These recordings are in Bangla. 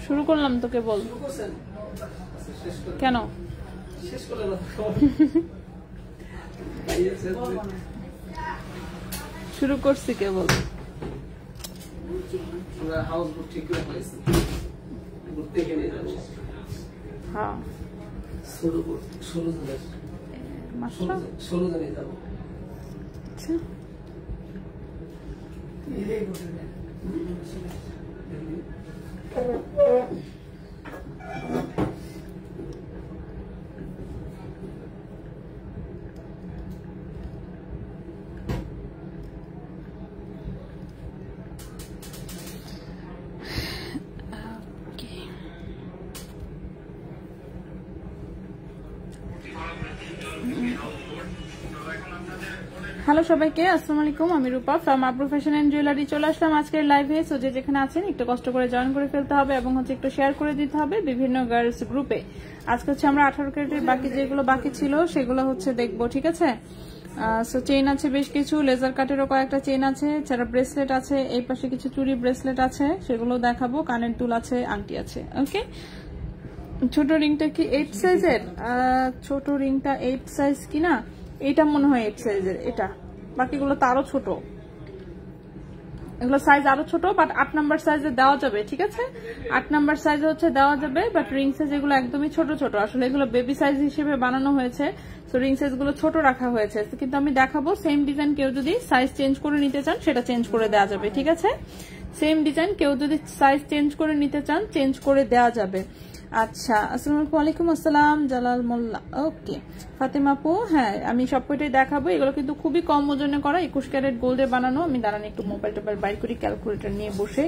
শুরু করলাম তোকে বল কেন শুরু করছি কেবল হ্যাঁ 16 জনে যাবো। আচ্ছা হ্যালো সবাইকে, আসসালামু আলাইকুম। আমি রূপা from Abru fashion and jewellery চলে আসলাম আজকের লাইভে। সো যে যেখানে আছেন একটু কষ্ট করে জয়েন করে ফেলতে হবে এবং একটু শেয়ার করে দিতে হবে বিভিন্ন গার্লস গ্রুপে। আজকে আমরা 18 ক্যারেটের বাকি যেগুলো বাকি ছিল সেগুলো দেখবো, ঠিক আছে? সো চেইন আছে বেশ কিছু, লেজার কাটেরও কয়েকটা চেইন আছে, এছাড়া ব্রেসলেট আছে, এই পাশে কিছু চুড়ি ব্রেসলেট আছে, সেগুলো দেখাবো। কানের দুল আছে, আংটি আছে। ওকে, ছোট রিংটা কি 8 সাইজের? ছোট রিংটা 8 সাইজ কিনা, এটা মনে হয় 8 সাইজের। এটা বাকিগুলো তো আরো ছোট, এগুলো সাইজ আরো ছোট, বাট 8 নাম্বার সাইজে দেওয়া যাবে, ঠিক আছে? 8 নাম্বার সাইজে দেওয়া যাবে, বাট রিং সাইজ এগুলো একদমই ছোট ছোট। আসলে এগুলো বেবি সাইজ হিসেবে বানানো হয়েছে, সো রিং সাইজ গুলো ছোট রাখা হয়েছে। কিন্তু আমি দেখাবো সেম ডিজাইন, কেউ যদি সাইজ চেঞ্জ করে নিতে চান সেটা চেঞ্জ করে দেওয়া যাবে, ঠিক আছে? সেম ডিজাইন কেউ যদি সাইজ চেঞ্জ করে নিতে চান চেঞ্জ করে দেওয়া যাবে। আচ্ছা, আসসালামু আলাইকুম। আসসালাম জালাল মোল্লা। ওকে ফাতেমা আপু, হ্যাঁ আমি সবকটাই দেখাবো। এগুলো কিন্তু খুবই কম ওজনে করা, 21 ক্যারেট গোল্ডে বানানো। আমি দাঁড়ান একটু মোবাইল টোবাইল বাইর করি, ক্যালকুলেটর নিয়ে বসে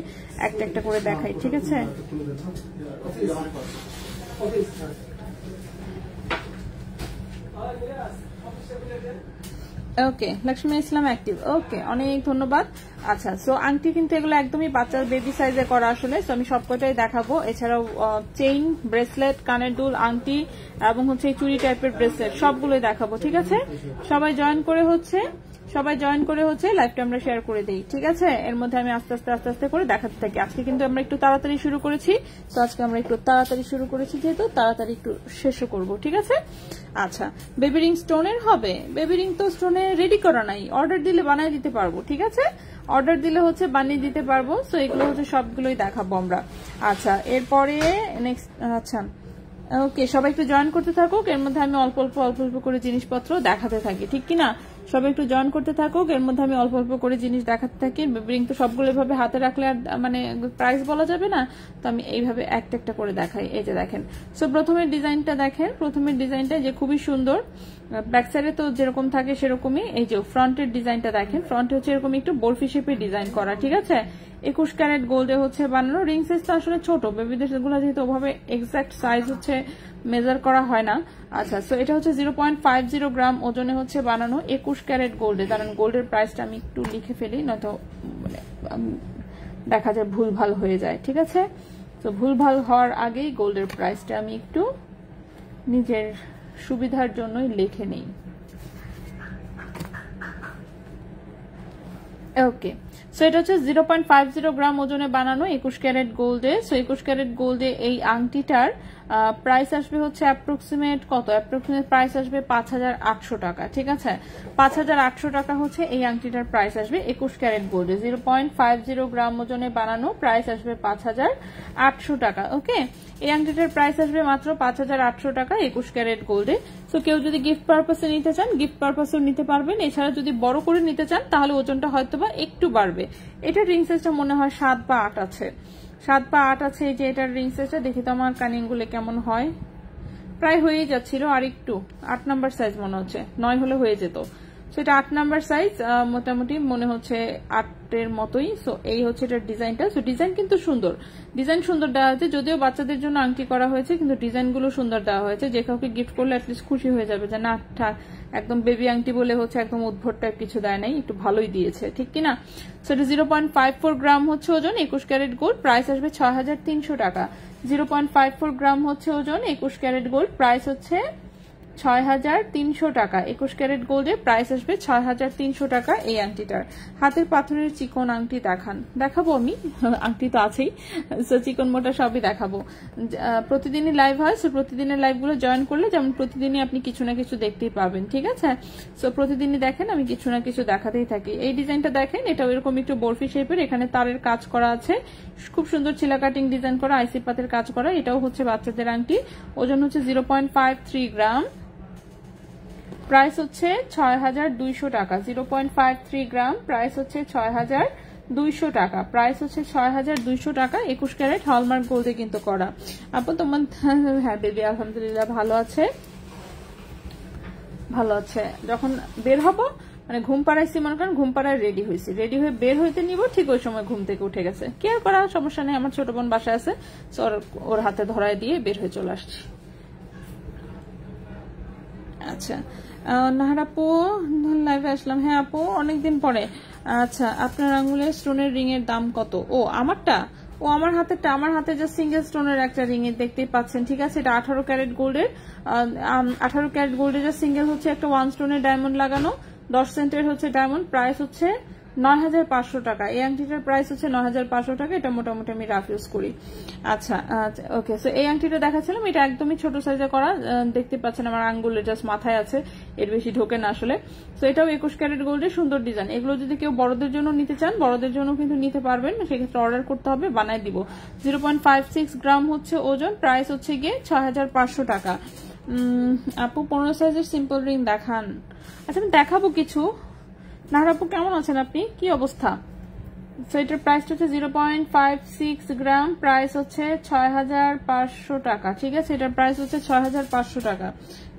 একটা একটা করে দেখাই, ঠিক আছে? ওকে, লক্ষ্মী ইসলাম অ্যাক্টিভ, ওকে অনেক ধন্যবাদ। আচ্ছা, সো আংটি কিন্তু এগুলো একদমই বাচ্চার বেবি সাইজে করা আসলে। সো আমি সবকটাই দেখাবো। এছাড়াও চেইন, ব্রেসলেট, কানের দুল, আংটি এবং এই চুড়ি টাইপের ব্রেসলেট সবগুলোই দেখাবো, ঠিক আছে? সবাই জয়েন করে লাইভটা আমরা শেয়ার করে দিই, ঠিক আছে? এর মধ্যে আমি আস্তে আস্তে করে দেখাতে থাকি। আজকে কিন্তু আমরা একটু তাড়াতাড়ি শুরু করেছি, তো আজকে আমরা একটু তাড়াতাড়ি শুরু করেছি যেহেতু তাড়াতাড়ি একটু শেষও করব, ঠিক আছে? আচ্ছা, বেবি রিং স্টোনের হবে? বেবি রিং তো স্টোনে রেডি করা নাই, অর্ডার দিলে বানিয়ে দিতে পারবো, ঠিক আছে? অর্ডার দিলে বানিয়ে দিতে পারবো। সো এগুলো সবগুলোই দেখাবো আমরা। আচ্ছা, এরপরে নেক্সট, আচ্ছা ওকে, সবাই একটু জয়েন করতে থাকুক। এর মধ্যে আমি অল্প অল্প করে জিনিসপত্র দেখাতে থাকি, ঠিক কিনা? সবাই একটু জয়েন করতে থাকুক, এর মধ্যে আমি অল্প অল্প করে জিনিস দেখাতে থাকি। বেবি রিং তো সবগুলো এভাবে হাতে রাখলে আর মানে প্রাইস বলা যাবে না, তো আমি এইভাবে একটা একটা করে দেখাই। এই যে দেখেন, সো প্রথমের ডিজাইনটা দেখেন। প্রথমের ডিজাইনটা যে খুবই সুন্দর, ব্যাক সাইডে তো যেরকম থাকে সেরকমই। এই যে ফ্রন্টের ডিজাইনটা দেখেন, ফ্রন্টে এরকম একটু বরফি শেপের ডিজাইন করা, ঠিক আছে? 21 ক্যারেট গোল্ডে বানানো। রিং সাইজ তো আসলে ছোট, বেবিদের গুলো যেহেতু ওভাবে এক্সাক্ট সাইজ মেজার করা হয় না। আচ্ছা, সো এটা 0.50 গ্রাম ওজনে বানানো 21 ক্যারেট গোল্ডে। কারণ গোল্ডের প্রাইসটা আমি একটু লিখে ফেলি, নয়তো মানে দেখা যায় ভুলভাল হয়ে যায়, ঠিক আছে? তো ভুলভাল হওয়ার আগেই গোল্ডের প্রাইসটা আমি একটু নিজের সুবিধার জন্যই লিখে নেই। ওকে, সো এটা 0.50 গ্রাম ওজনে বানানো 21 ক্যারেট গোল্ডে। সো 21 ক্যারেট গোল্ডে এই আংটিটার প্রাইস আসবে অ্যাপ্রক্সিমেট কত? অ্যাপ্রক্সিমেট প্রাইস আসবে 5800 টাকা, ঠিক আছে? 5800 টাকা এই আংটিটার প্রাইস আসবে 21 ক্যারেট গোল্ডে। 0.50 গ্রাম ওজনে বানানো, প্রাইস আসবে 5800 টাকা। ওকে, এই আংটিটার প্রাইস আসবে মাত্র 5800 টাকা 21 ক্যারেট গোল্ডে। সো কেউ যদি গিফট পারপাসে নিতে চান গিফট পারপাসেও নিতে পারবেন। এছাড়া যদি বড় করে নিতে চান তাহলে ওজনটা হয়তোবা একটু বাড়বে। এটার রিং সাইজটা মনে হয় 7 বা 8 আছে, 7 বা 8 আছে। এই যে এটার রিং সাইজটা দেখি তো আমার কানিং গুলো কেমন হয়। প্রায় হয়ে যাচ্ছিল, আর একটু 8 নাম্বার সাইজ মনে হচ্ছে, 9 হলে হয়ে যেত। সো এটা 8 নাম্বার সাইজ, মোটামুটি মনে হচ্ছে 8-এর মতোই। সো এই হচ্ছে এটার ডিজাইনটা। সো ডিজাইন কিন্তু সুন্দর, ডিজাইন সুন্দর দেওয়া হয়েছে, যদিও বাচ্চাদের জন্য আংটি করা হয়েছে, কিন্তু ডিজাইনগুলো সুন্দর দেওয়া হয়েছে। যে কাউকে গিফট করলে অ্যাটলিস্ট খুশি হয়ে যাবে যে না একদম বেবি আংটি বলে হচ্ছে একদম উদ্ভট টাইপ কিছু দেয় নাই, একটু ভালোই দিয়েছে, ঠিক কিনা? সো এটা 0.54 গ্রাম হচ্ছে ওজন, 21 ক্যারেট গোল্ড, প্রাইস আসবে 6300 টাকা। 0.54 গ্রাম হচ্ছে ওজন, 21 ক্যারেট গোল্ড, প্রাইস হচ্ছে 6300 টাকা। 21 ক্যারেট গোল্ডের প্রাইস আসবে 6300 টাকা। এই আংটিটার হাতের পাথরের চিকন আংটি দেখাবো আমি, আংটি তো আছেই, চিকন মোটা সবই দেখাবো। প্রতিদিনই লাইভ হয়, সো প্রতিদিনের লাইভগুলো জয়েন করলে যেমন প্রতিদিনই আপনি কিছু না কিছু দেখতেই পাবেন, ঠিক আছে? সো প্রতিদিনই দেখেন, আমি কিছু না কিছু দেখাতেই থাকি। এই ডিজাইনটা দেখেন, এটাও এরকম একটু বরফি শেপের, এখানে তারের কাজ করা আছে, খুব সুন্দর চিলা কাটিং ডিজাইন করা, আইসি পাতের কাজ করা। এটাও হচ্ছে বাচ্চাদের আংটি, ওজন হচ্ছে 0.53 গ্রাম, প্রাইস হচ্ছে 6200 টাকা। 0.53 গ্রাম, প্রাইস হচ্ছে 6200 টাকা, প্রাইস হচ্ছে 6200 টাকা। 21 ক্যারেট হলমার্ক গোল্ডে কিন্তু করা। আপু তোমার, হ্যাঁ বেবি আলহামদুলিল্লাহ ভালো আছে, ভালো আছে। যখন বের হবো, মানে ঘুম পাড়াইছি, মনে করেন ঘুম পাড়ায় রেডি হয়েছি, রেডি হয়ে বের হইতে নিব, ঠিক ওই সময় ঘুম থেকে উঠে গেছে। কেয়ার করা সমস্যা নেই, আমার ছোট বোন বাসায় আছে, ওর হাতে ধরায় দিয়ে বের হয়ে চলে আসছি। আচ্ছা নাহার আপু লাইভে আসলাম। হ্যাঁ আপু অনেকদিন পরে। আচ্ছা আপনার আঙ্গুলের স্টোনের রিং এর দাম কত? ও আমারটা, ও আমার হাতে যে সিঙ্গেল স্টোনের একটা রিং এর দেখতেই পাচ্ছেন, ঠিক আছে? এটা 18 ক্যারেট গোল্ডের, 18 ক্যারেট গোল্ডের যে সিঙ্গেল হচ্ছে একটা 1 স্টোনের ডায়মন্ড লাগানো, 10 সেন্টের হচ্ছে ডায়মন্ড, প্রাইস হচ্ছে 9500 টাকা। এই আংটিটার প্রাইস হচ্ছে 9500 টাকা। এটা মোটামুটি আমি রাফ ইউজ করি। আচ্ছা ওকে, সো এই আংটিটা দেখাচ্ছিলাম, এটা একদমই ছোট সাইজে করা, দেখতে পাচ্ছেন আমার আঙ্গুলে জাস্ট মাথায় আছে, এর বেশি ঢোকে না আসলে। সো এটাও 21 ক্যারেট গোল্ডের সুন্দর ডিজাইন। এগুলো যদি কেউ বড়দের জন্য নিতে চান, বড়দের জন্য কিন্তু নিতে পারবেন, সেক্ষেত্রে অর্ডার করতে হবে, বানায় দিব। 0.56 গ্রাম হচ্ছে ওজন, প্রাইস হচ্ছে গিয়ে 6500 টাকা। আপু 15 সাইজের সিম্পল রিং দেখান। আচ্ছা আমি দেখাবো কিছু। নাহার আপু কেমন আছেন আপনি, কি অবস্থা? সো এটার প্রাইসটা হচ্ছে 0.56 গ্রাম, প্রাইস হচ্ছে 6500 টাকা, ঠিক আছে? এটার প্রাইস হচ্ছে 6500 টাকা।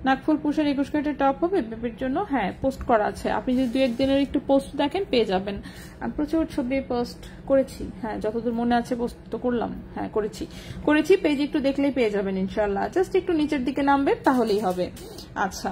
নাগফুল পুষের 21 ক্যারেটের টপ হবে বেবির জন্য, হ্যাঁ পোস্ট করা আছে, আপনি যদি 2-1 দিনের একটু পোস্ট দেখেন পেয়ে যাবেন। আমি প্রচুর ছবি পোস্ট করেছি, হ্যাঁ যতদূর মনে আছে পোস্ট তো করলাম, হ্যাঁ করেছি, পেজে একটু দেখলেই পেয়ে যাবেন ইনশাল্লাহ, জাস্ট একটু নিচের দিকে নামবে তাহলেই হবে। আচ্ছা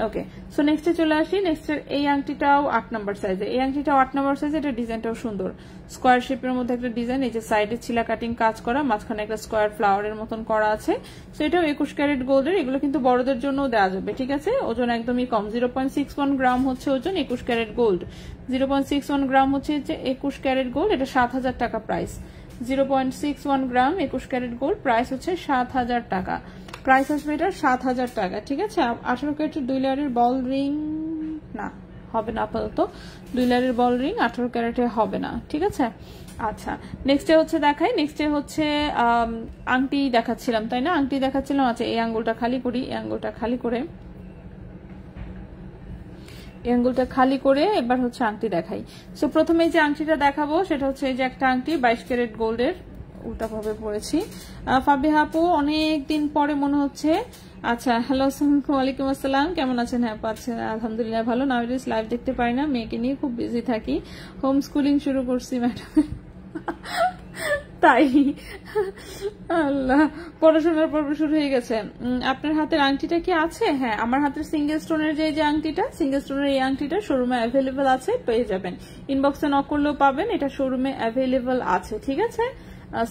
ওকে, সো নেক্সটে চলে আসি। নেক্সটের এই আংটিটাও 8 নাম্বার সাইজে, এই আংটিটাও 8 নাম্বার সাইজে, এটা ডিজাইনটাও সুন্দর, স্কোয়ার শেপের মধ্যে একটা ডিজাইন, এই যে সাইডে ছিলা কাটিং কাজ করা, মাঝখানে একটা স্কোয়ার ফ্লাওয়ারের মতন করা আছে। সো এটাও 21 ক্যারেট গোল্ডের, এগুলো কিন্তু বড়দের জন্য দেওয়া যাবে, ঠিক আছে? ওজন একদমই কম, 0.61 গ্রাম হচ্ছে ওজন, 21 ক্যারেট গোল্ড, 0.61 গ্রাম হচ্ছে 21 ক্যারেট গোল্ড, এটা 7000 টাকা প্রাইস। 0.61 গ্রাম 21 ক্যারেট গোল্ড, প্রাইস হচ্ছে 7000 টাকা, প্রাইস আসবে এটা 7000 টাকা, ঠিক আছে? 18 ক্যারেটের 2 লেয়ারের বল রিং না হবে না আপাতত, 2 লেয়ারের বল রিং 18 ক্যারেটে হবে না, ঠিক আছে? আচ্ছা নেক্সটে হচ্ছে দেখাই, নেক্সটে হচ্ছে আংটি দেখাচ্ছিলাম তাই না? আংটি দেখাচ্ছিলাম। আচ্ছা এই আঙ্গুলটা খালি করি, এই আঙ্গুলটা খালি করে, এই আঙ্গুলটা খালি করে এবার হচ্ছে আংটি দেখাই। সো প্রথমে যে আংটিটা দেখাবো সেটা হচ্ছে এই যে একটা আংটি 22 ক্যারেট গোল্ডের, উল্টা ভাবে পড়েছি। ফাবিহা আপু অনেকদিন পরে মনে হচ্ছে। আচ্ছা হ্যালো ওয়ালাইকুম আসসালাম, কেমন আছেন? হ্যাঁ পাচ্ছেন আলহামদুলিল্লাহ ভালো। নাওয়াডেজ লাইভ দেখতে পারি না, মেয়েকে নিয়ে খুব বিজি থাকি, হোম স্কুলিং শুরু করছি ম্যাডাম। তাই আল্লাহ, পড়াশোনার পর্ব শুরু হয়ে গেছে। আপনার হাতের আংটিটা কি আছে? হ্যাঁ আমার হাতের সিঙ্গেল স্টোনের যে আংটিটা, সিঙ্গেল স্টোনের এই আংটিটা শোরুমে অ্যাভেলেবেল আছে, পেয়ে যাবেন, ইনবক্সে নক করলেও পাবেন, এটা শোরুমে অ্যাভেলেবেল আছে, ঠিক আছে?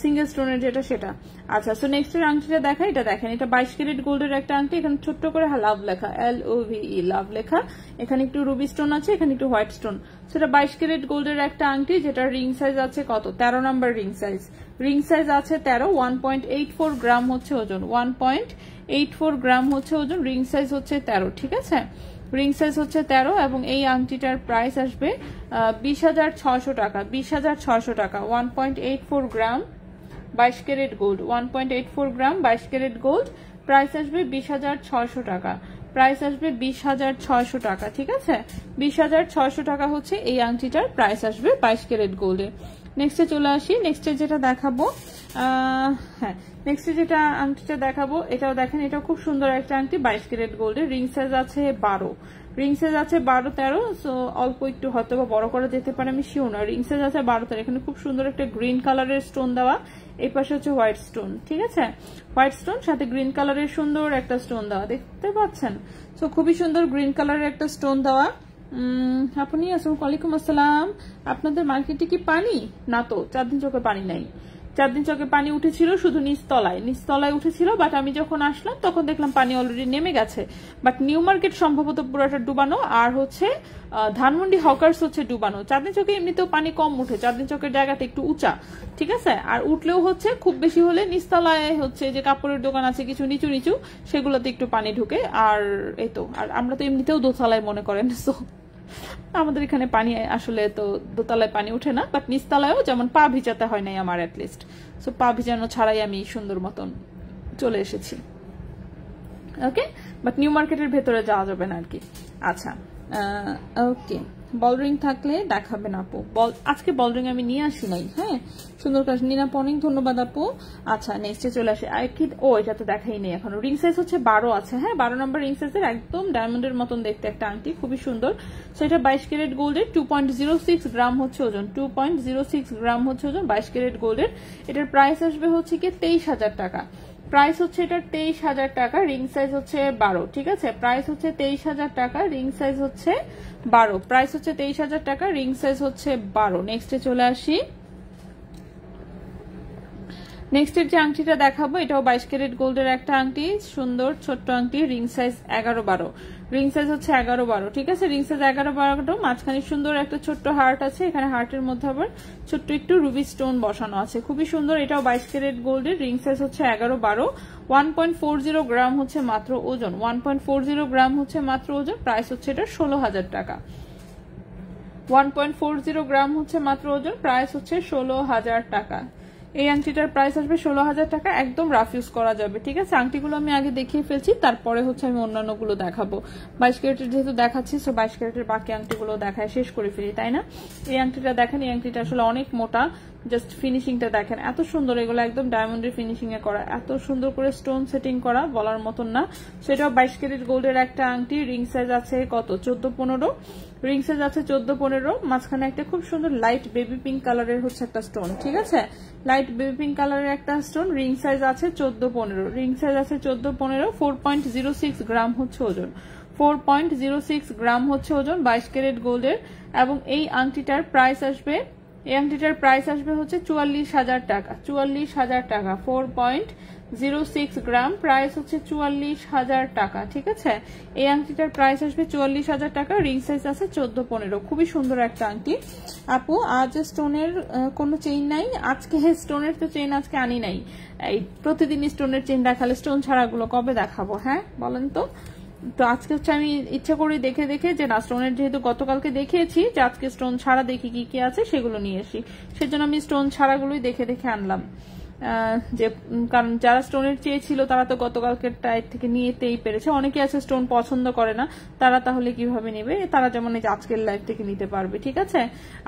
সিঙ্গেল স্টোনের যেটা সেটা। আচ্ছা সো নেক্সট এর আংটিটা দেখা, এটা দেখেন, এটা 22 ক্যারেট গোল্ডের একটা আংটি, এখানে ছোট্ট করে লাভ লেখা, LOVE লাভ লেখা, এখানে একটু রুবি স্টোন আছে, এখানে একটু হোয়াইট স্টোন। সেটা 22 ক্যারেট গোল্ডের একটা আংটি, যেটা রিং সাইজ আছে কত? 13 number ring size, ring size আছে 13, 1.84 গ্রাম হচ্ছে ওজন, 1.84 গ্রাম হচ্ছে ওজন, রিং সাইজ হচ্ছে 13, ঠিক আছে? রিং সাইজ হচ্ছে 13 এবং এই আংটিটার প্রাইস আসবে 20,600 টাকা, 20,600 টাকা। 1.84 গ্রাম 22 ক্যারেট গোল্ড, 1.84 গ্রাম 22 ক্যারেট গোল্ড, প্রাইস আসবে 20,600 টাকা, প্রাইস আসবে 20,600 টাকা, ঠিক আছে? 20,600 টাকা হচ্ছে এই আংটিটার প্রাইস আসবে 22 ক্যারেট গোল্ডে। নেক্সটে চলে আসি, নেক্সটে যেটা দেখাবো, হ্যাঁ নেক্সটে যেটা আংটিটা দেখাবো এটাও দেখেন, এটা খুব সুন্দর একটা আংটি 22 ক্যারেট গোল্ডের, রিং সাইজ আছে 12, রিং সাইজ আছে 12-13, সো অল্প একটু হয়তো বা বড় করা যেতে পারে, আমি শিওর না। রিং সাইজ আছে 12-13। এখানে খুব সুন্দর একটা গ্রিন কালারের স্টোন দেওয়া, এই পাশে হচ্ছে হোয়াইট স্টোন, ঠিক আছে, হোয়াইট স্টোন সাথে গ্রিন কালারের সুন্দর একটা স্টোন দেওয়া, দেখতে পাচ্ছেন। সো খুবই সুন্দর গ্রিন কালারের একটা স্টোন দেওয়া। আপনি ওয়ালাইকুম আসসালাম। আপনাদের মার্কেটে কি পানি? না তো, 4 দিন চোখে পানি নাই। 4 দিন চোখে পানি উঠেছিল শুধু নিচতলায় উঠেছিল, বাট আমি যখন আসলাম তখন দেখলাম পানি অলরেডি নেমে গেছে। বাট নিউ মার্কেট সম্ভবত পুরোটা ডুবানো, আর হচ্ছে ধানমন্ডি হকার্স হচ্ছে ডুবানো। 4 দিন চোখে এমনিতেও পানি কম উঠে, 4 দিন চোখের জায়গাটা একটু উঁচা, ঠিক আছে। আর উঠলেও হচ্ছে খুব বেশি হলে নিচতলায় হচ্ছে যে কাপড়ের দোকান আছে কিছু নিচু নিচু, সেগুলোতে একটু পানি ঢুকে। আর এই তো, আর আমরা তো এমনিতেও দোতলায় মনে করেন, সো আমাদের এখানে পানি আসলে তো দোতলায় পানি উঠে না, বাট নিচতলায়ও যেমন পা ভিজাতে হয় নাই আমার অ্যাটলিস্ট, সো পা ভিজানো ছাড়াই আমি সুন্দর মতন চলে এসেছি। ওকে, বাট নিউ মার্কেটের ভেতরে যাওয়া যাবে না আর কি। আচ্ছা, ওকে, বল রিং থাকলে দেখাবেন আপু। আজকে বল রিং আমি নিয়ে আসি নাই। হ্যাঁ, সুন্দর কাজ নীনাপ, অনেক ধন্যবাদ আপু। আচ্ছা, নেক্সটে চলে আসে আর কি। ও, এটা তো দেখাই নেই এখনো। রিং সাইজ হচ্ছে 12 আছে। হ্যাঁ, 12 নম্বর রিং সাইজের একদম ডায়মন্ডের মতন দেখতে একটা আংটি, খুবই সুন্দর। সো এটা 22 ক্যারেট গোল্ডের, 2.06 গ্রাম হচ্ছে ওজন, 2.06 গ্রাম হচ্ছে ওজন, 22 ক্যারেট গোল্ডের। এটার প্রাইস আসবে হচ্ছে কি 23,000 টাকা। প্রাইস হচ্ছে এটার 23,000 টাকা। রিং সাইজ হচ্ছে 12, ঠিক আছে। প্রাইস হচ্ছে 23,000 টাকা, রিং সাইজ হচ্ছে 12। প্রাইস হচ্ছে 23,000 টাকা, রিং সাইজ হচ্ছে 12। নেক্সটে চলে আসি। নেক্সটের যে আংটিটা দেখাবো এটাও 22 ক্যারেট গোল্ডের একটা আংটি, সুন্দর ছোট্ট আংটি, রিং সাইজ 11-12। রিং সাইজ হচ্ছে 11-12, ঠিক আছে। রিং সাইজ 11-12, মাঝখানে সুন্দর একটা ছোট্ট হার্ট আছে, এখানে হার্টের মধ্যে আবার ছোট্ট একটু রুবি স্টোন বসানো আছে, খুবই সুন্দর। এটাও 22 ক্যারেট গোল্ডের, রিং সাইজ হচ্ছে 11-12। 1.40 গ্রাম হচ্ছে মাত্র ওজন, 1.40 গ্রাম হচ্ছে মাত্র ওজন। প্রাইস হচ্ছে এটা 16,000 টাকা। 1.40 গ্রাম হচ্ছে মাত্র ওজন, প্রাইস হচ্ছে 16,000 টাকা। এই আংটিটার প্রাইস আসবে 16,000 টাকা, একদম রাফ ইউজ করা যাবে, ঠিক আছে। আংটিগুলো আমি আগে দেখিয়ে ফেলছি, তারপরে হচ্ছে আমি অন্যান্য গুলো দেখাবো। 22 ক্যারেটের যেহেতু দেখাচ্ছি, সো 22 ক্যারেটের বাকি আংটিগুলো দেখায় শেষ করে ফেলি, তাই না। এই আংটিটা দেখেন, এই আংটিটা আসলে অনেক মোটা, জাস্ট ফিনিশিংটা দেখেন এত সুন্দর। এগুলো একদম ডায়মন্ডের ফিনিশিং এ করা, এত সুন্দর করে স্টোন সেটিং করা, বলার মতন না। সেটাও 22 ক্যারেট গোল্ডের একটা আংটি, রিং সাইজ আছে কত 14-15, রিং সাইজ আছে 14-15। মাঝখানে একটা খুব সুন্দর লাইট বেবি পিঙ্ক কালারের হচ্ছে একটা স্টোন, ঠিক আছে, লাইট বেবি পিঙ্ক কালারের একটা স্টোন। রিং সাইজ আছে 14-15, রিং সাইজ আছে 14-15। 4.06 গ্রাম হচ্ছে ওজন, 4.06 গ্রাম হচ্ছে ওজন, 22 ক্যারেট গোল্ডের। এবং এই আংটিটার প্রাইস আসবে, এই আংটিটার প্রাইস আসবে হচ্ছে 44,000 টাকা, 44,000 টাকা। 4.06 গ্রাম, প্রাইস হচ্ছে 44,000 টাকা, ঠিক আছে। এই আংটিটার প্রাইস আসবে 44,000 টাকা, রিং সাইজ আছে 14-15। খুবই সুন্দর একটা আংটি। আপু, আজ স্টোনের কোনো চেইন নাই? আজকে স্টোনের তো চেইন আজকে আনি নাই। এই প্রতিদিন স্টোনের চেইন দেখালে স্টোন ছাড়াগুলো কবে দেখাবো? হ্যাঁ বলেন তো। তো আজকে হচ্ছে আমি ইচ্ছা করে দেখে দেখে যে না, স্টোনের যেহেতু গতকালকে দেখিয়েছি যে আজকে স্টোন ছাড়া দেখি কি কি আছে, সেগুলো নিয়ে আসি। সেজন্য আমি স্টোন ছাড়াগুলোই দেখে দেখে আনলাম, যে কারণ যারা স্টোনের চেয়েছিল তারা তো গতকালকের টাইপ থেকে নিয়েতেই পেরেছে। অনেকে আছে স্টোন পছন্দ করে না, তারা তাহলে কিভাবে নেবে? তারা যেমন এই আজকের লাইভ থেকে নিতে পারবে, ঠিক আছে।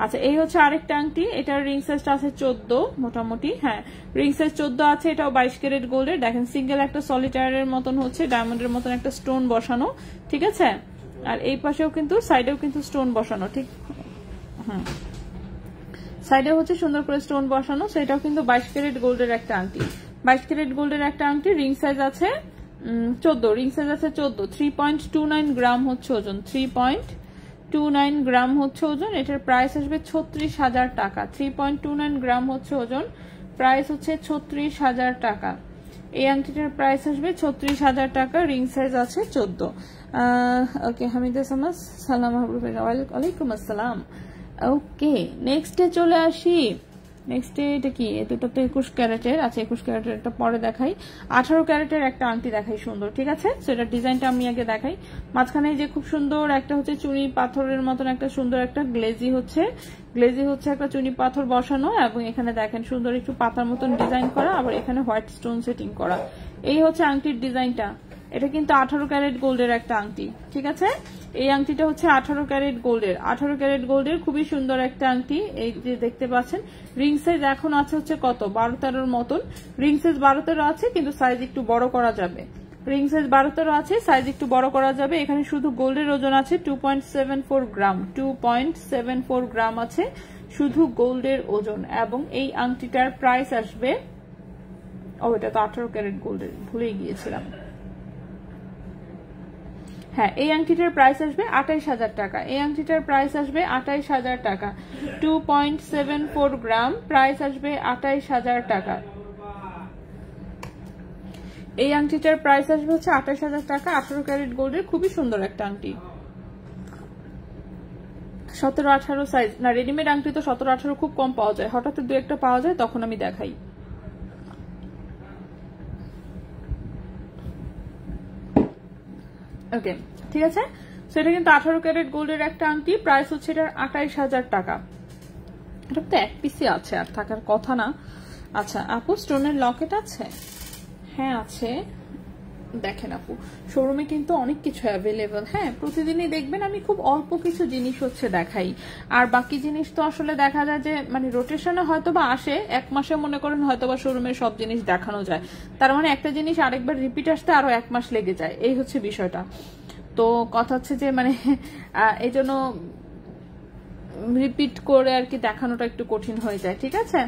আচ্ছা, এই হচ্ছে আরেকটা আংটি, এটার রিং সাইজটা আছে 14 মোটামুটি। হ্যাঁ, রিং সাইজ 14 আছে। এটাও 22 ক্যারেট গোল্ডের, দেখেন সিঙ্গেল একটা সলিটারের মতন হচ্ছে ডায়মন্ডের মতন একটা স্টোন বসানো, ঠিক আছে। আর এই পাশেও কিন্তু, সাইডেও কিন্তু স্টোন বসানো, ঠিক। হুম, সাইডে হচ্ছে সুন্দর করে স্টোন বসানো। সেটাও কিন্তু 22 ক্যারেট গোল্ডের একটা আংটি, 22 ক্যারেট গোল্ডের একটা আংটি। রিং সাইজ আছে 14, রিং সাইজ আছে 14। 3.29 গ্রাম হচ্ছে ওজন, 3.29 গ্রাম হচ্ছে ওজন। এটার প্রাইস আসবে 36,000 টাকা। 3.29 গ্রাম হচ্ছে ওজন, প্রাইস হচ্ছে 36,000 টাকা। এই আংটিটার প্রাইস আসবে 36,000 টাকা, রিং সাইজ আছে 14। ওকে, হামিদা সামাস, সালাম, ওয়ালাইকুম আসসালাম। ওকে, নেক্সটে চলে আসি। নেক্সটে এটা কি? এটা তো 21 ক্যারেটের। আচ্ছা, 21 ক্যারেটের একটা পরে দেখাই। 18 ক্যারেটের একটা আংটি দেখাই, সুন্দর, ঠিক আছে। সেটার ডিজাইনটা আমি আগে দেখাই। মাঝখানে যে খুব সুন্দর একটা হচ্ছে চুনি পাথরের মতন একটা সুন্দর একটা গ্লেজি হচ্ছে একটা চুনি পাথর বসানো, এবং এখানে দেখেন সুন্দর একটু পাতার মতন ডিজাইন করা, আবার এখানে হোয়াইট স্টোন সেটিং করা। এই হচ্ছে আংটির ডিজাইনটা। এটা কিন্তু 18 ক্যারেট গোল্ডের একটা আংটি, ঠিক আছে। এই আংটিটা হচ্ছে 18 ক্যারেট গোল্ডের, 18 ক্যারেট গোল্ডের খুবই সুন্দর একটা আংটি। এই যে দেখতে পাচ্ছেন, রিং সাইজ এখন আছে হচ্ছে কত 12-13 মতন। রিং সাইজ 12-13 আছে, কিন্তু সাইজ একটু বড় করা যাবে। রিং সাইজ 12-13 আছে, সাইজ একটু বড় করা যাবে। এখানে শুধু গোল্ডের ওজন আছে 2.74 গ্রাম, 2.74 গ্রাম আছে শুধু গোল্ডের ওজন। এবং এই আংটিটার প্রাইস আসবে, এটা তো 18 ক্যারেট গোল্ডের, ভুলেই গিয়েছিলাম। হ্যাঁ, এই আংটিটার প্রাইস আসবে 28,000 টাকা। এই আংটিটার প্রাইস আসবে 28,000 টাকা। 2.74 গ্রাম, প্রাইস আসবে 28,000 টাকা। এই আংটিটার প্রাইস আসবে হচ্ছে 28,000 টাকা। 18 ক্যারেট গোল্ডের খুবই সুন্দর একটা আংটি। 17-18 সাইজ না, রেডিমেড আংটি তো 17-18 খুব কম পাওয়া যায়, হঠাৎ 2-1টা পাওয়া যায়, তখন আমি দেখাই। ওকে, ঠিক আছে। সেটা কিন্তু 18 ক্যারেট গোল্ডের একটা আংটি, প্রাইস হচ্ছে এটার 28,000 টাকা। এটা তো এক পিসে আছে, আর থাকার কথা না। আচ্ছা আপু, স্টোনের লকেট আছে? হ্যাঁ আছে, দেখেন আপু শোরুমে কিন্তু অনেক কিছু অ্যাভেলেবল। হ্যাঁ, প্রতিদিনই দেখবেন আমি খুব অল্প কিছু জিনিস হচ্ছে দেখাই, আর বাকি জিনিস তো আসলে দেখা যায় যে মানে রোটেশনে হয়তো বা আসে, এক মাসে মনে করেন হয়তো বা শোরুমের সব জিনিস দেখানো যায়, তার মানে একটা জিনিস আরেকবার রিপিট আসতে আরো 1 মাস লেগে যায়, এই হচ্ছে বিষয়টা। তো কথা হচ্ছে যে মানে এই জন্য রিপিট করে আর কি দেখানোটা একটু কঠিন হয়ে যায়, ঠিক আছে।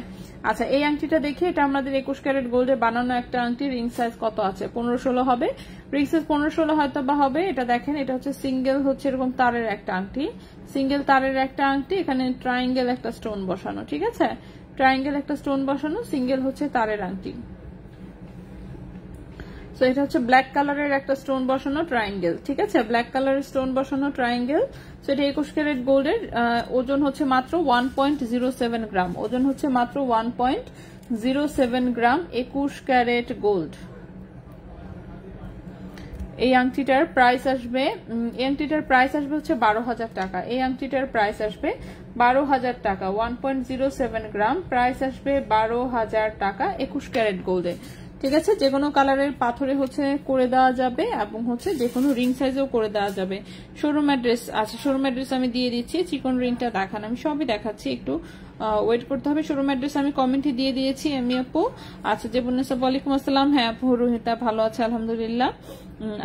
আচ্ছা, এই আংটিটা দেখি, এটা আমাদের 21 ক্যারেট গোল্ডে বানানো একটা আংটি। রিং সাইজ কত আছে? 15-16 হবে। রিং সাইজ 15-16 হয়তো বা হবে। এটা দেখেন, এটা হচ্ছে সিঙ্গেল, হচ্ছে এরকম তারের একটা আংটি, সিঙ্গেল তারের একটা আংটি। এখানে ট্রায়াঙ্গেল একটা স্টোন বসানো, ঠিক আছে, ট্রায়াঙ্গেল একটা স্টোন বসানো, সিঙ্গেল হচ্ছে তারের আংটি। সো এটা হচ্ছে ব্ল্যাক কালারের একটা স্টোন বসানো ট্রায়াঙ্গেল, ঠিক আছে, ব্ল্যাক কালারের স্টোন বসানো ট্রায়াঙ্গেল। সো এটা 21 ক্যারেট গোল্ডের, ওজন হচ্ছে মাত্র 1.07 গ্রাম, ওজন হচ্ছে মাত্র 1.07 গ্রাম, 21 ক্যারেট গোল্ড। এই আংটিটার প্রাইস আসবে, এই আংটিটার প্রাইস আসবে হচ্ছে 12,000 টাকা। এই আংটিটার প্রাইস আসবে 12,000 টাকা, 1.07 গ্রাম, প্রাইস আসবে 12,000 টাকা, 21 ক্যারেট গোল্ডে, ঠিক আছে। যে কোনো কালারের পাথরে হচ্ছে করে দেওয়া যাবে, এবং হচ্ছে যে কোনো রিং সাইজেও করে দেওয়া যাবে। শোরুম অ্যাড্রেস আছে, শোরুম অ্যাড্রেস আমি দিয়ে দিচ্ছি। চিকন রিংটা দেখান, আমি সবই দেখাচ্ছি, একটু ওয়েট করতে হবে। শোরুম অ্যাড্রেস আমি কমেন্টে দিয়ে দিয়েছি আমি আপু। আচ্ছা, যে বলুন ওয়ালাইকুম আসসালাম। হ্যাঁ আপু, রোহিতা ভালো আছে আলহামদুলিল্লাহ।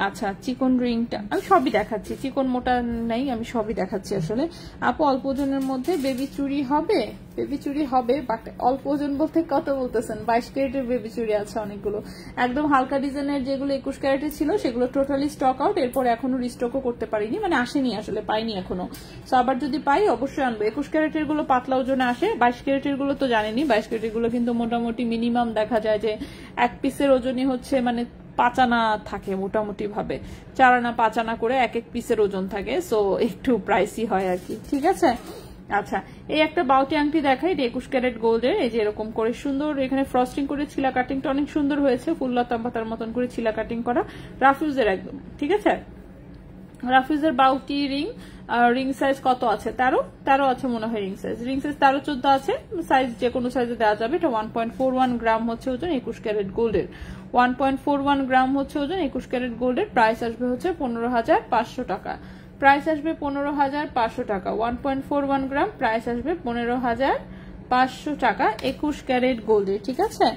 আচ্ছা, চিকন রিংটা আমি সবই দেখাচ্ছি, চিকন মোটা নেই, আমি সবই দেখাচ্ছি আসলে। আপু, অল্প ওজনের মধ্যে বেবি চুড়ি হবে? বেবি চুড়ি হবে, বাট অল্প ওজন বলতে কত বলতেছেন? 22 ক্যারেটের বেবি চুড়ি আছে অনেকগুলো, একদম হালকা ডিজাইনের যেগুলো 21 ক্যারেটের ছিল সেগুলো টোটালি স্টক আউট, এরপর এখনো রিস্টকও করতে পারিনি, মানে আসেনি আসলে, পাইনি এখনো। সো আবার যদি পাই অবশ্যই আনবো। 21 ক্যারেটের গুলো পাতলা ওজনে আসে, 22 ক্যারেটের গুলো তো জানেনি, 22 ক্যারেটের গুলো কিন্তু মোটামুটি মিনিমাম দেখা যায় যে এক পিসের ওজনই হচ্ছে মানে 5 আনা থাকে মোটামুটি ভাবে, 4 আনা 5 আনা করে এক এক পিসের ওজন থাকে, সো একটু প্রাইসি হয় আর কি, ঠিক আছে। আচ্ছা, এই একটা বাউটি আংটি দেখাই, 21 ক্যারেট গোল্ডের, এই যে এরকম করে সুন্দর এখানে ফ্রস্টিং করে ছিলা কাটিংটা অনেক সুন্দর হয়েছে, ফুল লতা পাতার মতন করে ছিলা কাটিং করা, রাফিউজের একদম, ঠিক আছে। রাফিউজের বাউটি রিং, রিং সাইজ কত আছে? 13 আছে মনে হয় রিং সাইজ, 13-14 আছে, সাইজ যে কোনো সাইজে দেওয়া যাবে। এটা 1.41 গ্রাম হচ্ছে ওজন 21 ক্যারেট গোল্ডের, 1.41 গ্রাম হচ্ছে ওজন 21 ক্যারেট গোল্ডের। প্রাইস আসবে হচ্ছে 15,500 টাকা, প্রাইস আসবে 15,500 টাকা, 1.41 গ্রাম, প্রাইস আসবে 15,500 টাকা, 21 ক্যারেট গোল্ডের, ঠিক আছে।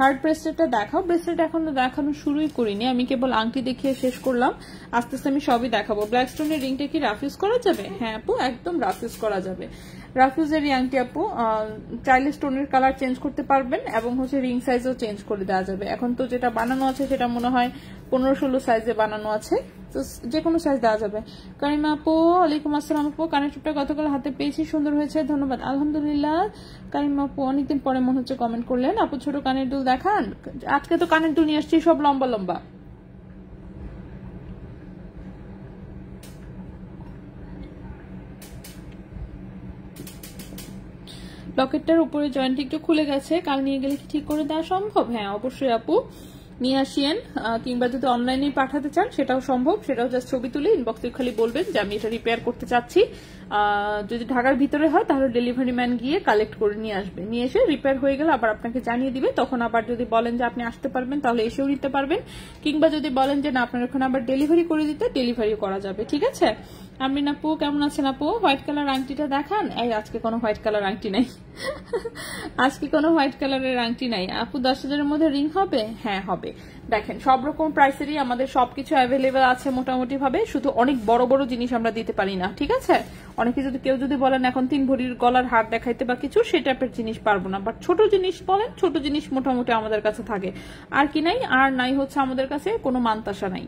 হার্ড ব্রেসলেটটা দেখাও। ব্রেসলেট এখনো দেখানো শুরুই করিনি, আমি কেবল আংটি দেখিয়ে শেষ করলাম, আস্তে আস্তে আমি সবই দেখাবো। ব্ল্যাক স্টোনের রিংটা কি রাফ ইউজ করা যাবে? হ্যাঁ আপু, একদম রাফ ইউজ করা যাবে। রাফিউজের এই আংটি আপু চাইলে স্টোনের কালার চেঞ্জ করতে পারবেন, এবং হচ্ছে রিং সাইজও চেঞ্জ করে দেওয়া যাবে। এখন তো যেটা বানানো আছে সেটা মনে হয় 15-16 সাইজে বানানো আছে, তো যে কোনো সাইজ দেওয়া যাবে। কারিমা আপু, ওয়ালাইকুম আসসালাম আপু, কানের টুপটা গতকাল হাতে পেয়েছি, সুন্দর হয়েছে, ধন্যবাদ আলহামদুলিল্লাহ। কারিমা আপু অনেকদিন পরে মনে হচ্ছে কমেন্ট করলেন। আপু ছোট কানের দুল দেখান, আজকে তো কানের দুল নিয়ে আসছি সব লম্বা লম্বা। লকেটটার উপরে জয়েন্ট একটু খুলে গেছে, কাল নিয়ে গেলে কি ঠিক করে দেওয়া সম্ভব? হ্যাঁ অবশ্যই আপু, নিয়ে আসিয়েন, কিংবা যদি অনলাইনে পাঠাতে চান সেটাও সম্ভব, সেটাও জাস্ট ছবি তুলে ইনবক্সে খালি বলবেন যে আমি এটা রিপেয়ার করতে চাচ্ছি। যদি ঢাকার ভিতরে হয় তাহলে ডেলিভারি ম্যান গিয়ে কালেক্ট করে নিয়ে আসবে, নিয়ে এসে রিপেয়ার হয়ে গেলে আবার আপনাকে জানিয়ে দিবে, তখন আবার যদি বলেন যে আপনি আসতে পারবেন তাহলে এসেও নিতে পারবেন, কিংবা যদি বলেন যে না আপনার ওখানে আবার ডেলিভারি করে দিতে, ডেলিভারিও করা যাবে, ঠিক আছে। আমিন আপু কেমন আছেন আপু? হোয়াইট কালার আংটিটা দেখান। এই আজকে কোনো হোয়াইট কালার আংটি নাই, আজকে কোনো হোয়াইট কালারের আংটি নাই আপু। 10,000-এর মধ্যে রিং হবে? হ্যাঁ হবে, দেখেন সব রকম প্রাইসেরই আমাদের সবকিছু অ্যাভেলেবেল আছে মোটামুটি ভাবে, শুধু অনেক বড় বড় জিনিস আমরা দিতে পারি না, ঠিক আছে? অনেকে যদি কেউ যদি বলেন এখন 3 ভরির গলার হার দেখাইতে বা কিছু, সেই টাইপের জিনিস পারবো না, বাট ছোট জিনিস বলেন, ছোট জিনিস মোটামুটি আমাদের কাছে থাকে। আর কি নাই? আর নাই হচ্ছে আমাদের কাছে কোনো মানতাসা নাই।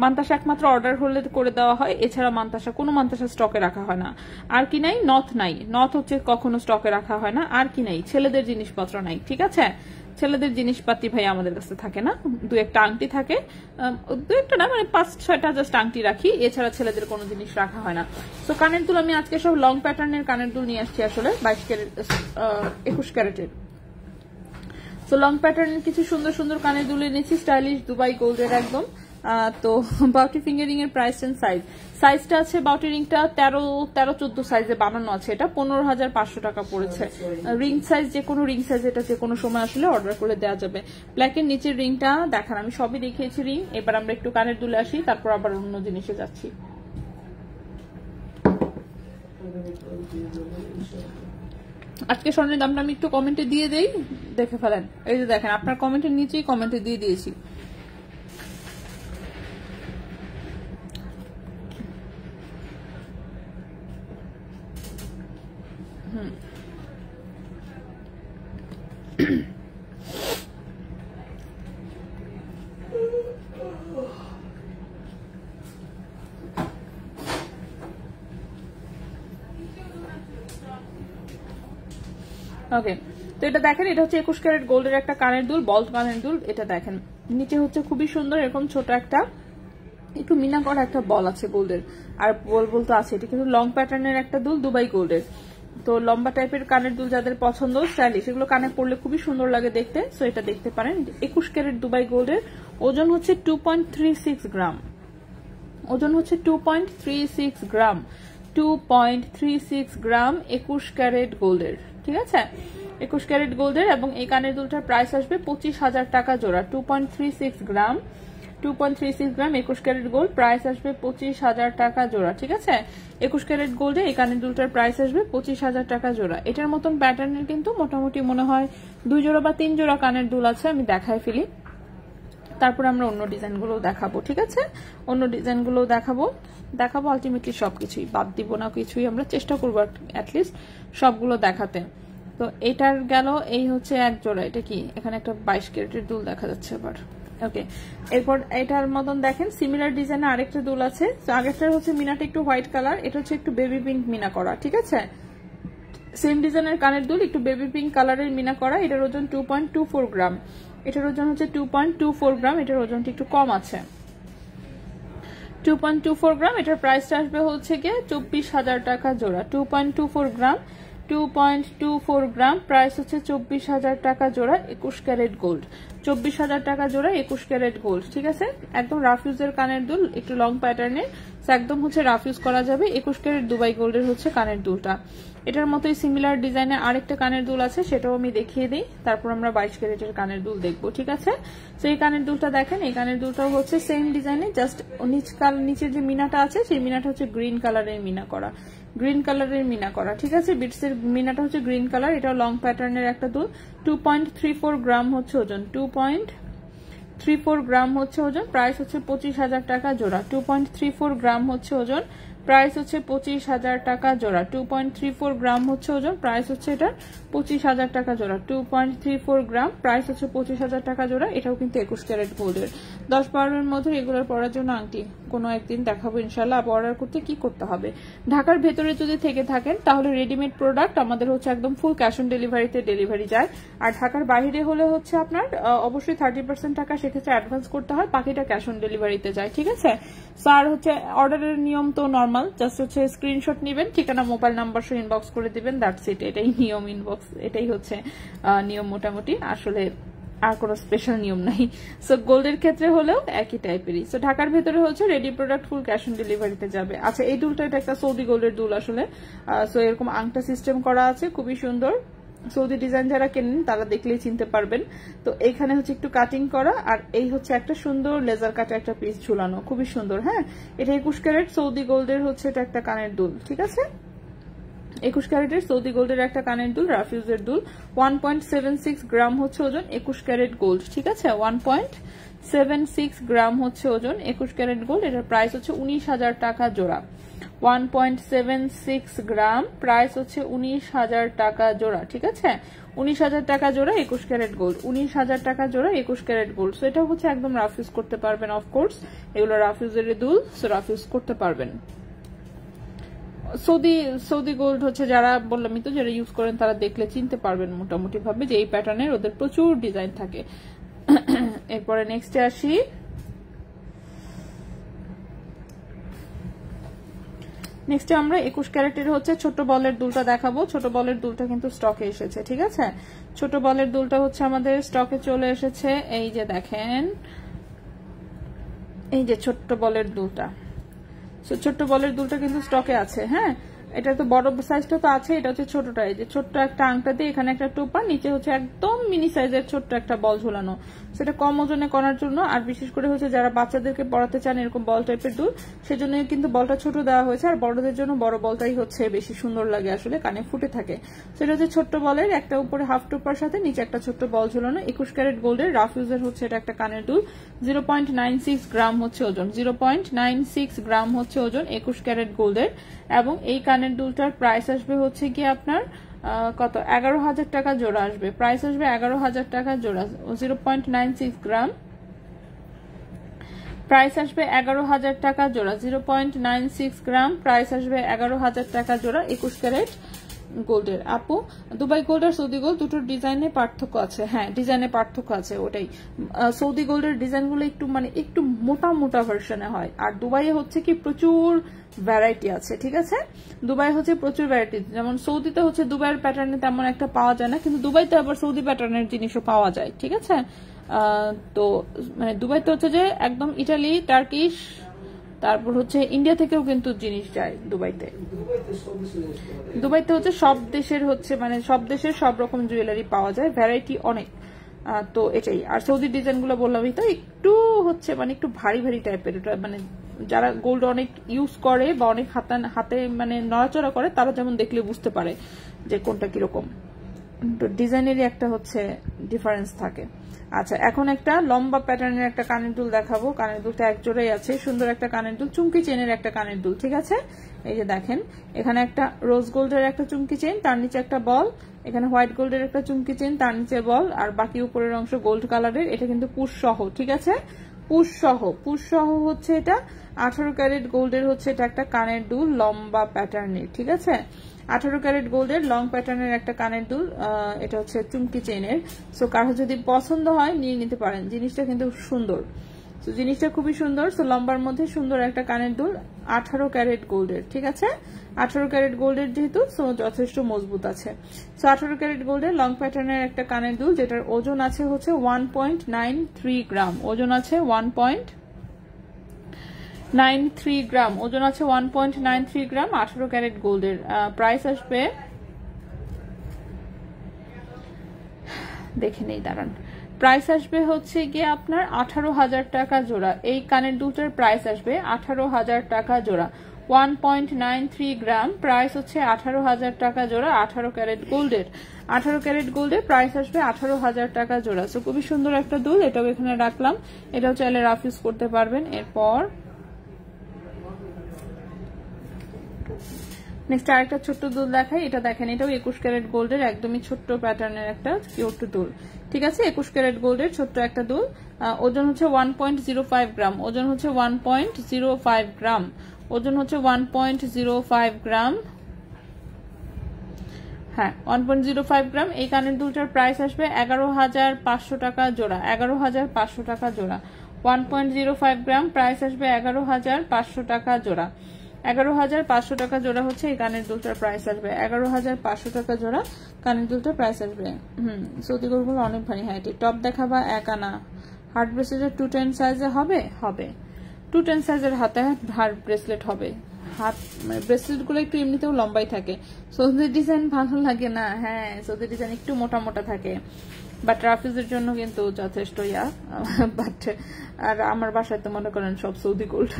মানতাসা একমাত্র অর্ডার হলে করে দেওয়া হয়, এছাড়া কোনো মানতাসা স্টকে রাখা হয় না। আর কি নাই? নথ নাই, নথ হচ্ছে কখনো স্টকে রাখা হয় না। আর কি নাই? ছেলেদের জিনিসপত্র নাই, ঠিক আছে? ছেলেদের জিনিসপাতি ভাই আমাদের কাছে থাকে না, 2-1টা আংটি থাকে, 2-1টা না মানে 5-6টা জাস্ট আংটি রাখি, এছাড়া ছেলেদের কোনো জিনিস রাখা হয় না। তো কানের দুল আমি আজকে সব লং প্যাটার্নের কানের দুল নিয়ে আসছি আসলে 22 ক্যারেট 21 ক্যারেটের। তো লং প্যাটার্নের কিছু সুন্দর সুন্দর কানের দুল এনেছি, স্টাইলিশ দুবাই গোল্ডের একদম। তো বাউটি ফিঙ্গারিং এর প্রাইস এন্ড সাইজটা আছে, বাউটি রিংটা 13-14 সাইজে বানানো আছে, এটা 15,500 টাকা পড়েছে। রিং সাইজ যে কোনো রিং সাইজ, এটা যে কোনো সময় আসলে অর্ডার করে দেওয়া যাবে। ব্ল্যাকের নিচের রিংটা দেখান, আমি সবই দেখিয়েছি রিং, এবার আমরা একটু কানের দুলে আসি, তারপর আবার অন্য জিনিসে যাচ্ছি। আজকে স্বর্ণের দামটা আমি একটু কমেন্টে দিয়ে দেই, দেখে ফেলেন। এই যে দেখেন, আপনার কমেন্টের নিচেই কমেন্টে দিয়ে দিয়েছি। ওকে, তো এটা দেখেন, এটা হচ্ছে 21 ক্যারেট গোল্ডের একটা কানের দুল, বল্ট কানের দুল। এটা দেখেন নিচে হচ্ছে খুবই সুন্দর এরকম ছোট একটা একটু মিনা করা একটা বল আছে গোল্ডের, আর বল বলতে আছে, এটা কিন্তু লং প্যাটার্নের একটা দুল দুবাই গোল্ডের। তো লম্বা টাইপের কানের দুল যাদের পছন্দ, স্টাইলিশ, এগুলো কানে পরলে খুবই সুন্দর লাগে দেখতে, সো এটা দেখতে পারেন। 21 ক্যারেট দুবাই গোল্ডের, ওজন হচ্ছে 2.36 গ্রাম, ওজন হচ্ছে 2.36 গ্রাম, 2.36 গ্রাম 21 ক্যারেট গোল্ডের, ঠিক আছে? 21 ক্যারেট গোল্ডের, এবং এই কানের দুলটার প্রাইস আসবে 25,000 টাকা জোড়া। 2.36 গ্রাম 21 ক্যারেট গোল্ড, প্রাইস আসবে 25,000 টাকা জোড়া, ঠিক আছে? 21 ক্যারেট গোল্ডে এই কানের দুলটার প্রাইস আসবে 25,000 টাকা জোড়া। এটার মতন প্যাটার্নের কিন্তু মোটামুটি মনে হয় 2 জোড়া বা 3 জোড়া কানের দুল আছে, আমি দেখাই ফেলি, তারপর আমরা অন্য ডিজাইনগুলো দেখাবো, ঠিক আছে? অন্য ডিজাইনগুলো দেখাবো আলটিমেটলি সবকিছুই বাদ দিব না, কিছুই আমরা চেষ্টা করবো অ্যাটলিস্ট সবগুলো দেখাতে। তো এটার গেল, এই হচ্ছে এক জোড়া, এটা কি এখানে একটা 22 ক্যারেটের দুল দেখা যাচ্ছে আবার। ওকে, এরপর এটার মতন দেখেন সিমিলার ডিজাইনে আরেকটা দুল আছে। তো আগেরটার হচ্ছে মিনাটা একটু হোয়াইট কালার, এটা হচ্ছে একটু বেবি পিঙ্ক মিনা করা, ঠিক আছে? সেম ডিজাইনের কানের দুল, একটু বেবি পিঙ্ক কালারের মিনা করা। এটার ওজন 2.24 গ্রাম, এটার ওজন হচ্ছে 2.24 গ্রাম, এটার ওজনটা একটু কম আছে, 2.24 গ্রাম। এটার প্রাইসটা আসবে হচ্ছে গিয়ে 24,000 টাকা জোড়া। 2.24 গ্রাম, 2.24 গ্রাম, প্রাইস হচ্ছে 24,000 টাকা জোড়া, 21 ক্যারেট গোল্ড। 24,000 টাকা জোড়া, 21 ক্যারেট গোল্ড, ঠিক আছে? একদম রাফ ইউজের কানের দুল, একটু লং প্যাটার্নের, একদম হচ্ছে রাফ ইউজ করা যাবে। 21 ক্যারেট দুবাই গোল্ডের হচ্ছে কানের দুলটা। এটার মতোই সিমিলার ডিজাইনের আরেকটা কানের দুল আছে, সেটাও আমি দেখিয়ে দিই, তারপর আমরা 22 ক্যারেটের কানের দুল দেখবো, ঠিক আছে? তো এই কানের দুলটা দেখেন, এই কানের দুলটাও হচ্ছে সেম ডিজাইনে, জাস্ট নিচের যে মিনাটা আছে সেই মিনাটা হচ্ছে গ্রিন কালারের মিনা করা, গ্রিন কালারের মিনা করা, ঠিক আছে? বিটসের মিনাটা হচ্ছে গ্রিন কালার। এটা লং প্যাটার্নের একটা দুল। 2.34 গ্রাম হচ্ছে ওজন, 2.34 গ্রাম হচ্ছে ওজন, প্রাইস হচ্ছে 25,000 টাকা জোড়া। 2.34 গ্রাম হচ্ছে ওজন, প্রাইস হচ্ছে 25,000 টাকা জোড়া। 2.34 গ্রাম হচ্ছে ওজন, প্রাইস হচ্ছে এটা 25,000 টাকা জোড়া। 2.34 গ্রাম, প্রাইস হচ্ছে 25,000 টাকা জোড়া। এটাও কিন্তু 21 ক্যারেট গোল্ডের। 10-12 মধ্যে রেগুলার পরার জন্য আংটি কোনো একদিন দেখাবো ইনশাল্লাহ। অর্ডার করতে কি করতে হবে, ঢাকার ভেতরে যদি থেকে থাকেন তাহলে রেডিমেড প্রোডাক্ট আমাদের হচ্ছে একদম ফুল ক্যাশ অন ডেলিভারিতে ডেলিভারি যায়। আর ঢাকার বাইরে হলে হচ্ছে আপনার অবশ্যই 30% টাকা সেক্ষেত্রে অ্যাডভান্স করতে হয়, বাকিটা ক্যাশ অন ডেলিভারিতে যায়, ঠিক আছে? স্যার হচ্ছে অর্ডারের নিয়ম তো নর্মাল, জাস্ট হচ্ছে স্ক্রিনশট নেবেন, ঠিকানা মোবাইল নাম্বার সহ ইনবক্স করে দিবেন, দ্যাটস ইট। এটাই নিয়ম, ইনবক্স এটাই হচ্ছে নিয়ম মোটামুটি, আসলে আর কোনো স্পেশাল নিয়ম নাই। সো গোল্ডের ক্ষেত্রে হলেও একই টাইপেরই। সো ঢাকার ভেতরে হচ্ছে ready product full cash on ডেলিভারিতে যাবে। আচ্ছা, এই দুলটা এটা একটা সৌদি গোল্ডের দুল আসলে। সো এরকম আংটা সিস্টেম করা আছে, খুবই সুন্দর। সৌদি ডিজাইন যারা কেনেন তারা দেখলেই চিনতে পারবেন। তো এইখানে হচ্ছে একটু কাটিং করা, আর এই হচ্ছে একটা সুন্দর লেজার কাটা একটা পিস ঝুলানো, খুবই সুন্দর। হ্যাঁ, এটা 21 ক্যারেট সৌদি গোল্ডের হচ্ছে এটা একটা কানের দুল, ঠিক আছে? 21 ক্যারেটের সৌদি গোল্ডের একটা কানের দুল, রাফিউজের দুল, 1.76 গ্রাম হচ্ছে ওজন, 21 ক্যারেট গোল্ড, ঠিক আছে, 1.76 গ্রাম হচ্ছে ওজন, 21 ক্যারেট গোল্ড। এটার প্রাইস হচ্ছে 19,000 টাকা জোড়া। 1.76 গ্রাম, প্রাইস হচ্ছে 19,000 টাকা জোড়া, ঠিক আছে, 19,000 টাকা জোড়া 21 ক্যারেট গোল্ড, 19,000 টাকা জোড়া 21 ক্যারেট গোল্ড। সো এটা হচ্ছে একদম রাফিউজ করতে পারবেন, অফকোর্স এগুলো রাফিউজের দুল, সো রাফিউজ করতে পারবেন। সৌদি গোল্ড হচ্ছে যারা বললামই তো, যারা ইউজ করেন তারা দেখলে চিনতে পারবেন মোটামুটি ভাবে যে এই প্যাটার্নের ওদের প্রচুর ডিজাইন থাকে। এরপরে নেক্সটে আসি, নেক্সটে আমরা 21 ক্যারেটের হচ্ছে ছোট বলের দুলটা দেখাবো। ছোট বলের দুলটা কিন্তু স্টকে এসেছে, ঠিক আছে, ছোট বলের দুলটা হচ্ছে আমাদের স্টকে চলে এসেছে। এই যে দেখেন, এই যে ছোট্ট বলের দুলটা, ছোট্ট বলের দুলটা কিন্তু স্টকে আছে। হ্যাঁ, এটা তো বড় সাইজটা তো আছে, এটা হচ্ছে ছোটটা। এই যে ছোট্ট একটা আংটা দিয়ে এখানে একটা টোপা, নিচে হচ্ছে একদম মিনি সাইজের ছোট্ট একটা বল ঝোলানো, সেটা কম ওজনে করার জন্য। আর বিশেষ করে হচ্ছে যারা বাচ্চাদেরকে পড়াতে চান এরকম বল টাইপের দুল, সেজন্য কিন্তু বলটা ছোট দেওয়া হয়েছে। আর বড়দের জন্য বড় বলটাই হচ্ছে বেশি সুন্দর লাগে, আসলে কানে ফুটে থাকে। সেটা হচ্ছে ছোট্ট বলের একটা উপরে হাফ টোপার সাথে নিচে একটা ছোট্ট বল ঝোলানো, 21 ক্যারেট গোল্ডের রাফিউজের হচ্ছে এটা একটা কানের দুল, 0.96 গ্রাম হচ্ছে ওজন, 0.96 গ্রাম হচ্ছে ওজন, 21 ক্যারেট গোল্ডের। এবং এই কানের দুলটার প্রাইস আসবে হচ্ছে কি আপনার কত, 11,000 টাকা জোড়া আসবে, প্রাইস আসবে 11,000 টাকা জোড়া, 0.96 গ্রাম, প্রাইস আসবে 11,000 টাকা জোড়া, 0.96 গ্রাম, প্রাইস আসবে 11,000 টাকা জোড়া, 21 ক্যারেট গোল্ডের। আপু, দুবাই গোল্ড আর সৌদি গোল্ড দুটোর ডিজাইনে পার্থক্য আছে? হ্যাঁ, ডিজাইনে পার্থক্য আছে, ওটাই। সৌদি গোল্ডের ডিজাইনগুলো একটু মানে একটু মোটা মোটা ভার্সনে হয়, আর দুবাইয়ে হচ্ছে কি প্রচুর ভ্যারাইটি আছে, ঠিক আছে, দুবাই হচ্ছে প্রচুর ভ্যারাইটি। যেমন সৌদিতে হচ্ছে দুবাইয়ের প্যাটার্নে তেমন একটা পাওয়া যায় না, কিন্তু দুবাইতে আবার সৌদি প্যাটার্নের জিনিসও পাওয়া যায়, ঠিক আছে। তো মানে দুবাইতে হচ্ছে যে একদম ইটালি, টার্কিশ, তারপর হচ্ছে ইন্ডিয়া থেকেও কিন্তু জিনিস যায় দুবাইতে। দুবাইতে হচ্ছে সব দেশের হচ্ছে মানে সব দেশের সব রকম জুয়েলারি পাওয়া যায়, ভ্যারাইটি অনেক। তো এটাই। আর সৌদি ডিজাইন গুলো বললামই তো, একটু হচ্ছে মানে একটু ভারী ভারী টাইপের, এটা মানে যারা গোল্ড অনেক ইউজ করে বা অনেক হাতে মানে নড়াচড়া করে তারা যেমন দেখলে বুঝতে পারে যে কোনটা কিরকম। তো ডিজাইনেরই একটা হচ্ছে ডিফারেন্স থাকে। আচ্ছা, এখন একটা লম্বা প্যাটার্নের একটা কানের দুল দেখাবো। কানের দুলটা এক জোড়াই আছে, সুন্দর একটা কানের দুল, চুমকি চেনের একটা কানের দুল, ঠিক আছে। এই যে দেখেন, এখানে একটা রোজ গোল্ডের একটা চুমকি চেন, তার নিচে একটা বল, এখানে হোয়াইট গোল্ডের একটা চুমকি চেন, তার নিচে বল, আর বাকি উপরের অংশ গোল্ড কালারের। এটা কিন্তু পুশ সহ, ঠিক আছে, পুশ সহ হচ্ছে এটা। 18 ক্যারেট গোল্ডের হচ্ছে এটা একটা কানের দুল, লম্বা প্যাটার্নের, ঠিক আছে, 18 ক্যারেট গোল্ডের লং প্যাটার্নের একটা কানের দুল। এটা হচ্ছে চুমকি চেনের। সো কারো যদি পছন্দ হয় নিয়ে নিতে পারেন, জিনিসটা কিন্তু সুন্দর, সো জিনিসটা খুবই সুন্দর। সো লম্বার মধ্যে সুন্দর একটা কানের দুল, 18 ক্যারেট গোল্ডের, ঠিক আছে, 18 ক্যারেট গোল্ডের যেহেতু, সো যথেষ্ট মজবুত আছে। সো 18 ক্যারেট গোল্ডের লং প্যাটার্নের একটা কানের দুল, যেটার ওজন আছে হচ্ছে 1.93 গ্রাম, ওজন আছে 1.93 গ্রাম, ওজন আছে 1.93 গ্রাম, 18 ক্যারেট গোল্ডের। প্রাইস আসবে, দেখে নেই দাঁড়ান, প্রাইস আসবে হচ্ছে গিয়ে আপনার 18,000 টাকা জোড়া। এই কানের দুটার প্রাইস আসবে 18,000 টাকা জোড়া, 1.93 গ্রাম, প্রাইস হচ্ছে 18,000 টাকা জোড়া, 18 ক্যারেট গোল্ডের। 18 ক্যারেট গোল্ডের প্রাইস আসবে 18,000 টাকা জোড়া। সো খুবই সুন্দর একটা দুল, এটাও এখানে রাখলাম, এটাও চাইলে রাফ ইউজ করতে পারবেন। এরপর নেক্সট আরেকটা ছোট্ট দুল দেখাই, এটা দেখেন, এটাও 21 ক্যারেট গোল্ডের একদমই ছোট্ট প্যাটার্নের একটা কিউট দুল, ঠিক আছে, 21 ক্যারেট গোল্ডের ছোট্ট একটা দুল। ওজন হচ্ছে 1.05 গ্রাম, ওজন হচ্ছে 1.05 গ্রাম, ওজন হচ্ছে 1.05 গ্রাম, হ্যাঁ 1.05 গ্রাম। এই কানের দুলটার প্রাইস আসবে 11,500 টাকা জোড়া, 11,500 টাকা জোড়া, 1.05 গ্রাম, প্রাইস আসবে 11,500 টাকা জোড়া, 11,500 টাকা জোড়া হচ্ছে এই কানের দুলটার প্রাইস আসবে, 11,500 টাকা জোড়া কানের দুলটার প্রাইস আসবে। সৌদি গোলগুলো অনেক ভারী। হ্যাঁ, টপ দেখাবা, এক আনা হার্ট ব্রেসলেট 210 সাইজে হবে, 210 সাইজের হাতে হার্ট ব্রেসলেট হবে। হাত মানে ব্রেসলেট গুলো একটু এমনিতেও লম্বাই থাকে, সৌদি ডিজাইন ভালো লাগে না। হ্যাঁ, সৌদি ডিজাইন একটু মোটা মোটা থাকে, বাট রাফিজের জন্য কিন্তু যথেষ্ট বাট আর আমার বাসায় তো মনে করেন সব সৌদি গোল্ড।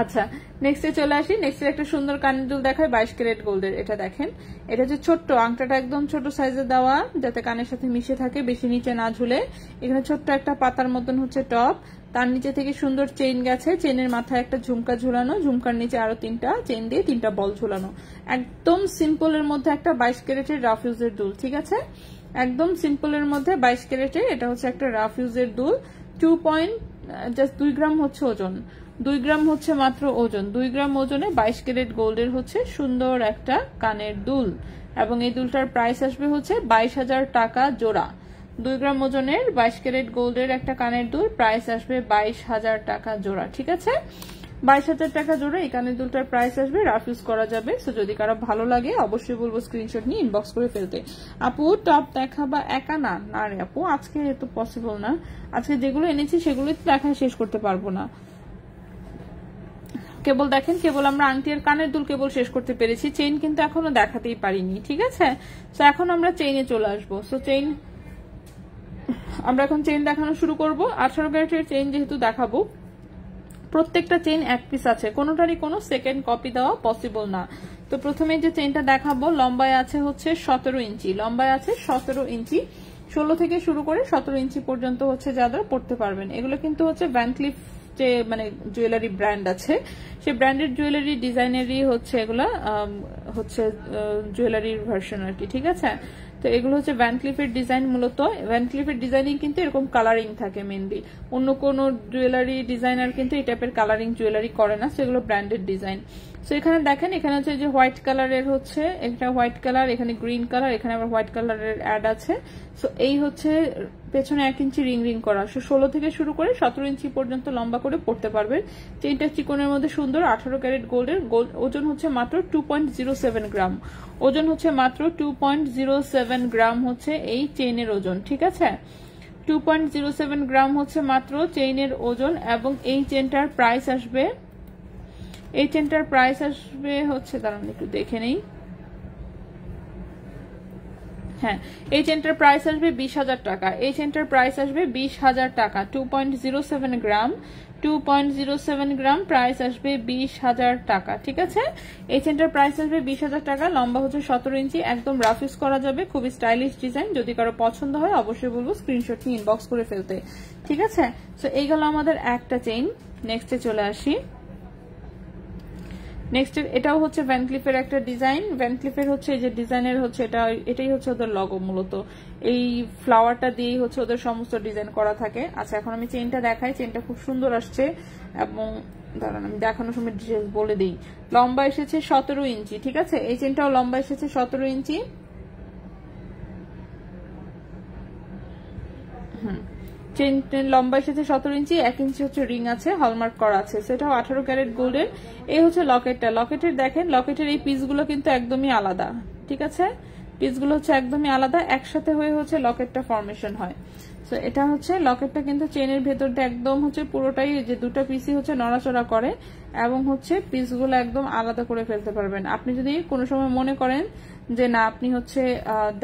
আচ্ছা নেক্সটে চলে আসি। নেক্সট একটা সুন্দর কানের দুল দেখায় 22 ক্যারেট গোল্ডের। এটা দেখেন, এটা যে ছোট্ট আংটাটা একদম ছোট সাইজে দেওয়া, যাতে কানের সাথে মিশে থাকে, বেশি নিচে না ঝুলে। এখানে ছোট্ট একটা পাতার মতন হচ্ছে টপ, তার নিচে থেকে সুন্দর চেইন গেছে, চেইনের মাথায় একটা ঝুমকা ঝুলানো, ঝুমকার নিচে আরো 3টা চেইন দিয়ে 3টা বল ঝুলানো। একদম সিম্পলের মধ্যে একটা 22 ক্যারেটের রাফ ইউজের দুল, ঠিক আছে? একদম সিম্পলের মধ্যে 22 ক্যারেটের এটা হচ্ছে একটা রাফ ইউজের দুল। 2 গ্রাম হচ্ছে ওজন, 2 গ্রাম হচ্ছে মাত্র ওজন। 2 গ্রাম ওজনে 22 ক্যারেট গোল্ডের হচ্ছে সুন্দর একটা কানের দুল, এবং এই দুলটার প্রাইস আসবে হচ্ছে 22,000 টাকা জোড়া। 2 গ্রাম ওজনের 22 ক্যারেট গোল্ডের একটা কানের দুল, প্রাইস আসবে 22,000 টাকা জোড়া, ঠিক আছে? 22,000 টাকা জোড়া এই কানের দুলটার প্রাইস আসবে। রাফ ইউজ করা যাবে। সো যদি কারো ভালো লাগে অবশ্যই বলবো স্ক্রিনশট নিয়ে ইনবক্স করে ফেলতে। আপু টপ দেখাবা একা? না না রে আপু, আজকে তো পসিবল না। আজকে যেগুলো এনেছি সেগুলোই তো দেখা শেষ করতে পারবো না। কেবল দেখেন, কেবল আমরা আংটি আর কানের দুল কেবল শেষ করতে পেরেছি, চেইন কিন্তু এখনো দেখাতেই পারিনি, ঠিক আছে? সো এখন আমরা চেইনে চলে আসবো। সো চেইন, আমরা এখন চেইন দেখানো শুরু করব। 18 ক্যারেটের চেইন যেহেতু দেখাবো, প্রত্যেকটা চেইন এক পিস আছে, কোনোটারই কোনো সেকেন্ড কপি দেওয়া পসিবল না। তো প্রথমে যে চেইনটা দেখাবো লম্বায় আছে হচ্ছে 17 ইঞ্চি, লম্বায় আছে 17 ইঞ্চি, 16 থেকে শুরু করে 17 ইঞ্চি পর্যন্ত হচ্ছে যাদের পড়তে পারবেন। এগুলো কিন্তু হচ্ছে ভ্যান ক্লিফ যে মানে জুয়েলারি ব্র্যান্ড আছে, সেই ব্র্যান্ডের জুয়েলারি ডিজাইনেরই হচ্ছে এগুলা হচ্ছে জুয়েলারির ভার্সন আর কি, ঠিক আছে? তো এগুলো হচ্ছে ভ্যান ক্লিফের ডিজাইন। মূলত ভ্যান ক্লিফের ডিজাইনিং কিন্তু এরকম কালারিং থাকে মেনলি, অন্য কোনো জুয়েলারি ডিজাইনার কিন্তু এই টাইপের কালারিং জুয়েলারি করে না, সেগুলো ব্র্যান্ডেড ডিজাইন। সো এখানে দেখেন, এখানে হচ্ছে যে হোয়াইট কালারের হচ্ছে, এটা হোয়াইট কালার, এখানে গ্রিন কালার, এখানে আবার হোয়াইট কালারের অ্যাড আছে। সো এই হচ্ছে পেছনে 1 ইঞ্চি রিং রিং করা। 16 থেকে শুরু করে 17 ইঞ্চি পর্যন্ত লম্বা করে পড়তে পারবেন। চেইনটা চিকনের মধ্যে সুন্দর, 18 ক্যারেট গোল্ডের। ওজন হচ্ছে মাত্র 2.07 গ্রাম, ওজন হচ্ছে মাত্র 2.07 গ্রাম হচ্ছে এই চেইনের ওজন, ঠিক আছে? 2.07 গ্রাম হচ্ছে মাত্র চেইনের ওজন। এবং এই চেইনটার প্রাইস আসবে, এই চেইনটার প্রাইস আসবে হচ্ছে, দাঁড়ান একটু দেখে নেই। হ্যাঁ, এই চেনটার প্রাইস আসবে 20,000 টাকা। এই চেনটার প্রাইস আসবে 20,000 টাকা। 2.07 গ্রাম, 2.07 গ্রাম, প্রাইস আসবে 20,000 টাকা, ঠিক আছে? এই চেনটার প্রাইস আসবে 20,000 টাকা। লম্বা হচ্ছে 17 ইঞ্চি, একদম রাফ ইউজ করা যাবে, খুবই স্টাইলিশ ডিজাইন। যদি কারো পছন্দ হয় অবশ্যই বলবো স্ক্রিনশট নিয়ে ইনবক্স করে ফেলতে, ঠিক আছে? সো এই গেল আমাদের একটা চেইন। নেক্সটে চলে আসি। নেক্সট এটাও হচ্ছে ভ্যান ক্লিফের একটা ডিজাইন। ভ্যান ক্লিফের হচ্ছে যে ডিজাইনের হচ্ছে এটাই হচ্ছে ওদের লগো, মূলত এই ফ্লাওয়ারটা দিয়েই হচ্ছে ওদের সমস্ত ডিজাইন করা থাকে। আচ্ছা এখন আমি চেইনটা দেখাই, চেইনটা খুব সুন্দর আসছে, এবং দাঁড়ান আমি দেখানোর সময় ডিটেইলস বলে দিই। লম্বা এসেছে 17 ইঞ্চি, ঠিক আছে? এই চেইনটাও লম্বা এসেছে 17 ইঞ্চি। চেইন লম্বা এসেছে 17 ইঞ্চি, 1 ইঞ্চি হচ্ছে রিং আছে, হলমার্ক করা আছে, সেটাও 18 ক্যারেট গোল্ডের। এই হচ্ছে লকেটটা। লকেটের দেখেন, লকেটের এই পিসগুলো কিন্তু একদমই আলাদা, ঠিক আছে? পিসগুলো হচ্ছে একদমই আলাদা, একসাথে হয়ে হচ্ছে লকেটটা ফরমেশন হয়। তো এটা হচ্ছে লকেটটা কিন্তু চেনের ভেতর দিয়ে একদম হচ্ছে পুরোটাই যে দুটো পিসই হচ্ছে নড়াচড়া করে, এবং হচ্ছে পিসগুলো একদম আলাদা করে ফেলতে পারবেন। আপনি যদি কোনো সময় মনে করেন যে না আপনি হচ্ছে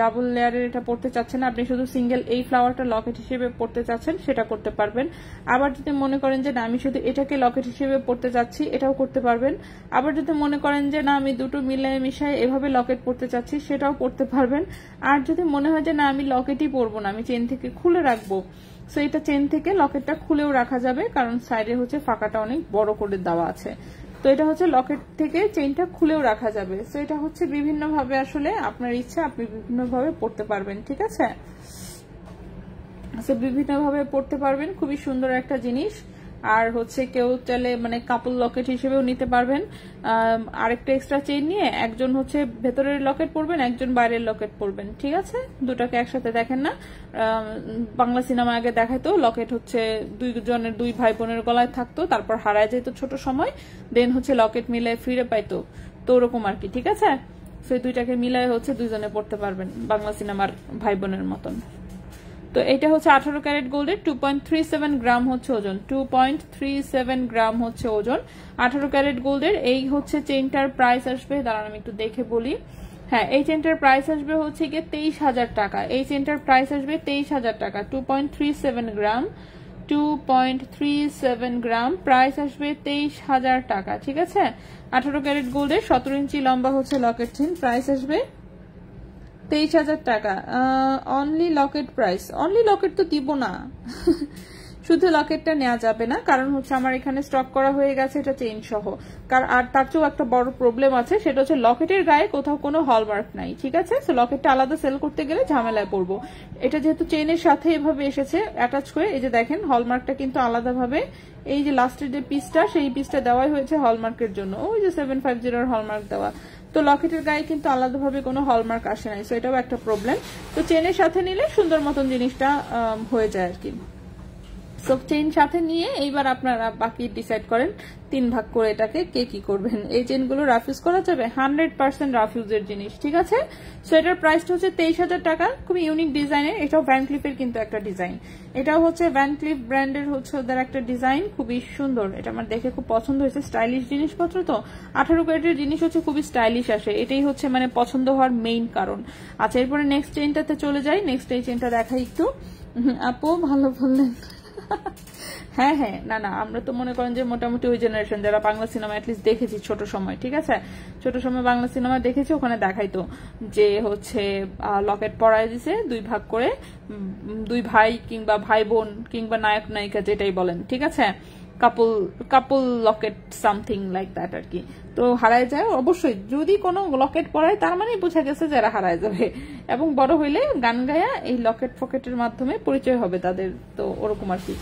ডাবল লেয়ারের এটা পড়তে চাচ্ছেন, আপনি শুধু সিঙ্গেল এই ফ্লাওয়ারটা লকেট হিসেবে পড়তে চাচ্ছেন, সেটা করতে পারবেন। আবার যদি মনে করেন যে না আমি শুধু এটাকে লকেট হিসেবে পড়তে চাচ্ছি, এটাও করতে পারবেন। আবার যদি মনে করেন যে না আমি দুটো মিলায় মিশায় এভাবে লকেট পড়তে চাচ্ছি, সেটাও পড়তে পারবেন। আর যদি মনে হয় যে না আমি লকেটই পরবো না, আমি চেন থেকে খুলে রাখবো, সো এটা চেন থেকে লকেটটা খুলেও রাখা যাবে, কারণ সাইডে হচ্ছে ফাঁকাটা অনেক বড় করে দেওয়া আছে। তো এটা হচ্ছে লকেট থেকে চেইনটা খুলেও রাখা যাবে। সো এটা হচ্ছে বিভিন্ন ভাবে আসলে আপনার ইচ্ছা, আপনি বিভিন্ন ভাবে পড়তে পারবেন, ঠিক আছে? বিভিন্ন ভাবে পড়তে পারবেন, খুবই সুন্দর একটা জিনিস। আর হচ্ছে কেউ চাইলে মানে কাপল লকেট হিসেবেও নিতে পারবেন। আরেকটা এক্সট্রা চেইন নিয়ে একজন হচ্ছে ভেতরের লকেট পরবেন, একজন বাইরের লকেট পরবেন, ঠিক আছে? দুটাকে একসাথে দেখেন না, বাংলা সিনেমা আগে দেখাইতো লকেট হচ্ছে দুইজনের, দুই ভাই বোনের গলায় থাকতো, তারপর হারায় যেত ছোট সময়, দেন হচ্ছে লকেট মিলে ফিরে পাইতো, তো ওরকম আর কি, ঠিক আছে? সেই দুইটাকে মিলায় হচ্ছে দুইজনে পড়তে পারবেন বাংলা সিনেমার ভাই বোনের মতন। তো এটা হচ্ছে 18 ক্যারেট গোল্ডের, 2.37 গ্রাম হচ্ছে ওজন, 2.37 গ্রাম হচ্ছে ওজন 18 ক্যারেট গোল্ডের। এই হচ্ছে চেইনটার প্রাইস আসবে, দাঁড়ান আমি একটু দেখে বলি। হ্যাঁ, এই চেইনটার প্রাইস আসবে হচ্ছে গিয়ে 23,000 টাকা। এই চেইনটার প্রাইস আসবে 23,000 টাকা। 2.37 গ্রাম, 2.37 গ্রাম, প্রাইস আসবে 23,000 টাকা। ঠিক আছে, 18 ক্যারেট গোল্ডের 17 ইঞ্চি লম্বা হচ্ছে লকেট চেন, প্রাইস আসবে 23,000 টাকা। Only Locket price, only Locket তো দিব না শুধু লকেটটা নেওয়া যাবে না, কারণ হচ্ছে আমার এখানে স্টক করা হয়ে গেছে এটা চেইন সহ। আর তার চেয়েও একটা বড় প্রবলেম আছে, সেটা হচ্ছে লকেটের গায়ে কোথাও কোনো হলমার্ক নাই। ঠিক আছে, সো লকেটটা আলাদা সেল করতে গেলে ঝামেলায় পড়বো। এটা যেহেতু চেইনের সাথে এভাবে এসেছে অ্যাটাচ হয়ে, এই যে দেখেন হলমার্কটা কিন্তু আলাদাভাবে, এই যে লাস্টের যে পিসটা সেই পিসটা দেওয়াই হয়েছে হলমার্কের জন্য, ওই যে 750 হলমার্ক দেওয়া। তো লকেটের গায়ে কিন্তু আলাদাভাবে কোনো হলমার্ক আসে নাই, সো এটাও একটা প্রবলেম। তো চেনের সাথে নিলে সুন্দর মতন জিনিসটা হয়ে যায় আর কি। সো চেইন সাথে নিয়ে এইবার আপনারা বাকি ডিসাইড করেন 3 ভাগ করে এটাকে কে কি করবেন। এই চেইনগুলো রাফ ইউজ করা যাবে, 100% রাফ ইউজের জিনিস। ঠিক আছে, সো এটার প্রাইসটা হচ্ছে 23,000 টাকা। খুবই ইউনিক ডিজাইনের, এটাও ভ্যান ক্লিফের কিন্তু একটা ডিজাইন। এটাও হচ্ছে ভ্যান ক্লিফ ব্র্যান্ডের হচ্ছে ওদের একটা ডিজাইন, খুবই সুন্দর। এটা আমার দেখে খুব পছন্দ হয়েছে, স্টাইলিশ জিনিসপত্র তো 18 ক্যারেটের জিনিস হচ্ছে খুবই স্টাইলিশ আসে, এটাই হচ্ছে মানে পছন্দ হওয়ার মেইন কারণ। আচ্ছা, এরপরে নেক্সট চেইনটাতে চলে যাই। নেক্সট এই চেইনটা দেখাই একটু। আপু ভালো বললেন হ্যাঁ হ্যাঁ, না না, আমরা তো মনে করেন যে মোটামুটি ওই জেনারেশন যারা বাংলা সিনেমা অ্যাটলিস্ট দেখেছি ছোট সময়। ঠিক আছে, ছোট সময় বাংলা সিনেমা দেখেছি, ওখানে দেখাইতো যে হচ্ছে লকেট পরায় দিছে 2 ভাগ করে, 2 ভাই কিংবা ভাই বোন কিংবা নায়ক নায়িকা যেটাই বলেন। ঠিক আছে, কাপল লকেট সামথিং লাইক দ্যাট আর কি। তো হারায় যায় অবশ্যই, যদি কোনো লকেট পরায় তার মানে বোঝা গেছে যারা হারায় যাবে, এবং বড় হইলে গান গায়া এই লকেট ফকেটের মাধ্যমে পরিচয় হবে তাদের, তো ওরকম আর কি।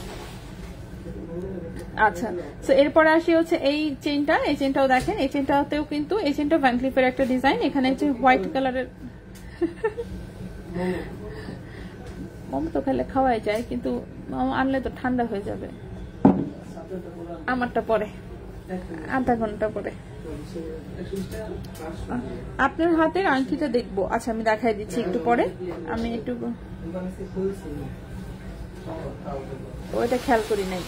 আচ্ছা, তো এরপরে আসি হচ্ছে এই চেইনটা। এই চেইনটাও দেখেন, এই চেইনটাতেও কিন্তু, এই চেইনটা ভ্যান ক্লিফের একটা ডিজাইন। এখানে হচ্ছে হোয়াইট কালারের মোমো তো খেলে খাওয়াই যায়, কিন্তু মোমো আনলে তো ঠান্ডা হয়ে যাবে। আমারটা পরে, আধা ঘন্টা পরে। আপনার হাতের আংটিটা দেখবো। আচ্ছা, আমি দেখাই দিচ্ছি একটু পরে। আমি একটু ওইটা খেয়াল করি নাই,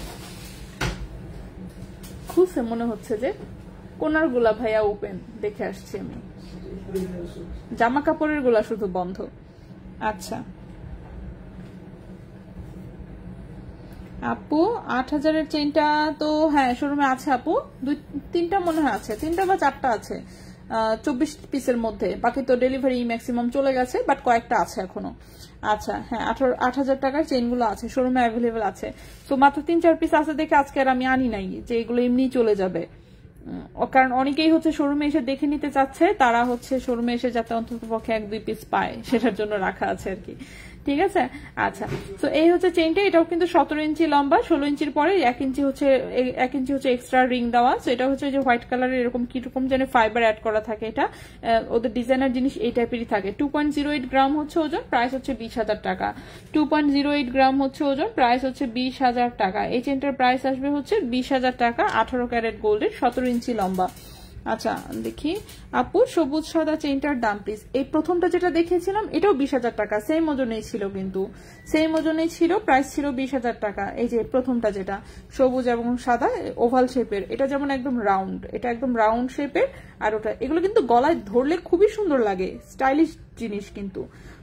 খুলছে মনে হচ্ছে যে কোনার গুলা ভাইয়া ওপেন, দেখে আসছি আমি, জামা কাপড়ের গুলা শুধু বন্ধ। আচ্ছা আপু, 8,000-এর চেইনটা তো হ্যাঁ শোরুমে আছে আপু, 2-3টা মনে হয় আছে, 3টা বা 4টা আছে 24 পিসের মধ্যে। বাকি তো ডেলিভারি ম্যাক্সিমাম চলে গেছে, বাট কয়েকটা আছে এখনো। আচ্ছা হ্যাঁ, 8,000 টাকার চেইনগুলো আছে শোরুমে অ্যাভেলেবেল আছে। তো মাত্র 3-4 পিস আছে দেখে আজকে আর আমি আনি নাই যে এগুলো এমনি চলে যাবে, কারণ অনেকেই হচ্ছে শোরুমে এসে দেখে নিতে চাচ্ছে, তারা হচ্ছে শোরুমে এসে যাতে অন্তত পক্ষে 1-2 পিস পায় সেটার জন্য রাখা আছে আর কি। ঠিক আছে, আচ্ছা, তো এই হচ্ছে চেইনটা। এটাও কিন্তু 17 ইঞ্চি লম্বা, 16 ইঞ্চির পরে 1 ইঞ্চি হচ্ছে এক্সট্রা রিং দেওয়া। তো এটা হচ্ছে যে হোয়াইট কালারের এরকম কিরকম যেন ফাইবার অ্যাড করা থাকে, এটা ওদের ডিজাইনার জিনিস এই টাইপেরই থাকে। 2.08 গ্রাম হচ্ছে ওজন, প্রাইস হচ্ছে 20,000 টাকা। 2.08 গ্রাম হচ্ছে ওজন, প্রাইস হচ্ছে 20,000 টাকা। এই চেইনটার প্রাইস আসবে হচ্ছে 20,000 টাকা, 18 ক্যারেট গোল্ডের, 17 ইঞ্চি লম্বা। আচ্ছা দেখি আপু, সবুজ সাদা চেইনটার দাম প্লিজ। এই প্রথমটা যেটা দেখিয়েছিলাম এটাও 20,000 টাকা, সেম ওজনেই ছিল, কিন্তু সেম ওজনেই ছিল, প্রাইস ছিল 20,000 টাকা। এই যে প্রথমটা যেটা সবুজ এবং সাদা ওভাল শেপের, এটা যেমন একদম রাউন্ড, এটা একদম রাউন্ড শেপের। আর ওটা, এগুলো কিন্তু গলায় ধরলে খুবই সুন্দর লাগে, স্টাইলিশ জিনিস কিন্তু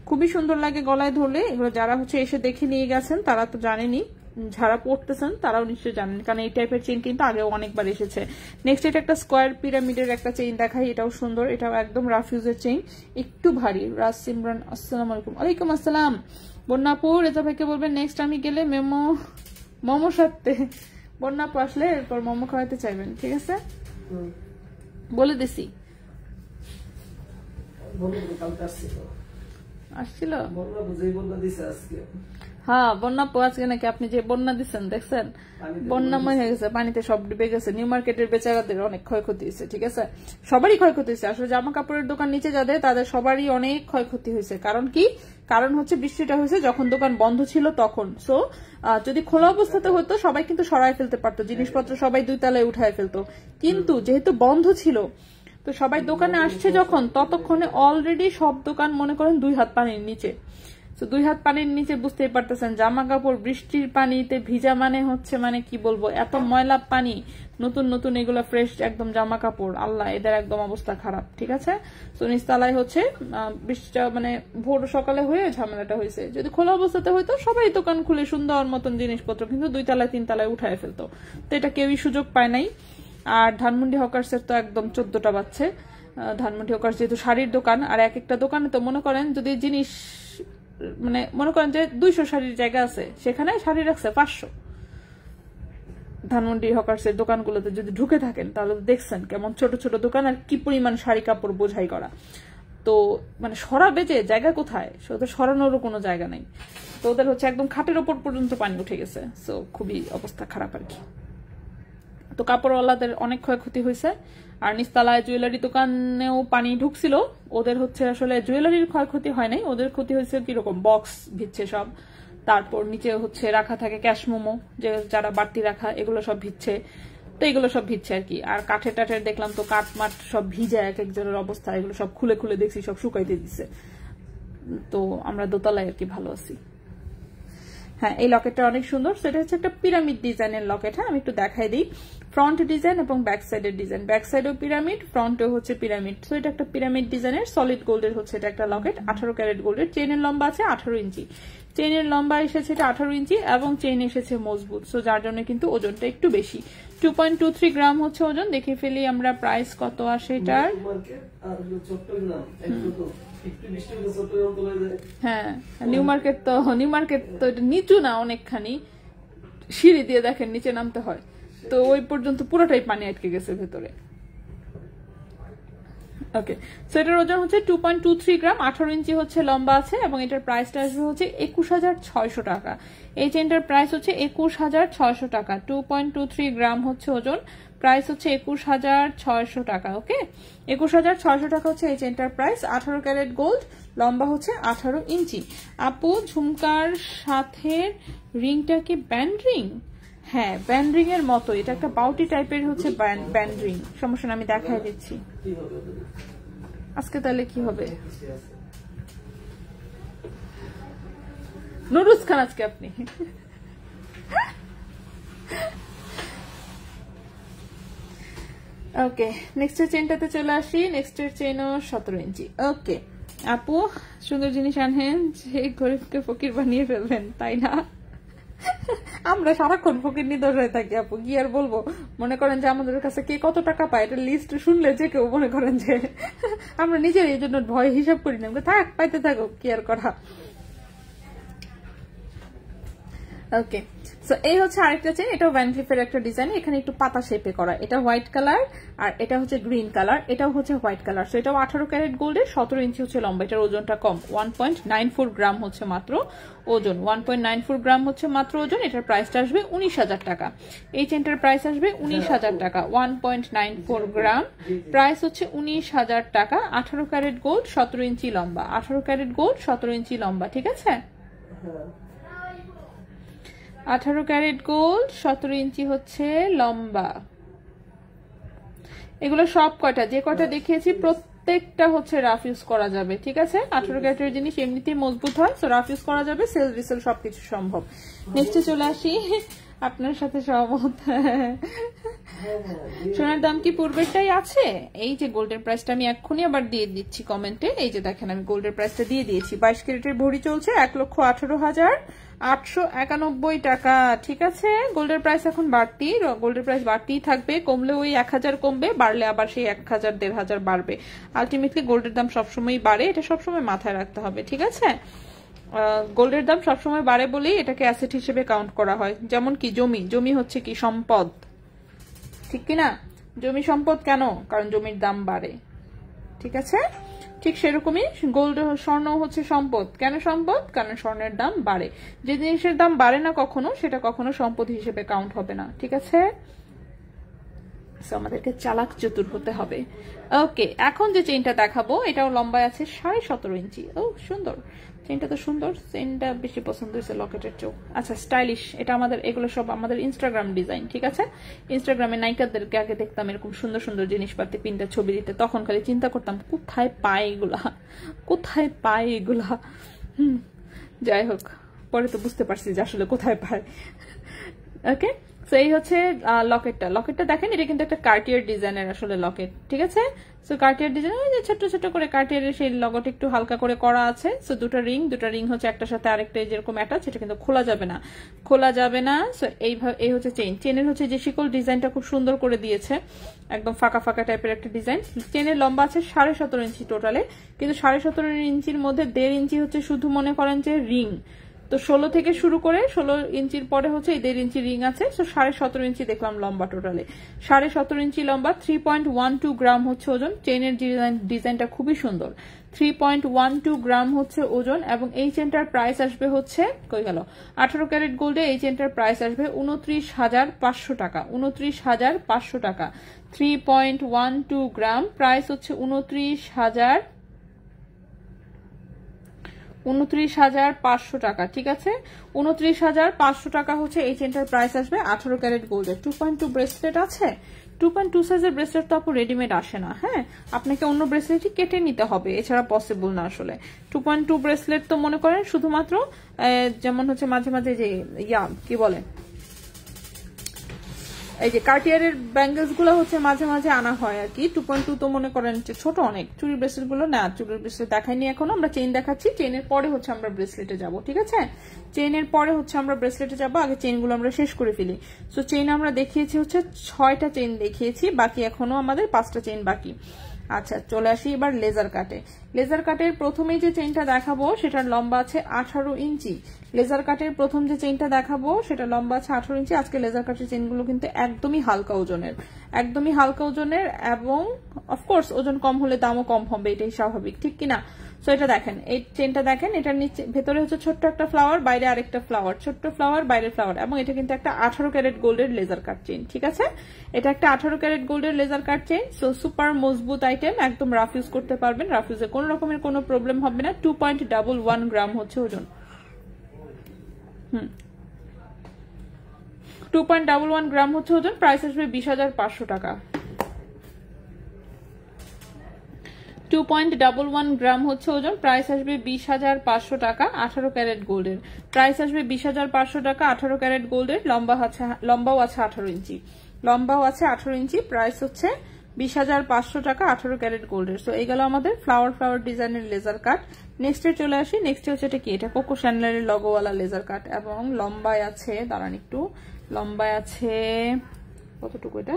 খুবই সুন্দর লাগে গলায় ধরলে। এগুলো যারা হচ্ছে এসে দেখে নিয়ে গেছেন তারা তো জানেনি, যারা পড়তেছেন তারাও নিশ্চয়ই জানেন, কারণ এই টাইপের চেইন কিন্তু আগেও অনেকবার এসেছে। নেক্সট এটা একটা স্কোয়ার পিরামিডের একটা চেইন দেখাই, এটাও সুন্দর, এটাও একদম রাফ ইউজের চেইন, একটু ভারী। রাজ সিমরান আসসালামু আলাইকুম। ওয়ালাইকুম আসসালাম। বন্যাপু, রেজা ভাইকে বলবেন নেক্সট আমি গেলে মোমো সাথে, বন্যাপু আসলে এরপর মোমো খাওয়াতে চাইবেন। ঠিক আছে, বলে দিছি। আসছিল হ্যাঁ বন্যা আজকে নাকি আপনি যে বন্যা দিচ্ছেন দেখছেন, বন্যাময় হয়ে গেছে, পানিতে সব ডুবে গেছে। নিউ মার্কেটের বেচারাদের অনেক ক্ষয়ক্ষতি হয়েছে। ঠিক আছে, সবারই ক্ষয়ক্ষতি হয়েছে আসলে, জামা কাপড়ের দোকান নিচে যাদের তাদের সবারই অনেক ক্ষয়ক্ষতি হয়েছে। কারণ কি, কারণ হচ্ছে বৃষ্টিটা হয়েছে যখন দোকান বন্ধ ছিল তখন। সো যদি খোলা অবস্থাতে হতো সবাই কিন্তু সরাই ফেলতে পারতো, জিনিসপত্র সবাই 2 তলায় উঠায় ফেলতো, কিন্তু যেহেতু বন্ধ ছিল তো সবাই দোকানে আসছে যখন, ততক্ষণে অলরেডি সব দোকান মনে করেন 2 হাত পানির নিচে। তো 2 হাত পানির নিচে বুঝতেই পারতেছেন জামা কাপড় বৃষ্টির পানিতে ভিজা মানে হচ্ছে মানে কি বলবো, এত ময়লা পানি, নতুন নতুন এগুলো ফ্রেশ একদম জামা কাপড়, আল্লাহ এদের একদম অবস্থা খারাপ। ঠিক আছে, তো নিচতলায় হচ্ছে বৃষ্টিটা মানে ভোর সকালে হয়ে ঝামেলাটা হয়েছে। যদি খোলা অবস্থাতে হয়তো সবাই দোকান খুলে সুন্দর মতন জিনিসপত্র কিন্তু 2 তলায় 3 তলায় উঠায় ফেলতো, তো এটা কেউই সুযোগ পায় নাই। আর ধানমন্ডি হকার্সের তো একদম 14টা বাজছে। ধানমন্ডি হকার্স যেহেতু শাড়ির দোকান, আর এক একটা দোকানে তো মনে করেন যদি জিনিস মানে মনে করেন যে 200 শাড়ির জায়গা আছে, সেখানে শাড়ি রাখছে 500। ধানমন্ডি হকার্সের দোকানগুলোতে যদি ঢুকে থাকেন তাহলে দেখছেন কেমন ছোট ছোট দোকান আর কি পরিমাণ শাড়ি কাপড় বোঝাই করা। তো মানে সরা বেচে জায়গা কোথায়, ওদের সরানোরও কোনো জায়গা নেই। তো ওদের হচ্ছে একদম খাটের ওপর পর্যন্ত পানি উঠে গেছে, সো খুবই অবস্থা খারাপ আর কি। তো কাপড়ওয়ালাদের অনেক ক্ষয়ক্ষতি হয়েছে। আর নিচতলায় জুয়েলারি দোকানেও পানি ঢুকছিল, ওদের হচ্ছে আসলে জুয়েলারির ক্ষয়ক্ষতি হয় নাই, ওদের ক্ষতি হয়েছে কিরকম, বক্স ভিজছে সব, তারপর নিচে হচ্ছে রাখা থাকে ক্যাশ মোমো যে যারা বাড়তি রাখা, এগুলো সব ভিজছে। তো এগুলো সব ভিজছে আর কি। আর কাঠের টাঠের দেখলাম তো কাঠ মাঠ সব ভিজে এক একজনের অবস্থা, এগুলো সব খুলে খুলে দেখছি সব শুকাইতে দিচ্ছে। তো আমরা দোতলায় আর কি ভালো আছি। হ্যাঁ, এই লকেটটা অনেক সুন্দর, সেটা হচ্ছে একটা পিরামিড ডিজাইনের লকেট। হ্যাঁ, আমি একটু দেখাই দিই ফ্রন্ট ডিজাইন এবং ব্যাক সাইডের ডিজাইন। ব্যাক সাইডেও পিরামিড, ফ্রন্টেও হচ্ছে পিরামিড। তো এটা একটা পিরামিড ডিজাইনের সলিড গোল্ডের হচ্ছে এটা একটা লকেট, 18 ক্যারেট গোল্ডের। চেইনের লম্বা আছে 18 ইঞ্চি, চেইনের লম্বা এসেছে এটা 18 ইঞ্চি এবং চেইন এসেছে মজবুত, সো যার জন্য কিন্তু ওজনটা একটু বেশি। 2.23 গ্রাম হচ্ছে ওজন। দেখে ফেলি আমরা প্রাইস কত আসে এটার। হ্যাঁ, নিউ মার্কেট তো এটা নিচু না অনেকখানি, সিঁড়ি দিয়ে দেখেন নিচে নামতে হয়, তো ওই পর্যন্ত পুরোটাই পানি আটকে গেছে ভেতরে। ওকে, সো এটার ওজন হচ্ছে 2.23 গ্রাম, 18 ইঞ্চি হচ্ছে লম্বা আছে এবং এটার প্রাইসটা আসবে হচ্ছে 21,600 টাকা। এই চেনটার প্রাইস হচ্ছে 21,600 টাকা। 2.23 গ্রাম হচ্ছে ওজন, প্রাইস হচ্ছে 21,600 টাকা। ওকে, 21,600 টাকা হচ্ছে এই চেনটার প্রাইস। 18 ক্যারেট গোল্ড, লম্বা হচ্ছে 18 ইঞ্চি। আপু ঝুমকার সাথে রিংটা কি ব্যান্ড রিং? হ্যাঁ, ব্যান্ড রিং এর মতো, এটা একটা বাউটি টাইপের হচ্ছে ব্যান্ড রিং। সমস্যা না, আমি দেখাই দিচ্ছি আজকে। তাহলে কি হবে, নুরুস খান আজকে আপনি। ওকে, নেক্সটের চেনটাতে চলে আসি। নেক্সটের চেনও 17 ইঞ্চি। ওকে আপু, সুন্দর জিনিস আনহেন যে গরিবকে ফকির বানিয়ে ফেলবেন, তাই না? আমরা সারাক্ষণ ফকির নিদর হয়ে থাকি আপু, কি আর বলবো। মনে করেন যে আমাদের কাছে কে কত টাকা পায় এটা লিস্ট শুনলে যে কেউ মনে করেন যে আমরা নিজের এই জন্য ভয় হিসাব করি না, থাক পাইতে থাকো, কি আর করা। ওকে, সো এই হচ্ছে আরেকটা চেন, এটাও ভ্যান ক্লিফের একটা ডিজাইন, এখানে একটু পাতা শেপে করা। এটা হোয়াইট কালার আর এটা হচ্ছে গ্রিন কালার, এটাও হচ্ছে হোয়াইট কালার। সো এটাও 18 ক্যারেট গোল্ডের, 17 ইঞ্চি হচ্ছে লম্বা। এটার ওজনটা কম, 1.94 গ্রাম হচ্ছে মাত্র ওজন। 1.94 গ্রাম হচ্ছে মাত্র ওজন। এটার প্রাইসটা আসবে 19,000 টাকা। এই চেনটার প্রাইস আসবে 19,000 টাকা। 1.94 গ্রাম, প্রাইস হচ্ছে 19,000 টাকা। 18 ক্যারেট গোল্ড, 17 ইঞ্চি লম্বা। 18 ক্যারেট গোল্ড, 17 ইঞ্চি লম্বা, ঠিক আছে? 18 ক্যারেট গোল্ড, 17 ইঞ্চি হচ্ছে লম্বা। এগুলো সব কয়টা যে কয়টা দেখিয়েছি প্রত্যেকটা হচ্ছে রাফ ইউজ করা যাবে, ঠিক আছে? 18 ক্যারেটের জিনিস এমনিতেই মজবুত হয়, সো রাফ ইউজ করা যাবে, সেল রিসেল সবকিছু সম্ভব। নেক্সটে চলে আসি, আপনার সাথে সহমত। সোনার দাম কি পূর্বেরটাই আছে? এই যে গোল্ডের প্রাইসটা আমি এক্ষুনি আবার দিয়ে দিচ্ছি কমেন্টে, এই যে দেখেন আমি গোল্ডের প্রাইসটা দিয়ে দিয়েছি। 22 ক্যারেটের ভরি চলছে 1,18,891 টাকা, ঠিক আছে? গোল্ডের প্রাইস এখন বাড়তি, গোল্ডের প্রাইস বাড়তেই থাকবে, কমলে ওই 1000 কমবে, বাড়লে আবার সেই 1000 1500 বাড়বে। আলটিমেটলি গোল্ডের দাম সবসময় বাড়ে, এটা সবসময় মাথায় রাখতে হবে, ঠিক আছে? গোল্ডের দাম সবসময় বাড়ে বলেই এটাকে অ্যাসেট হিসেবে কাউন্ট করা হয়। যেমন কি জমি হচ্ছে কি সম্পদ, ঠিক কিনা? জমি সম্পদ কেন? কারণ জমির দাম বাড়ে, ঠিক আছে? ঠিক সেরকমই গোল্ড স্বর্ণ হচ্ছে সম্পদ। কেন সম্পদ? কারণ স্বর্ণের দাম বাড়ে। যে জিনিসের দাম বাড়ে না কখনো, সেটা কখনো সম্পদ হিসেবে কাউন্ট হবে না, ঠিক আছে? আমাদেরকে চালাক চতুর হতে হবে। ওকে, এখন যে চেইনটা দেখাবো এটাও লম্বায় আছে 17.5 ইঞ্চি। ও সুন্দর, চেইনটা তো সুন্দর, চেইনটা বেশি পছন্দ হয়েছে লকেটের চোখ। আচ্ছা, স্টাইলিশ। এটা আমাদের, এগুলো সব আমাদের ইনস্টাগ্রাম ডিজাইন, ঠিক আছে? ইনস্টাগ্রামে নায়িকাদেরকে আগে দেখতাম এরকম সুন্দর সুন্দর জিনিসপাতি পিনটা ছবি দিতে, তখন খালি চিন্তা করতাম কোথায় পায় এগুলা, কোথায় পায় এগুলা। যাই হোক, পরে তো বুঝতে পারছি যে আসলে কোথায় পায়। ওকে, সো এই হচ্ছে লকেটটা দেখেন, এটা কিন্তু একটা কার্টিয়ার ডিজাইনের আসলে লকেট, ঠিক আছে। সো কার্টিয়ার ডিজাইন, ওই যে ছোট ছোট করে কার্টিয়ারের সেই লগোটা একটু হালকা করে করা আছে। সো দুটো রিং হচ্ছে একটার সাথে আরেকটা যেরকম অ্যাটাচ, সেটা কিন্তু খোলা যাবে না। সো এই হচ্ছে চেনের হচ্ছে যে শিকল ডিজাইনটা খুব সুন্দর করে দিয়েছে, একদম ফাঁকা ফাঁকা টাইপের একটা ডিজাইন। চেনের লম্বা আছে 17.5 ইঞ্চি টোটালে, কিন্তু 17.5 ইঞ্চির মধ্যে 1.5 ইঞ্চি হচ্ছে শুধু মনে করেন যে রিং। তো 16 থেকে শুরু করে 16 ইঞ্চির পরে হচ্ছে এই 1.5 ইঞ্চি রিং আছে। সো 17.5 ইঞ্চি দেখলাম লম্বা টোটালে, 17.5 ইঞ্চি লম্বা, 3.12 গ্রাম হচ্ছে ওজন। চেনের ডিজাইনটা খুবই সুন্দর, 3.12 গ্রাম হচ্ছে ওজন। এবং এই চেনটার প্রাইস আসবে হচ্ছে, কই গেল, 18 ক্যারেট গোল্ডে এই চেনটার প্রাইস আসবে 29,500 টাকা, 29,500 টাকা। 3.12 গ্রাম, প্রাইস হচ্ছে 29,500 টাকা, ঠিক আছে। 29,500 টাকা হচ্ছে এই চেনটার প্রাইস আসবে 18 ক্যারেট গোল্ডের। 2.2 ব্রেসলেট আছে, 2.2 সাইজের ব্রেসলেট তো আপু রেডিমেড আসে না, হ্যাঁ, আপনাকে অন্য ব্রেসলেটই কেটে নিতে হবে, এছাড়া পসিবল না আসলে। 2.2 ব্রেসলেট তো মনে করেন শুধুমাত্র যেমন হচ্ছে মাঝে মাঝে যে কি বলে, এই যে কার্টিয়ারের ব্যাঙ্গেলস গুলো হচ্ছে মাঝে মাঝে আনা হয় আর কি। 2.2 তো মনে করেন ছোট অনেক। চুড়ির ব্রেসলেট গুলো না, চুড়ির ব্রেসলেট দেখাইনি এখনো, আমরা চেইন দেখাচ্ছি, চেইনের পরে হচ্ছে আমরা ব্রেসলেটে যাব, ঠিক আছে। চেইনের পরে হচ্ছে আমরা ব্রেসলেটে যাব, আগে চেইন গুলো আমরা শেষ করে ফেলি। সো চেইন আমরা দেখিয়েছি হচ্ছে 6টা চেইন দেখিয়েছি, বাকি এখনো আমাদের 5টা চেইন বাকি। আচ্ছা, চলে আসি এবার লেজার কাটে। লেজার কাটের প্রথমেই যে চেইনটা দেখাবো সেটার লম্বা আছে 18 ইঞ্চি। লেজার কাটের প্রথম যে চেইনটা দেখাবো সেটা লম্বা আছে 18 ইঞ্চি। আজকে লেজার কাটের চেইনগুলো কিন্তু একদমই হালকা ওজনের, এবং অফকোর্স ওজন কম হলে দামও কম হবে, এটাই স্বাভাবিক, ঠিক কিনা। সো এটা দেখেন, এই চেইনটা দেখেন, এটার নিচে ভেতরে হচ্ছে ছোট্ট একটা ফ্লাওয়ার, বাইরে আরেকটা ফ্লাওয়ার, ছোট্ট ফ্লাওয়ার, বাইরে ফ্লাওয়ার, এবং এটা কিন্তু একটা 18 ক্যারেট গোল্ডের লেজার কাট চেইন, ঠিক আছে। এটা একটা 18 ক্যারেট গোল্ডের laser cut chain. So super মজবুত আইটেম, একদম রাফ ইউজ করতে পারবেন, রাফ ইউজে কোনো রকমের কোনো প্রবলেম হবে না। 2.11 গ্রাম হচ্ছে ওজন, 2.11 গ্রাম হচ্ছে ওজন। প্রাইস আসবে 20,500 টাকা। 2.11 গ্রাম হচ্ছে ওজন, প্রাইস আসবে 20,500 টাকা। 18 ক্যারেট গোল্ডের প্রাইস আসবে 20,500 টাকা। 18 ক্যারেট গোল্ডের, লম্বাও আছে 18 ইঞ্চি, প্রাইস হচ্ছে 20,500 টাকা 18 ক্যারেট গোল্ডের। সো এই গেল আমাদের ফ্লাওয়ার ডিজাইনের লেজার কাট। নেক্সটে চলে আসি, নেক্সটে হচ্ছে এটা কি, এটা কোকো শ্যানেলের লগোওয়ালা লেজার কাট, এবং লম্বায় আছে, দাঁড়ান একটু, লম্বায় আছে কতটুকু, এটা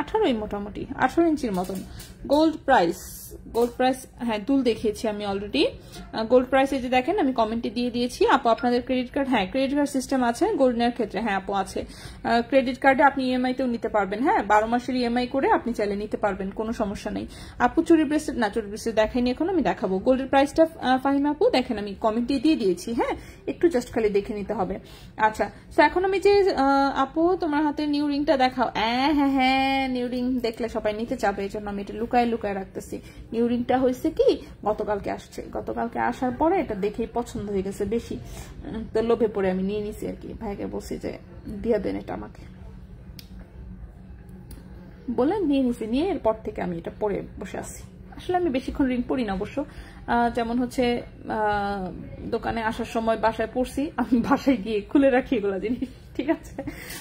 18 মোটামুটি 18 ইঞ্চির মতন। গোল্ড প্রাইস, হ্যাঁ দুল দেখিয়েছি আমি অলরেডি। গোল্ড প্রাইস এই যে দেখেন, আমি কমেন্টে দিয়ে দিয়েছি। আপু আপনাদের ক্রেডিট কার্ড, হ্যাঁ ক্রেডিট কার্ড সিস্টেম আছে গোল্ডেনের ক্ষেত্রে, হ্যাঁ আপু আছে। ক্রেডিট কার্ডে আপনি ইএমআই তেও নিতে পারবেন, হ্যাঁ 12 মাসের ইএমআই করে আপনি চাইলে নিতে পারবেন, কোনো সমস্যা নেই। আপু চুরি ব্রেসলেট, না চুরি ব্রেসলেট দেখাইনি এখন, আমি দেখাবো। গোল্ডের প্রাইসটা ফাহিমা আপু দেখেন, আমি কমেন্টে দিয়ে দিয়েছি, হ্যাঁ একটু জাস্ট খালি দেখে নিতে হবে। আচ্ছা, তো এখন আমি যে আপু তোমার হাতে নিউ রিংটা দেখাও, হ্যাঁ নিউ রিং দেখলে সবাই নিতে চাবে, এই জন্য আমি এটা লুকায় রাখতেছি। নিউ রিংটা হয়েছে কি, গতকালকে আসার পরে এটা দেখেই পছন্দ হয়ে গেছে বেশি, তো লোভে পড়ে আমি নিয়ে নিছি আর কি। ভাইকে বলছি যে দিয়ে দেন এটা আমাকে, বলে নিয়ে নিছি, নিয়ে এরপর থেকে আমি এটা পরে বসে আছি। আসলে আমি বেশিক্ষণ রিং পরি না অবশ্য, যেমন হচ্ছে দোকানে আসার সময় বাসায় পড়ছি, আমি বাসায় গিয়ে খুলে রাখি এগুলা জিনিস, ঠিক আছে।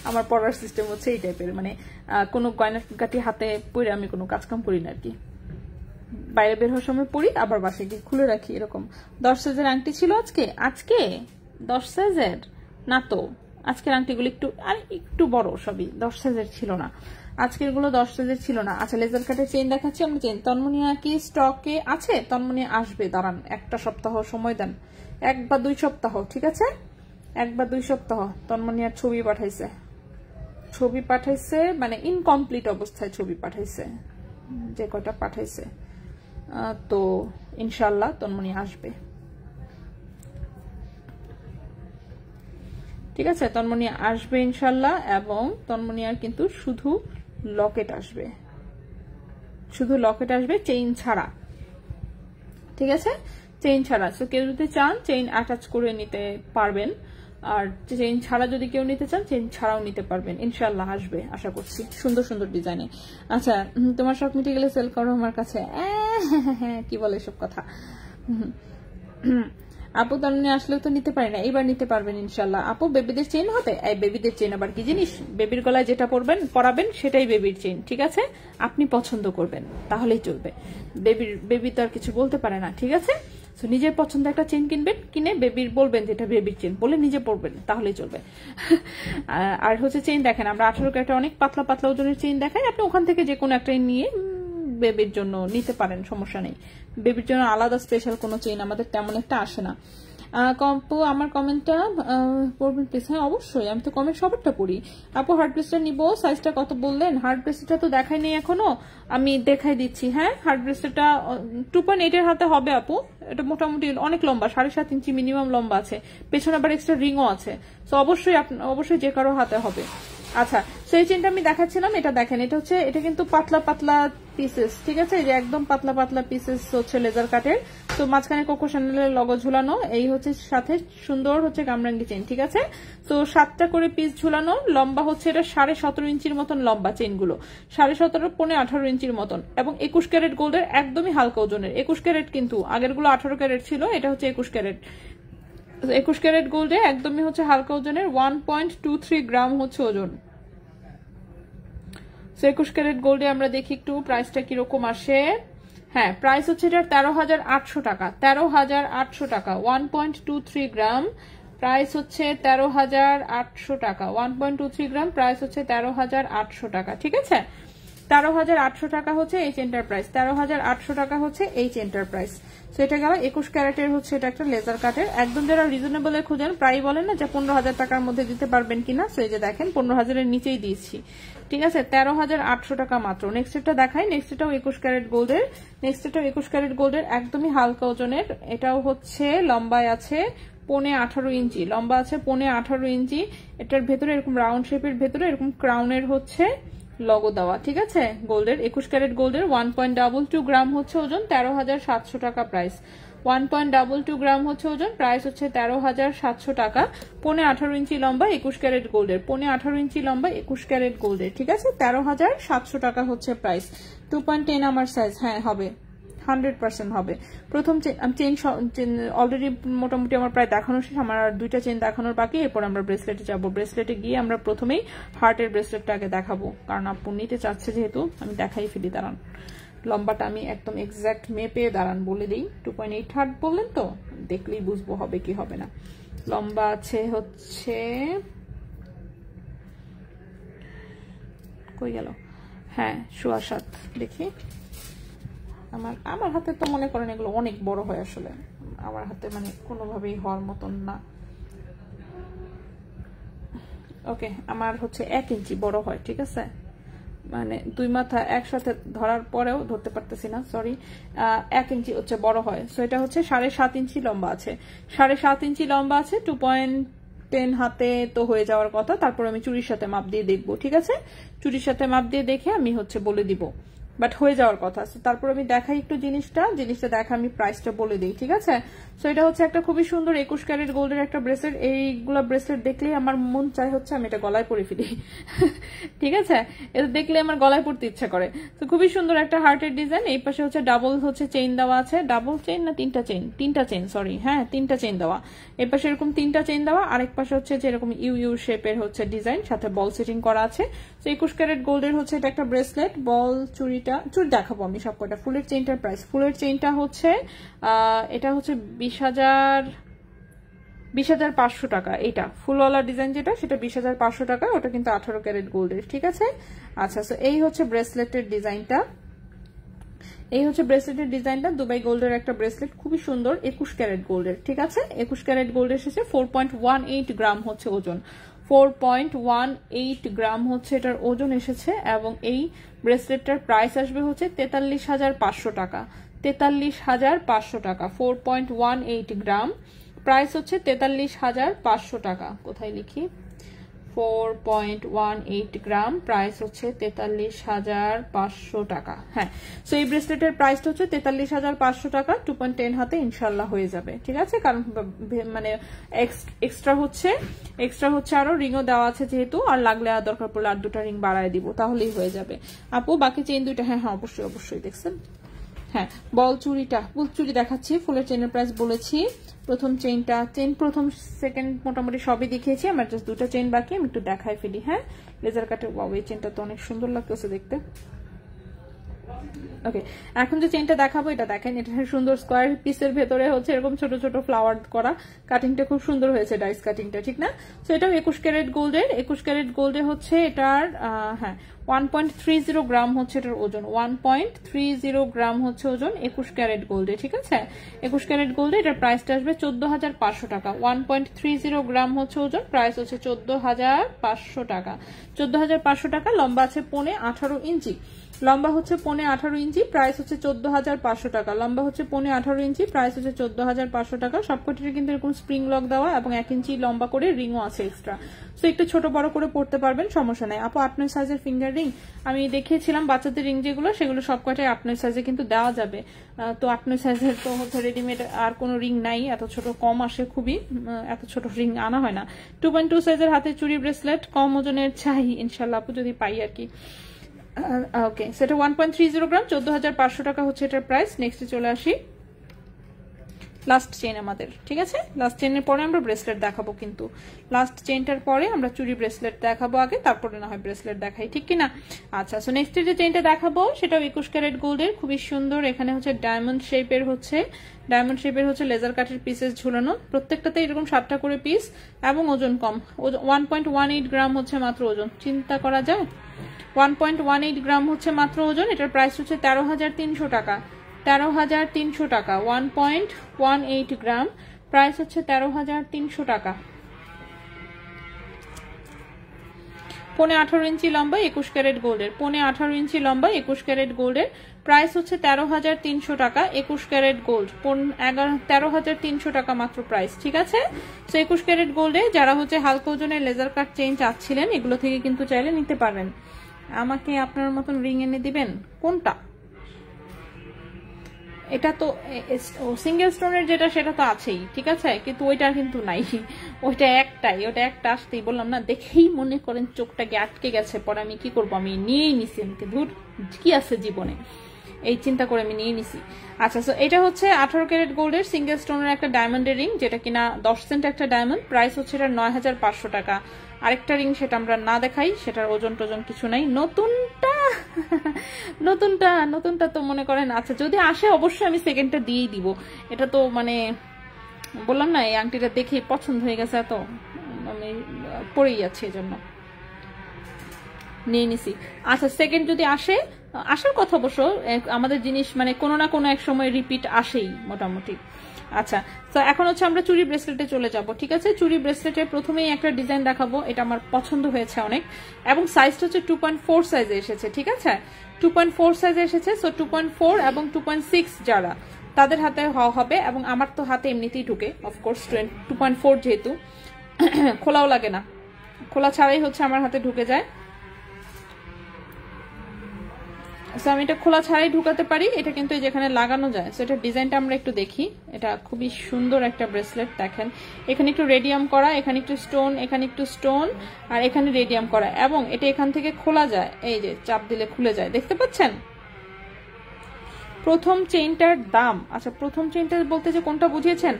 আমার পড়ার সিস্টেম হচ্ছে এই টাইপের, মানে কোনো গয়নাগাটি হাতে পরে আমি কোনো কাজকাম করি না আর কি। বাইরে বের হওয়ার সময় পড়ি, আবার বাসায় গিয়ে খুলে রাখি এরকম। 10 সাইজের আংটি ছিল আজকে 10 সাইজের না, তো আজকের আংটিগুলো একটু বড়, সবই 10 সাইজের ছিল না, আজকের গুলো 10 সাইজের ছিল না। আচ্ছা, লেজার কাটের চেইন দেখাচ্ছি আমরা। চেইন তন্মনিয়া কি স্টকে আছে? তন্মনিয়া আসবে, দাঁড়ান একটা সপ্তাহ সময় দেন, 1 বা 2 সপ্তাহ, ঠিক আছে 1 বা 2 সপ্তাহ। তন্মনিয়ার ছবি পাঠাইছে, মানে ইনকমপ্লিট অবস্থায় ছবি পাঠাইছে, যে কয়টা পাঠাইছে। তো ইনশাল্লাহ তন্মনি আসবে, ঠিক আছে, তন্মনি আসবে ইনশাল্লাহ। এবং তন্মনিয়ার কিন্তু শুধু লকেট আসবে, চেইন ছাড়া, ঠিক আছে, চেইন ছাড়া। সো কেউ যদি চান চেইন অ্যাটাচ করে নিতে পারবেন, আর চেইন ছাড়া যদি কেউ নিতে চান চেইন ছাড়াও নিতে পারবেন। ইনশাল্লাহ আসবে আশা করছি, সুন্দর সুন্দর ডিজাইনে। আচ্ছা, তোমার শখ মিটে গেলে সেল করো আমার কাছে, হ্যাঁ কি বলে এসব কথা। আপু তার আসলেও তো নিতে পারি না, এবার নিতে পারবেন ইনশাল্লাহ। আপু বেবিদের চেইন হবে, এই বেবিদের চেইন আবার কি জিনিস, বেবির গলায় যেটা পরাবেন সেটাই বেবির চেইন, ঠিক আছে? আপনি পছন্দ করবেন তাহলেই চলবে, বেবি তো আর কিছু বলতে পারে না, ঠিক আছে? তো নিজের পছন্দ একটা চেইন কিনবেন, কিনে বেবির বলবেন যেটা বেবির চেইন, বলে নিজে পরবেন তাহলেই চলবে। আর হচ্ছে চেইন দেখেন, আমরা 18 ক্যারেটের অনেক পাতলা পাতলা ওজনের চেইন দেখাই, আপনি ওখান থেকে যে কোনো একটাই নিয়ে বেবির জন্য নিতে পারেন, সমস্যা নেই। বেবির জন্য আলাদা স্পেশাল কোনো চেইন আমাদের তেমন একটা আসে না। আপু আমার কমেন্টটা পড়বেন প্লিজ? হ্যাঁ অবশ্যই, আমি তো কমেন্ট সবারটা পড়ি। আপু হার্ড ব্রেসলেট নিবো, সাইজটা কত বললেন? হার্ড ব্রেসলেটটা তো দেখাই নেই এখনো, আমি দেখাই দিচ্ছি। হ্যাঁ হার্ড ব্রেসলেটটা 2.8 এর হাতে হবে আপু, এটা মোটামুটি অনেক লম্বা, 7.5 ইঞ্চি মিনিমাম লম্বা আছে, পেছনে আবার এক্সট্রা রিংও আছে, তো অবশ্যই যে কারো হাতে হবে। আচ্ছা, সেই চেনটা আমি দেখাচ্ছিলাম, এটা দেখেন, এটা কিন্তু পাতলা পাতলা পিসেস, ঠিক আছে? এই যে একদম পাতলা পাতলা পিসেস হচ্ছে লেজার কাটের, তো মাঝখানে কোকো শ্যানেলের লগো ঝুলানো, এই হচ্ছে সাথে সুন্দর হচ্ছে কামরাঙ্গি চেন, ঠিক আছে? তো 7টা করে পিস ঝুলানো, লম্বা হচ্ছে এটা 17.5 ইঞ্চির মতন লম্বা চেনগুলো, 17.5 পৌনে 18 ইঞ্চির মতন, এবং 21 ক্যারেট গোল্ডের, একদমই হালকা ওজনের। 21 ক্যারেট কিন্তু, আগেরগুলো 18 ক্যারেট ছিল, এটা হচ্ছে 21 ক্যারেট। 21 ক্যারেট গোল্ডে একদমই হচ্ছে হালকা ওজনের, 1.23 গ্রাম হচ্ছে ওজন। 21 ক্যারেট গোল্ডে আমরা দেখি একটু প্রাইসটা কিরকম আসে। হ্যাঁ, প্রাইস হচ্ছে এটা 13,800 টাকা, 13,800 টাকা, 1.23 গ্রাম, প্রাইস হচ্ছে 13,800 টাকা, 1.23 গ্রাম, প্রাইস হচ্ছে 13,800 টাকা, ঠিক আছে? 13,800 টাকা হচ্ছে এই চেনটার প্রাইস, 13,800 টাকা হচ্ছে এই চেনটার প্রাইস। তো এটা গেল 21 ক্যারেটের হচ্ছে, এটা একটা লেজার কাটের, একদম যারা রিজনেবলে খুঁজেন, প্রায় বলেন না যে 15,000 টাকার মধ্যে দিতে পারবেন কিনা, সো এই যে দেখেন 15,000 এর নিচেই দিয়েছি, ঠিক আছে? 13,800 টাকা মাত্র। নেক্সট এটা দেখাই, নেক্সট এটাও 21 ক্যারেট গোল্ডের, নেক্সট এটাও 21 ক্যারেট গোল্ডের, একদমই হালকা ওজনের, এটাও হচ্ছে লম্বায় আছে পৌনে 18 ইঞ্চি, লম্বা আছে পৌনে 18 ইঞ্চি, এটার ভেতরে এরকম রাউন্ড শেপের ভেতরে এরকম ক্রাউনের হচ্ছে লগো দেওয়া, ঠিক আছে? গোল্ডের, 21 ক্যারেট গোল্ডের, 1.22 গ্রাম হচ্ছে ওজন, 13,700 টাকা প্রাইস, 1.22 গ্রাম হচ্ছে ওজন, প্রাইস হচ্ছে 13,700 টাকা, পৌনে 18 ইঞ্চি লম্বা, 21 ক্যারেট গোল্ডের, পৌনে 18 ইঞ্চি লম্বা, 21 ক্যারেট গোল্ডের, ঠিক আছে? 13,700 টাকা হচ্ছে প্রাইস। 2.10 আমার সাইজ, হ্যাঁ হবে, 100% হবে। প্রথম চেন অলরেডি মোটামুটি আমার প্রায় দেখানো শেষ, আমার আর 2টা চেন দেখানোর বাকি, এরপর আমরা ব্রেসলেটে যাবো। ব্রেসলেটে গিয়ে আমরা প্রথমেই হার্টের ব্রেসলেটটাকে দেখাবো, কারণ আপু নিতে চাচ্ছে যেহেতু, আমি দেখাই ফেলি। দাঁড়ান, লম্বাটা আমি একদম এক্সাক্ট মেপে দাঁড়ান বলে দিই। 2.8 হার্ট বললেন তো, দেখলেই বুঝবো হবে কি হবে না। লম্বা আছে হচ্ছে, কই গেল, হ্যাঁ 7.25, দেখি আমার হাতে তো মনে করেন এগুলো অনেক বড় হয়, আসলে আমার হাতে মানে কোনোভাবেই হওয়ার মতন না। ওকে, আমার হচ্ছে 1 ইঞ্চি বড় হয়, ঠিক আছে? মানে 2 মাথা একসাথে ধরার পরেও ধরতে পারতেছি না, সরি, 1 ইঞ্চি হচ্ছে বড় হয়। সো এটা হচ্ছে 7.5 ইঞ্চি লম্বা আছে, 7.5 ইঞ্চি লম্বা আছে, 2.10 হাতে তো হয়ে যাওয়ার কথা। তারপর আমি চুরির সাথে মাপ দিয়ে দেখবো, ঠিক আছে? চুরির সাথে মাপ দিয়ে দেখে আমি হচ্ছে বলে দিব, বাট হয়ে যাওয়ার কথা। তারপর আমি দেখাই একটু জিনিসটা দেখা, আমি প্রাইসটা বলে দিই, ঠিক আছে? সো এটা হচ্ছে একটা খুবই সুন্দর 21 ক্যারেট গোল্ডের একটা ব্রেসলেট। এইগুলা ব্রেসলেট দেখলেই আমার মন চাই হচ্ছে আমি এটা গলায় পরে ফেলি, ঠিক আছে? এটা দেখলে আমার গলায় পরতে ইচ্ছা করে। তো খুবই সুন্দর একটা হার্টের ডিজাইন। এই পাশে হচ্ছে ডাবল হচ্ছে চেইন দেওয়া আছে, ডাবল চেইন না তিনটা চেইন, সরি, হ্যাঁ 3টা চেইন দেওয়া। এই পাশে এরকম 3টা চেইন দেওয়া, আরেক পাশে হচ্ছে যে এরকম ইউ শেপের হচ্ছে ডিজাইন, সাথে বল সেটিং করা আছে। তো 21 ক্যারেট গোল্ডের হচ্ছে এটা একটা ব্রেসলেট। বল চুরি দেখাবো আমি সবকটা। ফুলের চেইনটার প্রাইস, ফুলের চেইনটা হচ্ছে এটা হচ্ছে 20,500 টাকা। এটা ফুলওয়ালা ডিজাইন যেটা, সেটা 20,500 টাকা, ওটা কিন্তু 18 ক্যারেট গোল্ডের, ঠিক আছে? আচ্ছা, তো এই হচ্ছে ব্রেসলেটের ডিজাইনটা, দুবাই গোল্ডের একটা ব্রেসলেট, খুবই সুন্দর, 21 ক্যারেট গোল্ডের, ঠিক আছে? 21 ক্যারেট গোল্ডের এসেছে, 4.18 গ্রাম হচ্ছে ওজন, 4.18 গ্রাম হচ্ছে এটার ওজন এসেছে। এবং এই ব্রেসলেটটার প্রাইস আসবে হচ্ছে 43,500 টাকা, 43,500 টাকা, 4.18 গ্রাম, প্রাইস হচ্ছে 43,500 টাকা। কোথায় লিখি, 4.18 গ্রাম, প্রাইস হচ্ছে 43,500 টাকা। হ্যাঁ, সো এই ব্রেসলেটের প্রাইসটা হচ্ছে 43,500 টাকা। 2.10 হাতে ইনশাল্লাহ হয়ে যাবে, ঠিক আছে? কারণ মানে এক্সট্রা হচ্ছে আরো রিংও দেওয়া আছে যেহেতু, আর লাগলে আর দরকার পড়লে আর 2টা রিং বাড়ায় দিব, তাহলেই হয়ে যাবে। আপু বাকি চেইন 2টা, হ্যাঁ অবশ্যই দেখছেন, হ্যাঁ বল চুড়িটা ফুল চুড়ি দেখাচ্ছি, ফুলের চেনের প্রাইস বলেছি। প্রথম চেইনটা, চেইন প্রথম সেকেন্ড মোটামুটি সবই দেখিয়েছি, আমার জাস্ট দুটো চেইন বাকি, আমি একটু দেখাই ফেলি। হ্যাঁ লেজার কাটে, ওয়াও এই চেইনটা তো অনেক সুন্দর লাগতেছে দেখতে। ওকে, এখন যে চেইনটা দেখাবো এটা দেখেন, এটা সুন্দর স্কোয়ার পিসের ভেতরে হচ্ছে এরকম ছোট ছোট ফ্লাওয়ার করা, কাটিংটা খুব সুন্দর হয়েছে, ডাইস কাটিংটা, ঠিক না? তো এটাও 21 ক্যারেট গোল্ডের, 21 ক্যারেট গোল্ডে হচ্ছে এটার হ্যাঁ 1.30 গ্রাম হচ্ছে এটার ওজন, 1.30 গ্রাম হচ্ছে ওজন 21 ক্যারেট গোল্ডে, ঠিক আছে? 21 ক্যারেট গোল্ডে এটার প্রাইসটা আসবে 14,500 টাকা। 1.30 গ্রাম হচ্ছে ওজন, প্রাইস হচ্ছে 14,500 টাকা। 14,500 টাকা। লম্বা আছে 18.5 ইঞ্চি, লম্বা হচ্ছে 18.5 ইঞ্চি, প্রাইস হচ্ছে 14,500 টাকা। লম্বা হচ্ছে 18.5 ইঞ্চি, প্রাইস হচ্ছে 14,500 টাকা। সবকটির কিন্তু এরকম স্প্রিং লক দেওয়া এবং 1 ইঞ্চি লম্বা করে রিংও আছে এক্সট্রা, তো একটু ছোট বড় করে পড়তে পারবেন, সমস্যা নাই। আপু আপনার সাইজের ফিঙ্গার রিং আমি দেখিয়েছিলাম, বাচ্চাদের রিং যেগুলো সেগুলো সবকটাই আপনার সাইজে কিন্তু দেওয়া যাবে। তো আপনার সাইজের তো হচ্ছে রেডিমেড আর কোনো রিং নাই, এত ছোট কম আসে খুবই, এত ছোট রিং আনা হয় না। 2.2 সাইজের হাতে চুড়ি ব্রেসলেট কম ওজনের চাই ইনশাল্লাহ আপু, যদি পাই আর কি। ওকে, সেটা 1.30 গ্রাম, 14,500 টাকা হচ্ছে এটার প্রাইস। নেক্সটে চলে আসি, লাস্ট চেইন আমাদের, ঠিক আছে? লাস্ট চেইনের পরে আমরা ব্রেসলেট দেখাবো, কিন্তু লাস্ট চেইনটার পরে আমরা চুড়ি ব্রেসলেট দেখাবো আগে, তারপরে না হয় ব্রেসলেট দেখাই, ঠিক কিনা? আচ্ছা, সো নেক্সট যে চেইনটা দেখাবো সেটাও 21 ক্যারেট গোল্ডের, খুবই সুন্দর। এখানে হচ্ছে ডায়মন্ড শেপের হচ্ছে লেজার কাটের পিসেস ঝুলানো, প্রত্যেকটাতে এরকম 7টা করে পিস এবং ওজন কম, 1.18 গ্রাম হচ্ছে মাত্র ওজন, চিন্তা করা যায়? 1.18 গ্রাম হচ্ছে মাত্র ওজন, এটার প্রাইস হচ্ছে 13,300 টাকা। 13,300 টাকা, 1.18 গ্রাম, প্রাইস হচ্ছে 13,300 টাকা। 18.5 ইঞ্চি লম্বা 21 ক্যারেট গোল্ডের, 18.5 ইঞ্চি লম্বা 21 ক্যারেট গোল্ডের, প্রাইস হচ্ছে 13,300 টাকা। 21 ক্যারেট গোল্ড 13,300 টাকা মাত্র প্রাইস, ঠিক আছে? তো 21 ক্যারেট গোল্ডে যারা হচ্ছে হালকা ওজনের লেজার কাট চেইন চাচ্ছিলেন, এগুলো থেকে কিন্তু চাইলে নিতে পারবেন। আমাকে আপনার মতন রিং এনে দিবেন কোনটা? এটা তো সিঙ্গেল স্টোনের যেটা সেটা তো আছেই, ঠিক আছে, কিন্তু ওইটা কিন্তু নাই, ওইটা একটাই, ওটা একটা আসতেই বললাম না, দেখেই মনে করেন চোখটাকে আটকে গেছে, পরে আমি কি করবো, আমি নিয়েই নিছি, আমাকে ধুর কি আছে জীবনে, এই চিন্তা করে আমি নিয়ে নিছি। আচ্ছা, তো এটা হচ্ছে 18 ক্যারেট গোল্ডের সিঙ্গেল স্টোনের একটা ডায়মন্ডের রিং, যেটা কিনা 10 সেন্ট একটা ডায়মন্ড, প্রাইস হচ্ছে এটা 9,500 টাকা। আরেকটা রিং সেটা আমরা না দেখাই, সেটার ওজন টোজন কিছু নাই। নতুনটা তো মনে করেন, আচ্ছা যদি আসে অবশ্যই আমি সেকেন্ডটা দিয়েই দিব, এটা তো মানে বললাম না, এই আংটিটা দেখে পছন্দ হয়ে গেছে, এত আমি পরেই যাচ্ছি, এই জন্য নিয়ে নিছি। আচ্ছা, সেকেন্ড যদি আসে, আসার কথা অবশ্য, আমাদের জিনিস মানে কোনো না কোনো এক সময় রিপিট আসেই মোটামুটি। আচ্ছা, তো এখন হচ্ছে আমরা চুড়ি ব্রেসলেটে চলে যাব, ঠিক আছে? চুড়ি ব্রেসলেটের প্রথমেই একটা ডিজাইন দেখাবো, এটা আমার পছন্দ হয়েছে অনেক, এবং সাইজটা হচ্ছে 2.4 সাইজে এসেছে, ঠিক আছে? 2.4 সাইজে এসেছে, সো 2.4 এবং 2.6 যারা তাদের হাতে হবে, এবং আমার তো হাতে এমনিতেই ঢুকে, অফকোর্স 2.4 যেহেতু খোলাও লাগে না, খোলা ছাড়াই হচ্ছে আমার হাতে ঢুকে যায়, আমি এটা খোলা ছাড়াই ঢুকাতে পারি। এটা কিন্তু যেখানে লাগানো যায়, সেটা ডিজাইনটা আমরা একটু দেখি। এটা খুবই সুন্দর একটা ব্রেসলেট, দেখেন এখানে একটু রেডিয়াম করা, এখানে একটু স্টোন, এখানে একটু স্টোন, আর এখানে রেডিয়াম করা, এবং এটা এখান থেকে খোলা যায়, এই যে চাপ দিলে খুলে যায়, দেখতে পাচ্ছেন? প্রথম চেইনটার দাম, আচ্ছা প্রথম চেইনটা বলতে যে কোনটা বুঝিয়েছেন,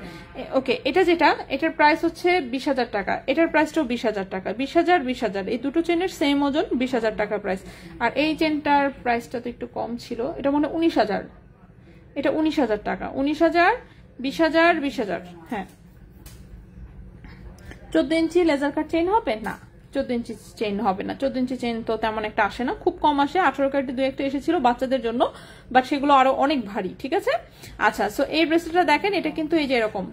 ওকে, এটা যেটা, এটার প্রাইস হচ্ছে 20,000 টাকা, এটার প্রাইসটাও 20,000 টাকা, 20,000, এই দুটো চেইনের সেম ওজন, 20,000 টাকা প্রাইস। আর এই চেইনটার প্রাইসটা তো একটু কম ছিল, এটা মনে 19,000, এটা 19,000 টাকা, 19,000, 20,000, 20,000, হ্যাঁ। 14 ইঞ্চি লেজার কাট চেইন হবে না, 14 ইঞ্চি চেইন হবে না, 14 ইঞ্চি চেইন তো তেমন একটা আসে না, খুব কম আসে, 18 ক্যারেটে 2-1টা এসেছিল বাচ্চাদের জন্য, বাট সেগুলো আরো অনেক ভারী, ঠিক আছে? আচ্ছা, সো এই ব্রেসলেটটা দেখেন, এটা কিন্তু এই যে এরকম,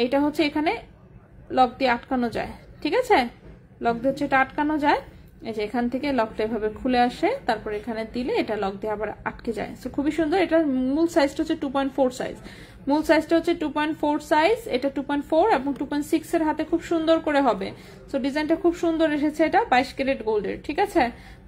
এইটা হচ্ছে এখানে লক দিয়ে আটকানো যায়, ঠিক আছে? লক দিয়ে হচ্ছে এটা আটকানো যায়, এই যে এখান থেকে লকটা এভাবে খুলে আসে, তারপর এখানে দিলে এটা লক দিয়ে আবার আটকে যায়, সো খুবই সুন্দর। এটা মূল সাইজটা হচ্ছে 2.4 সাইজ, মূল সাইজটা হচ্ছে 2.4 সাইজ, এটা 2.4 এবং 2.6 এর হাতে খুব সুন্দর করে হবে। সো ডিজাইনটা খুব সুন্দর এসেছে, এটা 22 ক্যারেট গোল্ডের, ঠিক আছে?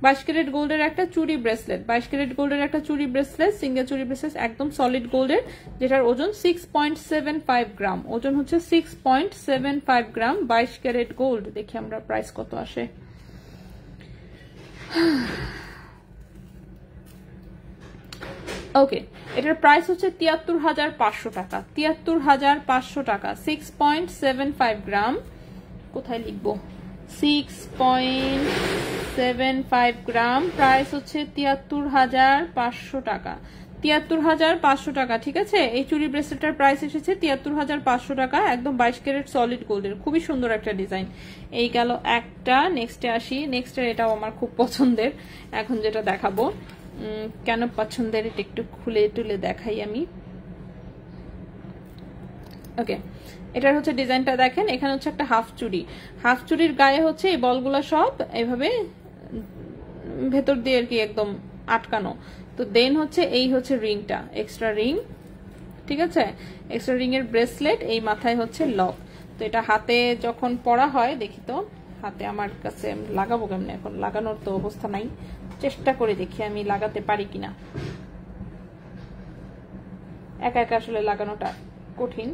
22 ক্যারেট গোল্ডের একটা চুড়ি ব্রেসলেট, 22 ক্যারেট গোল্ডের একটা চুড়ি ব্রেসলেট, সিঙ্গেল চুড়ি ব্রেসলেট, একদম সলিড গোল্ডের, যেটার ওজন 6.75 গ্রাম, ওজন হচ্ছে 6.75 গ্রাম, 22 ক্যারেট গোল্ড। দেখি আমরা প্রাইস কত আসে। ওকে, এটার প্রাইস হচ্ছে ৭৩,৫০০ টাকা। ৭৩,৫০০ টাকা, 6.75 গ্রাম। কোথায় লিখবো? 6.75 গ্রাম, প্রাইস হচ্ছে ৭৩,৫০০ টাকা। ৭৩,৫০০ টাকা, ঠিক আছে। এই চুড়ি ব্রেসলেটটার প্রাইস এসেছে ৭৩,৫০০ টাকা, একদম 22 ক্যারেট সলিড গোল্ডের, খুবই সুন্দর একটা ডিজাইন। এই গেল একটা। নেক্সটে আসি। নেক্সটের এটাও আমার খুব পছন্দের। এখন যেটা দেখাবো, কেন পছন্দের এটা একটু খুলে টুলে দেখাই আমি। ওকে, এটার হচ্ছে ডিজাইনটা দেখেন, এখানে হচ্ছে একটা হাফ চুড়ি। হাফ চুড়ির গায়ে হচ্ছে এই বলগুলো সব এইভাবে ভেতর দিয়ে আর কি একদম আটকানো। তো দেন হচ্ছে এই হচ্ছে রিংটা, এক্সট্রা রিং, ঠিক আছে। এক্সট্রা রিং এর ব্রেসলেট, এই মাথায় হচ্ছে লক। তো এটা হাতে যখন পরা হয়, দেখি তো হাতে আমার কাছে লাগাবো কেমনে, এখন লাগানোর তো অবস্থা নাই, চেষ্টা করে দেখি আমি লাগাতে পারি কিনা। একা একা আসলে লাগানোটা কঠিন,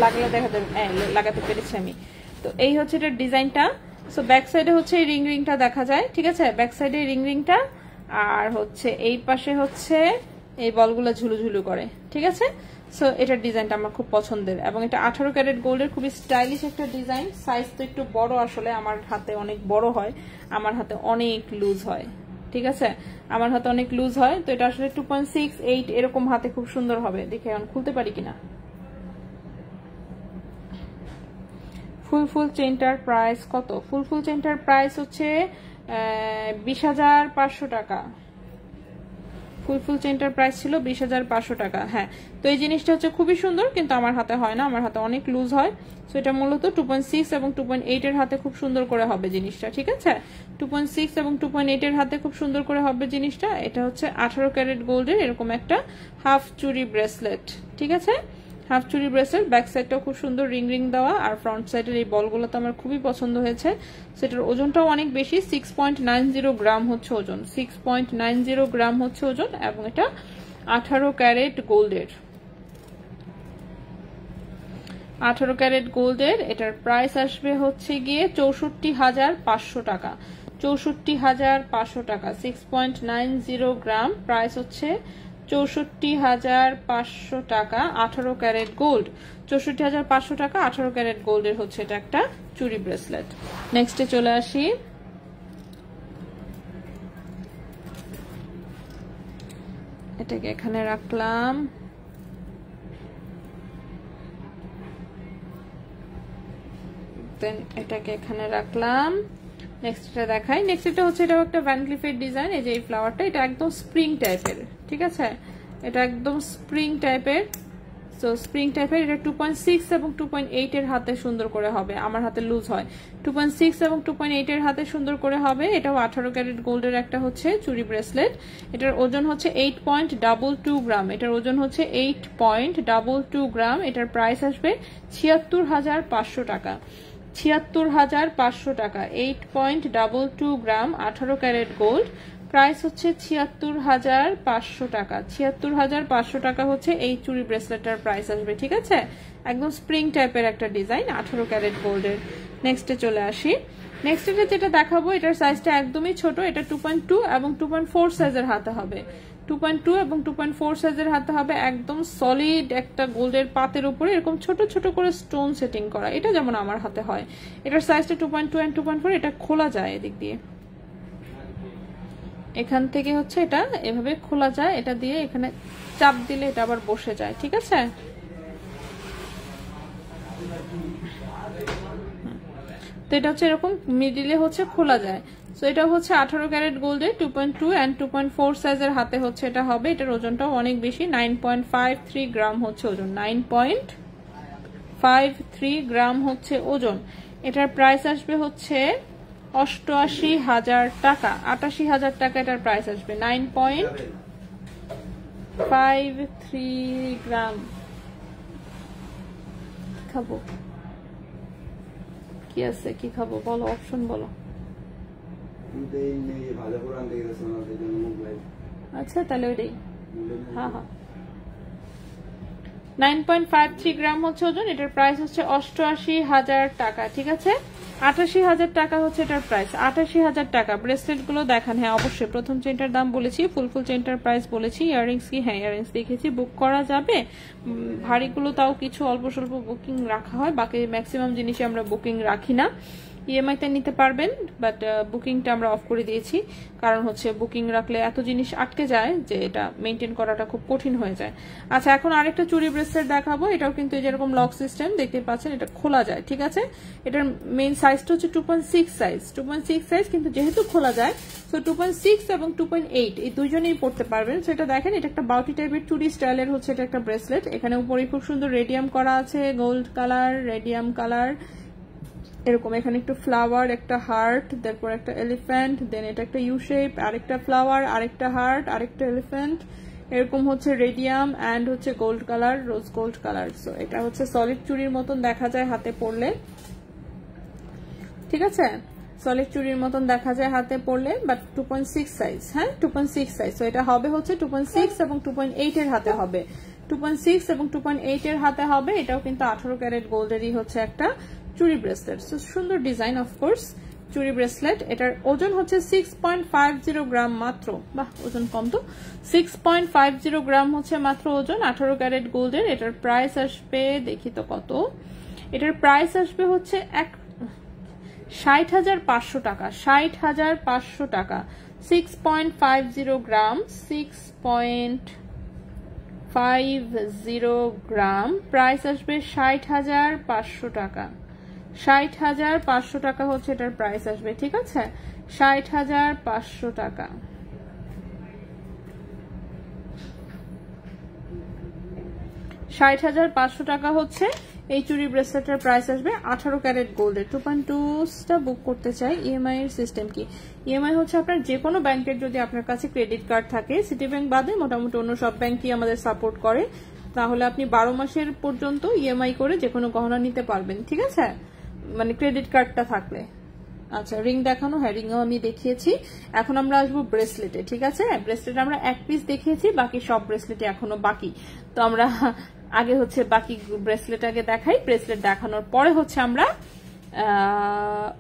লাগলে দেখা যাবে। লাগাতে পেরেছি আমি। তো এই হচ্ছে এটার ডিজাইনটা। সো ব্যাক সাইডে হচ্ছে এই রিংটা দেখা যায়, ঠিক আছে। ব্যাক সাইডে রিংটা, আর হচ্ছে এই পাশে হচ্ছে এই বলগুলো ঝুলুঝুলু করে, ঠিক আছে। সো এটার ডিজাইনটা আমার খুব পছন্দের, এবং এটা 18 ক্যারেট গোল্ডের, খুবই স্টাইলিশ একটা ডিজাইন। সাইজ তো একটু বড়, আসলে আমার হাতে অনেক বড় হয়, আমার হাতে অনেক লুজ হয়, ঠিক আছে। আমার হাতে অনেক লুজ হয়, তো এটা আসলে 2.68 এরকম হাতে খুব সুন্দর হবে। দেখে এখন খুলতে পারি কিনা। ফুল চেইনটার প্রাইস কত? ফুল চেইনটার প্রাইস হচ্ছে 20,500 টাকা। ফুল চেইনটার প্রাইস ছিল 20,500 টাকা। হ্যাঁ, তো এই জিনিসটা হচ্ছে খুবই সুন্দর, কিন্তু আমার হাতে হয় না, আমার হাতে অনেক লুজ হয়। সো এটা মূলত 2.6 এবং 2.8 এর হাতে খুব সুন্দর করে হবে জিনিসটা, ঠিক আছে। 2.6 এবং 2.8 এর হাতে খুব সুন্দর করে হবে জিনিসটা। এটা হচ্ছে 18 ক্যারেট গোল্ডের এরকম একটা হাফ চুড়ি ব্রেসলেট, ঠিক আছে। হাফ চুড়ি ব্রেসলেট, ব্যাক সাইডটাও খুব সুন্দর রিং দেওয়া, আর ফ্রন্ট সাইডের এই বলগুলো তো আমার খুবই পছন্দ হয়েছে। সেটার ওজনটাও অনেক বেশি, 6.90 গ্রাম হচ্ছে ওজন, 6.90 গ্রাম হচ্ছে ওজন, এবং এটা 18 ক্যারেট গোল্ডের। 18 ক্যারেট গোল্ডের এটার প্রাইস আসবে হচ্ছে গিয়ে 64,500 টাকা। 64,500 টাকা, 6.90 গ্রাম, প্রাইস হচ্ছে 64,500 টাকা, 18 ক্যারেট গোল্ড। 64,500 টাকা, 18 ক্যারেট গোল্ডের হচ্ছে এটা একটা চুড়ি ব্রেসলেট। নেক্সটে চলে আসি। এটাকে এখানে রাখলাম। দেন এটাকে এখানে রাখলাম। নেক্সট এটা দেখাই। নেক্সট এটা হচ্ছে, এটাও একটা ভ্যান ক্লিফের ডিজাইন। এই যে এই ফ্লাওয়ারটা, এটা একদম স্প্রিং টাইপের, ঠিক আছে। এটা একদম স্প্রিং টাইপের। সো স্প্রিং টাইপের, এটা 2.6 এবং 2.8 এর হাতে সুন্দর করে হবে। আমার হাতে লুজ হয়। 2.6 এবং 2.8 এর হাতে সুন্দর করে হবে। এটাও 18 ক্যারেট গোল্ডের একটা হচ্ছে চুড়ি ব্রেসলেট। এটার ওজন হচ্ছে 8.22 গ্রাম। এটার ওজন হচ্ছে 8.22 গ্রাম। এটার প্রাইস আসবে 76,500 টাকা। 76,500 টাকা, 8.22 গ্রাম, 18 ক্যারেট গোল্ড, প্রাইস হচ্ছে 76,500 টাকা। 76,500 টাকা হচ্ছে এই চুড়ি ব্রেসলেটটার প্রাইস আসবে, ঠিক আছে। একদম স্প্রিং টাইপের একটা ডিজাইন, 18 ক্যারেট গোল্ডের। নেক্সটে চলে আসি। নেক্সট যেটা দেখাবো, এটার সাইজটা একদমই ছোট। এটা 2.2 এবং 2.4 সাইজের হাতে হবে। 2.2 এবং 2.4 সাইজের হাতে হবে। একদম সলিড একটা গোল্ডের পাতের উপরে এরকম ছোট ছোট করে স্টোন সেটিং করা, এটা যেমন আমার হাতে হয়। এটার সাইজটা 2.2 and 2.4। এটা খোলা যায় এদিক দিয়ে, এখান থেকে হচ্ছে এটা এভাবে খোলা যায়, এটা দিয়ে এখানে চাপ দিলে এটা আবার বসে যায়, ঠিক আছে। তো এটা হচ্ছে এরকম মিডিলে হচ্ছে খোলা যায়। সো এটা হচ্ছে 18 ক্যারেট গোল্ডে 2.2 and 2.4 সাইজের হাতে হচ্ছে এটা হবে। এটার ওজনটাও অনেক বেশি, 9.53 গ্রাম হচ্ছে ওজন, 9.53 গ্রাম হচ্ছে ওজন। এটার প্রাইস আসবে হচ্ছে 88,000 টাকা। 88,000 টাকা এটার প্রাইস আসবে। 9.53 গ্রাম। খাবো কি আছে, কি খাবো বলো, অপশন বলো। আচ্ছা তাহলে ওইটাই। হ্যাঁ হ্যাঁ 9.53 গ্রাম হচ্ছে ওজন। এটার প্রাইস হচ্ছে 88,000 টাকা। ঠিক আছে, 88,000 টাকা হচ্ছে এটার প্রাইস, 88,000 টাকা। ব্রেসলেট গুলো দেখান। হ্যাঁ অবশ্যই, প্রথম চেনটার দাম বলেছি, ফুল চেনটার প্রাইস বলেছি। ইয়াররিংস কি? হ্যাঁ ইয়াররিংস দেখেছি, বুক করা যাবে। ভারীগুলো তাও কিছু অল্প স্বল্প বুকিং রাখা হয়, বাকি ম্যাক্সিমাম জিনিসে আমরা বুকিং রাখি না। ইএমআই তে নিতে পারবেন, বাট বুকিংটা আমরা অফ করে দিয়েছি, কারণ হচ্ছে বুকিং রাখলে এত জিনিস আটকে যায় যে এটা মেনটেন করাটা খুব কঠিন হয়ে যায়। আচ্ছা, এখন আরেকটা চুড়ি ব্রেসলেট দেখাবো। এটাও কিন্তু যেরকম লক সিস্টেম দেখতে পাচ্ছেন, এটা খোলা যায়। ঠিক আছে, এটার মেইন সাইজটা হচ্ছে 2.6 সাইজ, 2.6 সাইজ, কিন্তু যেহেতু খোলা যায় সো 2.6 এবং 2.8 এই দুইজনেই পড়তে পারবেন। সো এটা দেখেন, এটা একটা বাউটি টাইপের চুড়ি স্টাইলের হচ্ছে এটা একটা ব্রেসলেট। এখানে উপরে খুব সুন্দর রেডিয়াম করা আছে, গোল্ড কালার, রেডিয়াম কালার, এরকম। এখানে একটু ফ্লাওয়ার, একটা হার্ট, তারপর একটা এলিফ্যান্ট, দেন এটা একটা ইউ শেপ, আরেকটা ফ্লাওয়ার, আরেকটা হার্ট, আরেকটা এলিফ্যান্ট, এরকম হচ্ছে রেডিয়াম অ্যান্ড হচ্ছে gold colour, rose gold colour. So এটা হচ্ছে সলিড চুড়ির মতন দেখা যায় হাতে পরলে। ঠিক আছে, সলিড চুড়ির মতন দেখা যায় হাতে পরলে, বাট 2.6 সাইজ। হ্যাঁ 2.6 সাইজ। সো এটা হবে হচ্ছে 2.6 এবং 2.8 এর হাতে হবে, 2.6 এবং 2.8 এর হাতে হবে। এটাও কিন্তু 18 ক্যারেট গোল্ডেরই হচ্ছে একটা চুড়ি ব্রেসলেট। সো সুন্দর ডিজাইন, অফকোর্স চুড়ি ব্রেসলেট। এটার ওজন হচ্ছে 6.50 গ্রাম মাত্র। বাহ, ওজন কম তো। 6.50 গ্রাম হচ্ছে মাত্র ওজন, 18 ক্যারেট গোল্ডের। এটার প্রাইস আসবে, দেখি তো কত, এটার প্রাইস আসবে হচ্ছে 60,500 টাকা, 60,500 টাকা। 6.50 গ্রাম, 6.50 গ্রাম, প্রাইস আসবে 60,500 টাকা। 60,500 টাকা হচ্ছে এটার প্রাইস আসবে। ঠিক আছে, 60,500 টাকা। 60,500 টাকা হচ্ছে এই চুড়ি ব্রেসলেটের প্রাইস আসবে। 18 ক্যারেট গোল্ডের। 2.2টা বুক করতে চাই। ইএমআই এর সিস্টেম কি? ইএমআই হচ্ছে আপনার যে কোনো ব্যাংকের যদি আপনার কাছে ক্রেডিট কার্ড থাকে, সিটি ব্যাংক বাদে মোটামুটি অন্য সব ব্যাংকই আমাদের সাপোর্ট করে, তাহলে আপনি 12 মাসের পর্যন্ত ইএমআই করে যে কোনো গহনা নিতে পারবেন। ঠিক আছে, মানে ক্রেডিট কার্ডটা থাকলে। আচ্ছা, রিং দেখানো, হ্যাঁ রিংও আমি দেখিয়েছি। এখন আমরা আসবো ব্রেসলেটে। ঠিক আছে, ব্রেসলেট আমরা এক পিস দেখিয়েছি, বাকি সব ব্রেসলেটে এখনো বাকি। তো আমরা আগে হচ্ছে বাকি ব্রেসলেট আগে দেখাই, ব্রেসলেট দেখানোর পরে হচ্ছে আমরা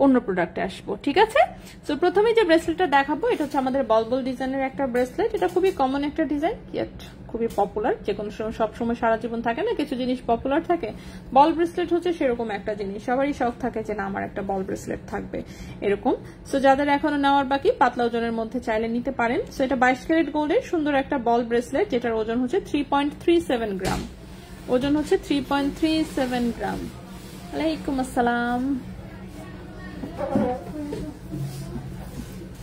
অন্য প্রোডাক্টে আসবো। ঠিক আছে, তো প্রথমে যে ব্রেসলেটটা দেখাবো এটা হচ্ছে আমাদের বল ডিজাইনের একটা ব্রেসলেট। এটা খুবই কমন একটা ডিজাইন, ইয়েট খুবই পপুলার। যে কোনো সময়, সবসময় সারা জীবন থাকে না কিছু জিনিস পপুলার থাকে, বল ব্রেসলেট হচ্ছে সেরকম একটা জিনিস। সবারই শখ থাকে যে না আমার একটা বল ব্রেসলেট থাকবে এরকম। সো যাদের এখনো নেওয়ার বাকি, পাতলা ওজনের মধ্যে চাইলে নিতে পারেন। সো এটা 22 ক্যারেট গোল্ডের সুন্দর একটা বল ব্রেসলেট, যেটার ওজন হচ্ছে 3.37 গ্রাম। ওজন হচ্ছে 3.37 গ্রাম। ওয়ালাইকুম আসসালাম।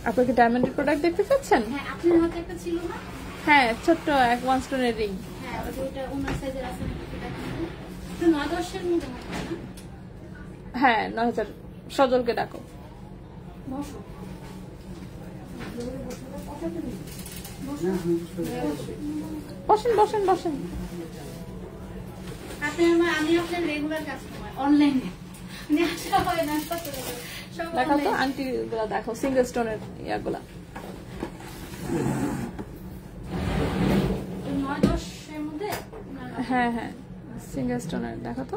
আপনি কি ডায়মন্ডের প্রোডাক্ট দেখতে চাচ্ছেন? হ্যাঁ, আপনার হাতে একটা ছিল না? হ্যাঁ, ছোট্ট এক 1 স্টোনের রিং। হ্যাঁ, ওটা অন্য সাইজের আছে নাকি দেখান তো। 9-10 এর মধ্যে হবে না? হ্যাঁ 9,000। সজলকে ডাকো। বসো। বসেন বসেন বসেন। আমি আপনার রেগুলার কাস্টমার অনলাইনে। দেখাও তো আন্টি গুলা, দেখো সিঙ্গেল স্টোনের ইয়াগুলা। 9-10 এর মধ্যে? হ্যাঁ হ্যাঁ, সিঙ্গেল স্টোনের দেখো তো।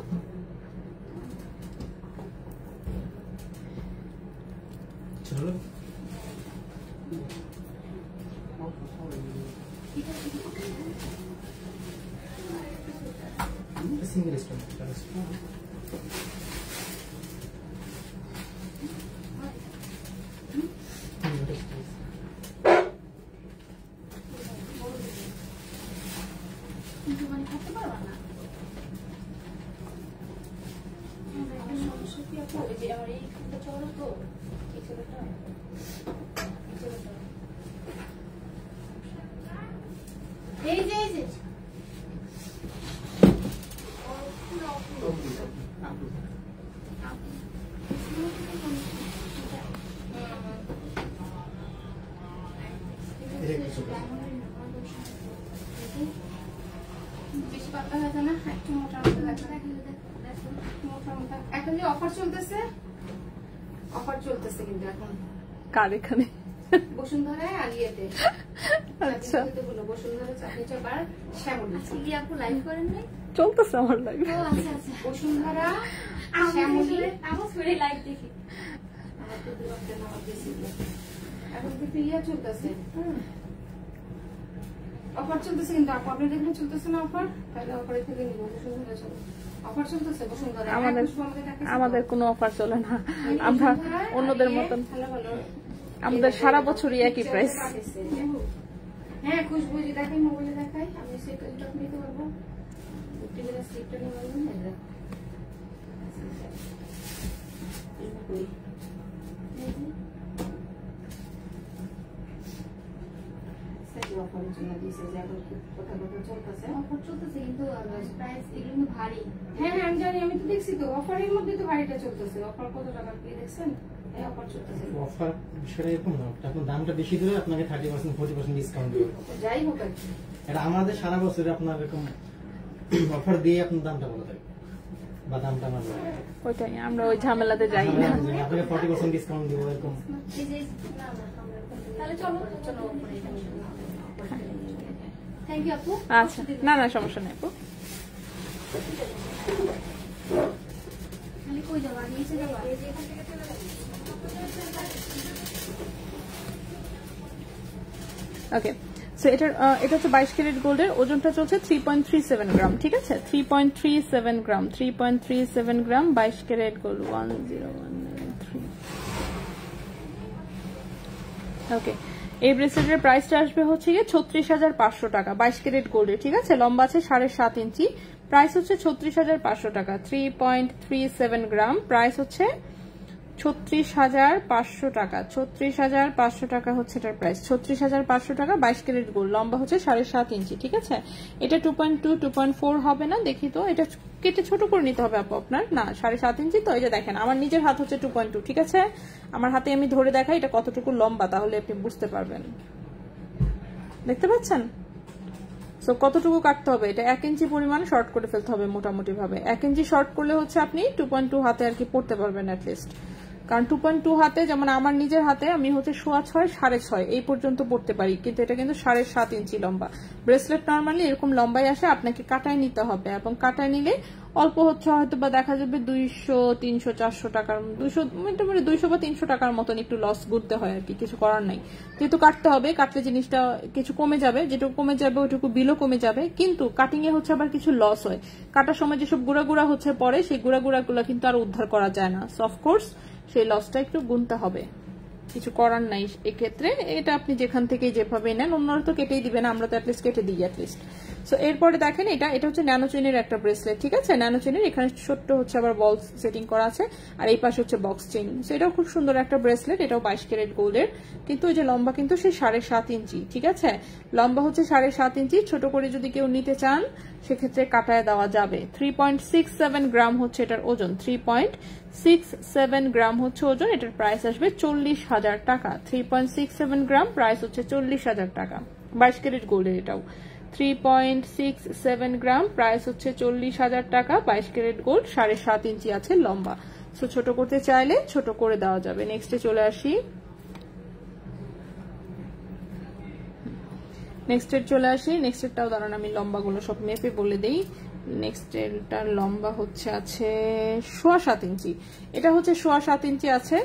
Single stone. এই যে বেশি পাতলা হয়ে যায় না, একটু মোটা মোটা লাগবে। এখন যে অফার চলতেছে কিন্তু এখন কার এখানে? বসুন্ধরায় আর ইয়েতে আচ্ছা বসুন্ধরা চাঁদনি চক আর শ্যামলী। কি আপু লাইভ করেন নাই? চলতেছে আমার লাইভ। ও আচ্ছা আচ্ছা, বসুন্ধরা শ্যামলী আমি ফিরে লাইভ দেখি। আমার তো দুটো নাম বেশি এখন কিন্তু ইয়া চলতেছে। অফার চলতেছে কিন্তু আপু আপনি দেখবেন চলতেছে না অফার? তাহলে অফারে থেকে নিব বসুন্ধরা চলো। অফার চলতেছে বসুন্ধরা। আমাদের কোনো অফার চলে না, আমরা অন্যদের মতন, আমাদের সারা বছরই একই প্রাইস। হ্যাঁ খুশবু যে দেখাই মোবাইলে দেখাই, আমি সেটা নিতে পারবো। টিভির সিটটা নিয়ে পারবো না। হ্যাঁ আমি জানি, আমি তো দেখছি তো অফারের মধ্যে তো গাড়িটা চলতেছে। অফার কত টাকা পেয়ে দেখছেন? অফার চলতেছে। অফার বিষয়টা এরকম না, আপনার দামটা বেশি দিলে আপনাকে 30% 40% ডিসকাউন্ট দেবে। যাই হোক আর কি, এটা আমাদের সারা বছর আপনার এরকম অফার দিয়ে আপনার দামটা বলে থাকে বা দামটা আমার ওইটাই, আমরা ওই ঝামেলাতে যাই না। আপনাকে 40% ডিসকাউন্ট দিব এরকম। তাহলে চলো চলো। থ্যাংক ইউ আপু। আচ্ছা না না সমস্যা নেই আপু। খালি কই যাবা? নিচে যাবা? ওকে, সো এটা হচ্ছে 22 ক্যারেট গোল্ডের, ওজনটা চলছে 3.37 গ্রাম, ঠিক আছে? 3.37 গ্রাম, 3.37 গ্রাম 22 ক্যারেট গোল্ড 10193। ওকে, এই ব্রেসলেটের প্রাইসটা আসবে হচ্ছে গিয়ে 36,500 টাকা 22 ক্যারেট গোল্ডের, ঠিক আছে? লম্বা আছে 7.5 ইঞ্চি, প্রাইস হচ্ছে 36,500 টাকা। 3.37 গ্রাম, প্রাইস হচ্ছে 36,500 টাকা। 36,500 টাকা হচ্ছে এটার প্রাইস, 36,500 টাকা 22 ক্যারেট গোল্ড, লম্বা হচ্ছে 7.5 ইঞ্চি, ঠিক আছে? এটা 2.2 2.4 হবে না, দেখি তো, এটা কেটে ছোট করে নিতে হবে আপু আপনার, না 7.5 ইঞ্চি তো। এই যে দেখেন আমার নিজের হাত হচ্ছে 2.2, ঠিক আছে? আমার হাতে আমি ধরে দেখাই এটা কতটুকু লম্বা, তাহলে আপনি বুঝতে পারবেন। দেখতে পাচ্ছেন? সো কতটুকু কাটতে হবে, এটা 1 ইঞ্চি পরিমাণ শর্ট করে ফেলতে হবে মোটামুটি ভাবে। 1 ইঞ্চি শর্ট করলে হচ্ছে আপনি 2.2 হাতে আর কি পড়তে পারবেন অ্যাটলিস্ট। কারণ 2.2 হাতে, যেমন আমার নিজের হাতে আমি হচ্ছে 6.5 6.5 এই পর্যন্ত পড়তে পারি, কিন্তু এটা কিন্তু 7.5 ইঞ্চি লম্বা। ব্রেসলেট নর্মালি এরকম লম্বাই আসে, আপনাকে কাটায় নিতে হবে, এবং কাটায় নিলে অল্প হচ্ছে হয়তো বা দেখা যাবে 200 300 400 টাকার, 200 মোটামুটি 200 বা 300 টাকার মতন একটু লস করতে হয় আর কি, কিছু করার নাই। যেহেতু কাটতে হবে, কাটলে জিনিসটা কিছু কমে যাবে, যেটুকু কমে যাবে ওইটুকু বিলও কমে যাবে, কিন্তু কাটিং এ হচ্ছে আবার কিছু লস হয়। কাটার সময় যেসব গুঁড়া গুঁড়া হচ্ছে পরে, সেই গুঁড়া গুঁড়াগুলো কিন্তু আর উদ্ধার করা যায় না। সো অফকোর্স সেই লসটা একটু গুনতে হবে, কিছু করার নাই এক্ষেত্রে। এটা আপনি যেখান থেকে যেভাবে নেন, অন্যরা তো কেটেই দিবেন, আমরা তো অ্যাটলিস্ট কেটে দিই অ্যাটলিস্ট। সো এরপরে দেখেন এটা হচ্ছে ন্যানো চেইনের একটা ব্রেসলেট, ঠিক আছে? ন্যানো চেইনের এখানে ছোট্ট হচ্ছে আবার বল সেটিং করা আছে, আর এই পাশে হচ্ছে বক্স চেইন। সো এটাও খুব সুন্দর একটা ব্রেসলেট, এটাও 22 ক্যারেট গোল্ডের, কিন্তু ওই যে লম্বা কিন্তু সেই 7.5 ইঞ্চি, ঠিক আছে? লম্বা হচ্ছে 7.5 ইঞ্চি। ছোট করে যদি কেউ নিতে চান সেক্ষেত্রে কাটায় দেওয়া যাবে। 3.67 গ্রাম হচ্ছে এটার ওজন, 3.67 গ্রাম হচ্ছে ওজন। এটার প্রাইস আসবে 40,000 টাকা। 3.67 গ্রাম, প্রাইস হচ্ছে 40,000 টাকা। 22 ক্যারেট গোল্ডের এটাও 3.67 গ্রাম, প্রাইস হচ্ছে 40,000 টাকা। 22 ক্যারেট গোল্ড, 7.5 ইঞ্চি আছে লম্বা। সো ছোট করতে চাইলে ছোট করে দেওয়া যাবে। নেক্সটে চলে আসি, নেক্সটেরটাও দাঁড়ান আমি লম্বাগুলো সব মেপে বলে দেই। নেক্সটেরটার লম্বা হচ্ছে আছে 7.5 ইঞ্চি, এটা হচ্ছে 7.5 ইঞ্চি আছে।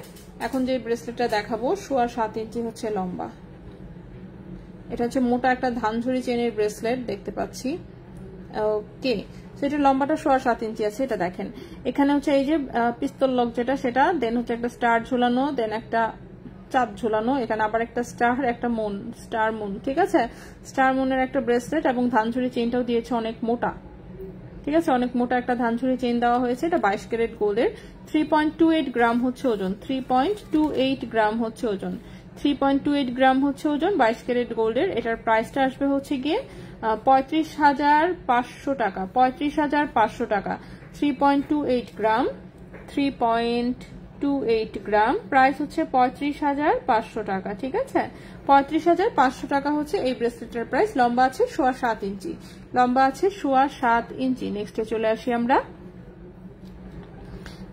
এখন যে ব্রেসলেটটা দেখাবো 7.5 ইঞ্চি হচ্ছে লম্বা। এটা হচ্ছে মোটা একটা ধানঝুরি চেনের ব্রেসলেট দেখতে পাচ্ছি। ওকে, সেটা লম্বাটা 7.5 ইঞ্চি আছে। এটা দেখেন এখানে হচ্ছে এই যে পিস্তল লক যেটা, সেটা দেন হচ্ছে একটা স্টার ঝুলানো, দেন একটা চাঁদ ঝুলানো, এখানে আবার একটা স্টার, একটা মুন, স্টার মুন, ঠিক আছে? স্টার মুনের একটা ব্রেসলেট, এবং ধানঝুরি চেইনটাও দিয়েছে অনেক মোটা, ঠিক আছে? অনেক মোটা একটা ধানঝুরি চেইন দেওয়া হয়েছে। এটা 22 ক্যারেট গোল্ডের, 3.28 গ্রাম হচ্ছে ওজন, 3.28 গ্রাম হচ্ছে ওজন, 3.28 গ্রাম হচ্ছে ওজন 22 ক্যারেট গোল্ডের। এটার প্রাইসটা আসবে হচ্ছে গিয়ে 35,500 টাকা, 35,500 টাকা। 3.28 গ্রাম, 3.28 গ্রাম, প্রাইস হচ্ছে 35,500 টাকা, ঠিক আছে? 35,500 টাকা হচ্ছে এই ব্রেসলেটের প্রাইস। লম্বা আছে 7.5 ইঞ্চি, লম্বা আছে 7.5 ইঞ্চি। নেক্সটে চলে আসি আমরা।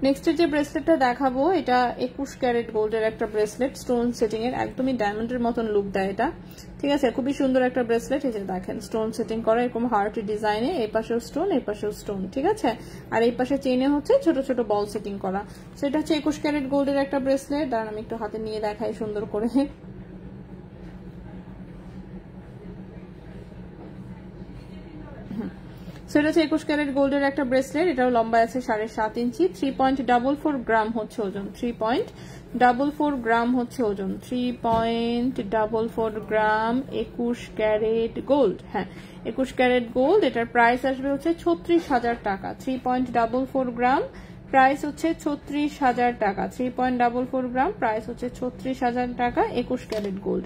নেক্সট যে ব্রেসলেটটা দেখাবো এটা 21 ক্যারেট গোল্ডের একটা ব্রেসলেট, স্টোন সেটিং এর, একদমই ডায়মন্ডের মতন লুক দেয় এটা। ঠিক আছে, খুবই সুন্দর একটা ব্রেসলেট। এই যে দেখেন স্টোন সেটিং করা এরকম হার্ট ডিজাইনে, এই পাশেও স্টোন এই পাশেও স্টোন। ঠিক আছে, আর এই পাশে চেইনে হচ্ছে ছোট ছোট বল সেটিং করা। সেটা হচ্ছে 21 ক্যারেট গোল্ডের একটা ব্রেসলেট। দাঁড়ান আমি একটু হাতে নিয়ে দেখাই সুন্দর করে। সেটা হচ্ছে 21 ক্যারেট গোল্ডের একটা ব্রেসলেট। এটাও লম্বা আছে 7.5 ইঞ্চি, 3.44 গ্রাম হচ্ছে ওজন, 3.44 গ্রাম হচ্ছে ওজন, 3.44 গ্রাম 21 ক্যারেট গোল্ড। হ্যাঁ 21 ক্যারেট গোল্ড। এটার প্রাইস আসবে হচ্ছে 36,000 টাকা। 3.44 গ্রাম, প্রাইস হচ্ছে 36,000 টাকা। 3.44 গ্রাম, প্রাইস হচ্ছে 36,000 টাকা, 21 ক্যারেট গোল্ড।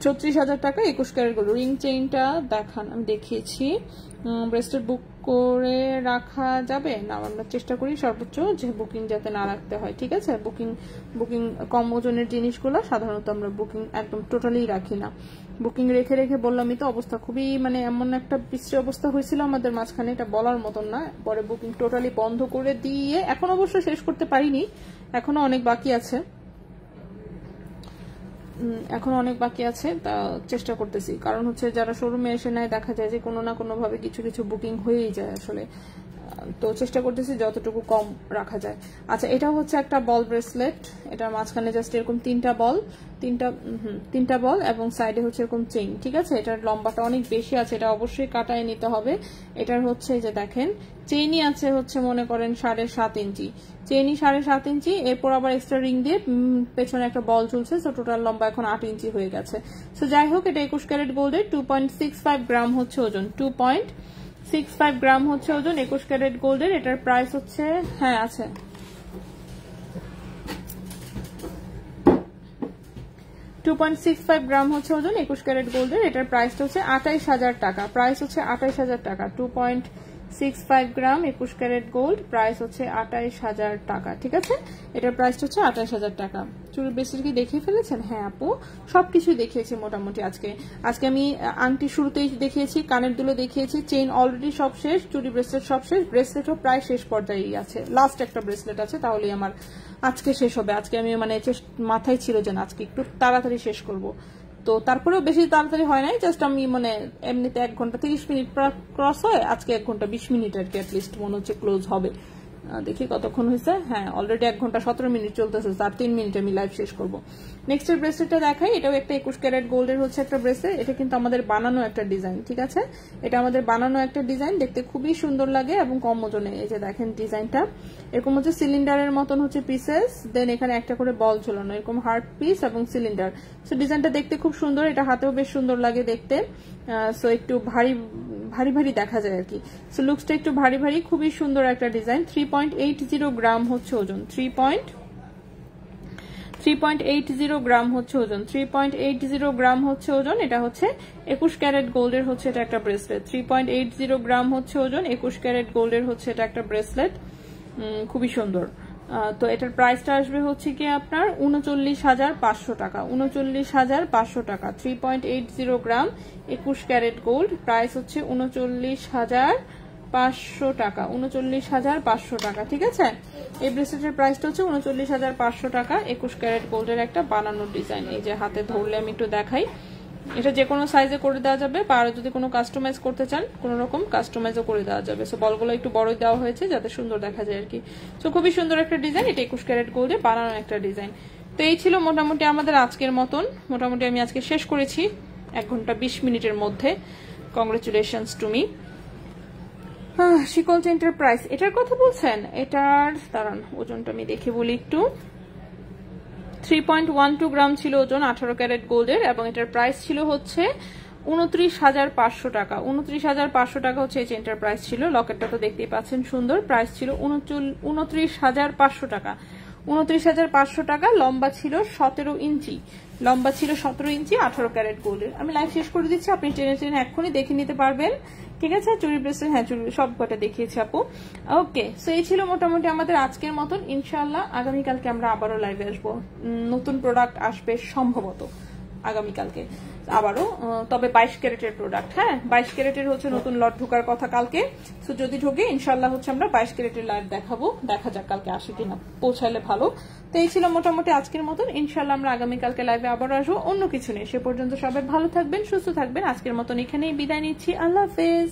36,000 টাকা 21 ক্যারেট গোল্ড। রিং চেইনটা দেখান, আমি দেখিয়েছি। ব্রেসলেট বুক করে রাখা যাবে না? আমরা চেষ্টা করি সর্বোচ্চ যে বুকিং যাতে না রাখতে হয়। ঠিক আছে, বুকিং কম ওজনের জিনিসগুলো সাধারণত আমরা বুকিং একদম টোটালি রাখি না। বুকিং রেখে রেখে বললামই তো, অবস্থা খুবই মানে এমন একটা বিশ্রী অবস্থা হয়েছিল আমাদের মাঝখানে, এটা বলার মতন না। পরে বুকিং টোটালি বন্ধ করে দিয়ে, এখন অবশ্য শেষ করতে পারিনি, এখনো অনেক বাকি আছে, তা চেষ্টা করতেছি। কারণ হচ্ছে যারা শোরুমে এসে নেয় দেখা যায় যে কোনো না কোনো ভাবে কিছু কিছু বুকিং হয়েই যায় আসলে। তো চেষ্টা করতেছি যতটুকু কম রাখা যায়। আচ্ছা, এটা হচ্ছে একটা বল ব্রেসলেট। এটার মাঝখানে জাস্ট এরকম তিনটা বল এবং সাইডে হচ্ছে এরকম চেইন। ঠিক আছে, এটার লম্বাটা অনেক বেশি আছে, এটা অবশ্যই কাটায় নিতে হবে। এটার হচ্ছে যে দেখেন চেইনই আছে হচ্ছে মনে করেন 7.5 ইঞ্চি, চেইনই 7.5 ইঞ্চি, এরপর আবার এক্সট্রা রিং দিয়ে পেছনে একটা বল চলছে। সো টোটাল লম্বা এখন 8 ইঞ্চি হয়ে গেছে। সো যাই হোক, এটা 21 ক্যারেট গোল্ডের, 2.65 গ্রাম হচ্ছে ওজন, 2.65 গ্রাম হচ্ছে ওজন, 21 ক্যারেট গোল্ডের। এটার প্রাইস হচ্ছে, হ্যাঁ আছে, 2.65 গ্রাম হচ্ছে ওজন, 21 ক্যারেট গোল্ডের। এটার প্রাইসটা হচ্ছে 28,000 টাকা। প্রাইস হচ্ছে 28,000 টাকা। 2.65 গ্রাম 21 ক্যারেট গোল্ড, প্রাইস হচ্ছে 28,000 টাকা। ঠিক আছে, এটার প্রাইসটা হচ্ছে 28,000 টাকা। চুড়ির ব্রেসলেট কি দেখিয়ে ফেলেছেন? হ্যাঁ আপু, সবকিছু দেখিয়েছি মোটামুটি। আজকে আমি আংটি শুরুতেই দেখিয়েছি, কানের দুলো দেখিয়েছি, চেইন অলরেডি সব শেষ, চুড়ি ব্রেসলেট সব শেষ, ব্রেসলেটও প্রায় শেষ পর্যায়েই আছে, লাস্ট একটা ব্রেসলেট আছে, তাহলেই আমার আজকে শেষ হবে। আজকে আমি মানে মাথায় ছিল যে আজকে একটু তাড়াতাড়ি শেষ করব, তো তারপরেও বেশি তাড়াতাড়ি হয় নাই, জাস্ট আমি মানে এমনিতে 1 ঘন্টা 30 মিনিট ক্রস হয়, আজকে 1 ঘন্টা 20 মিনিট আর কি অ্যাটলিস্ট মনে হচ্ছে ক্লোজ হবে। দেখি কতক্ষণ হয়েছে। হ্যাঁ অলরেডি 1 ঘন্টা 17 মিনিট চলতেছে, তার 3 মিনিটে আমি লাইভ শেষ করবো। নেক্সট এর ব্রেসলেটটা দেখাই। এটাও একটা 21 ক্যারেট গোল্ডের হচ্ছে একটা ব্রেসলেট। এটা কিন্তু আমাদের বানানো একটা ডিজাইন। ঠিক আছে, এটা আমাদের বানানো একটা ডিজাইন, দেখতে খুবই সুন্দর লাগে এবং কম ওজনে। এই যে দেখেন ডিজাইনটা এরকম হচ্ছে সিলিন্ডারের মতন হচ্ছে পিসেস, দেন এখানে একটা করে বল ঝোলানো, এরকম হার্ট পিস এবং সিলিন্ডার। সো ডিজাইনটা দেখতে খুব সুন্দর, এটা হাতেও বেশ সুন্দর লাগে দেখতে। সো একটু ভারী ভারী দেখা যায় আর কি। সো লুকসটা একটু ভারী ভারী, খুবই সুন্দর একটা ডিজাইন। 3.80 গ্রাম হচ্ছে ওজন, 3.80 গ্রাম হচ্ছে ওজন, 3.80 গ্রাম হচ্ছে ওজন। এটা হচ্ছে 21 ক্যারেট গোল্ডের হচ্ছে এটা একটা ব্রেসলেট। 3.80 গ্রাম হচ্ছে ওজন, 21 ক্যারেট গোল্ডের হচ্ছে এটা একটা ব্রেসলেট, খুবই সুন্দর। তো এটার প্রাইসটা আসবে হচ্ছে কি আপনার 39,500 টাকা, 39,500 টাকা। 3.80 গ্রাম 21 ক্যারেট গোল্ড, প্রাইস হচ্ছে 39,500 টাকা, 39,500 টাকা। ঠিক আছে, এই ব্রেসলেটের প্রাইসটা হচ্ছে 39,500 টাকা, 21 ক্যারেট গোল্ডের একটা বানানো ডিজাইন। এই যে হাতে ধরলে আমি একটু দেখাই, এটা যে কোনো সাইজে করে দেওয়া যাবে, বা আরো যদি কোনো কাস্টমাইজ করতে চান কোন রকম কাস্টমাইজও করে দেওয়া যাবে। সো বলগুলো একটু বড় দেওয়া হয়েছে যাতে সুন্দর দেখা যায় আর কি। সো খুবই সুন্দর একটা ডিজাইন, এটা 21 ক্যারেট গোল্ডে বানানো একটা ডিজাইন। তো এই ছিল মোটামুটি আমাদের আজকের মতন। মোটামুটি আমি আজকে শেষ করেছি 1 ঘন্টা 20 মিনিটের মধ্যে। Congratulations to me. শিকল চেইনটার প্রাইস, এটার কথা বলছেন? এটার দাঁড়ান ওজনটা আমি দেখে বলি একটু। 3.12 গ্রাম ছিল ওজন, 18 ক্যারেট গোল্ডের, এবং এটার প্রাইস ছিল হচ্ছে 29,500 টাকা। 29,500 টাকা হচ্ছে এই চেইনটার প্রাইস ছিল। লকেটটা তো দেখতেই পাচ্ছেন সুন্দর, প্রাইস ছিল 29,500 টাকা। 29,500 টাকা। লম্বা ছিল 17 ইঞ্চি, 18 ক্যারেট গোল্ডের। আমি লাইভ শেষ করে দিচ্ছি, আপনি টেনে এক্ষুনি দেখে নিতে পারবেন। ঠিক আছে, চুরি ব্রেসলেট, হ্যাঁ চুরি সব কটা দেখিয়েছি আপু। ওকে, সো এই ছিল মোটামুটি আমাদের আজকের মতন। ইনশাআল্লাহ আগামীকালকে আমরা আবারও লাইভে আসবো, নতুন প্রোডাক্ট আসবে সম্ভবত। আগামীকালকে আবারও, তবে 22 ক্যারেটের প্রোডাক্ট। হ্যাঁ 22 ক্যারেটের হচ্ছে নতুন লট ঢোকার কথা কালকে, তো যদি ঢোকে ইনশাল্লাহ হচ্ছে আমরা 22 ক্যারেটের লাইভ দেখাবো, দেখা যাক কালকে আসে কিনা, পৌঁছাইলে ভালো। তো এই ছিল মোটামুটি আজকের মতন, ইনশাল্লাহ আমরা আগামীকালকে লাইভে আবার আসবো, অন্য কিছু নেই। সে পর্যন্ত সবাই ভালো থাকবেন, সুস্থ থাকবেন। আজকের মতন এখানেই বিদায় নিচ্ছি, আল্লাহ হাফেজ।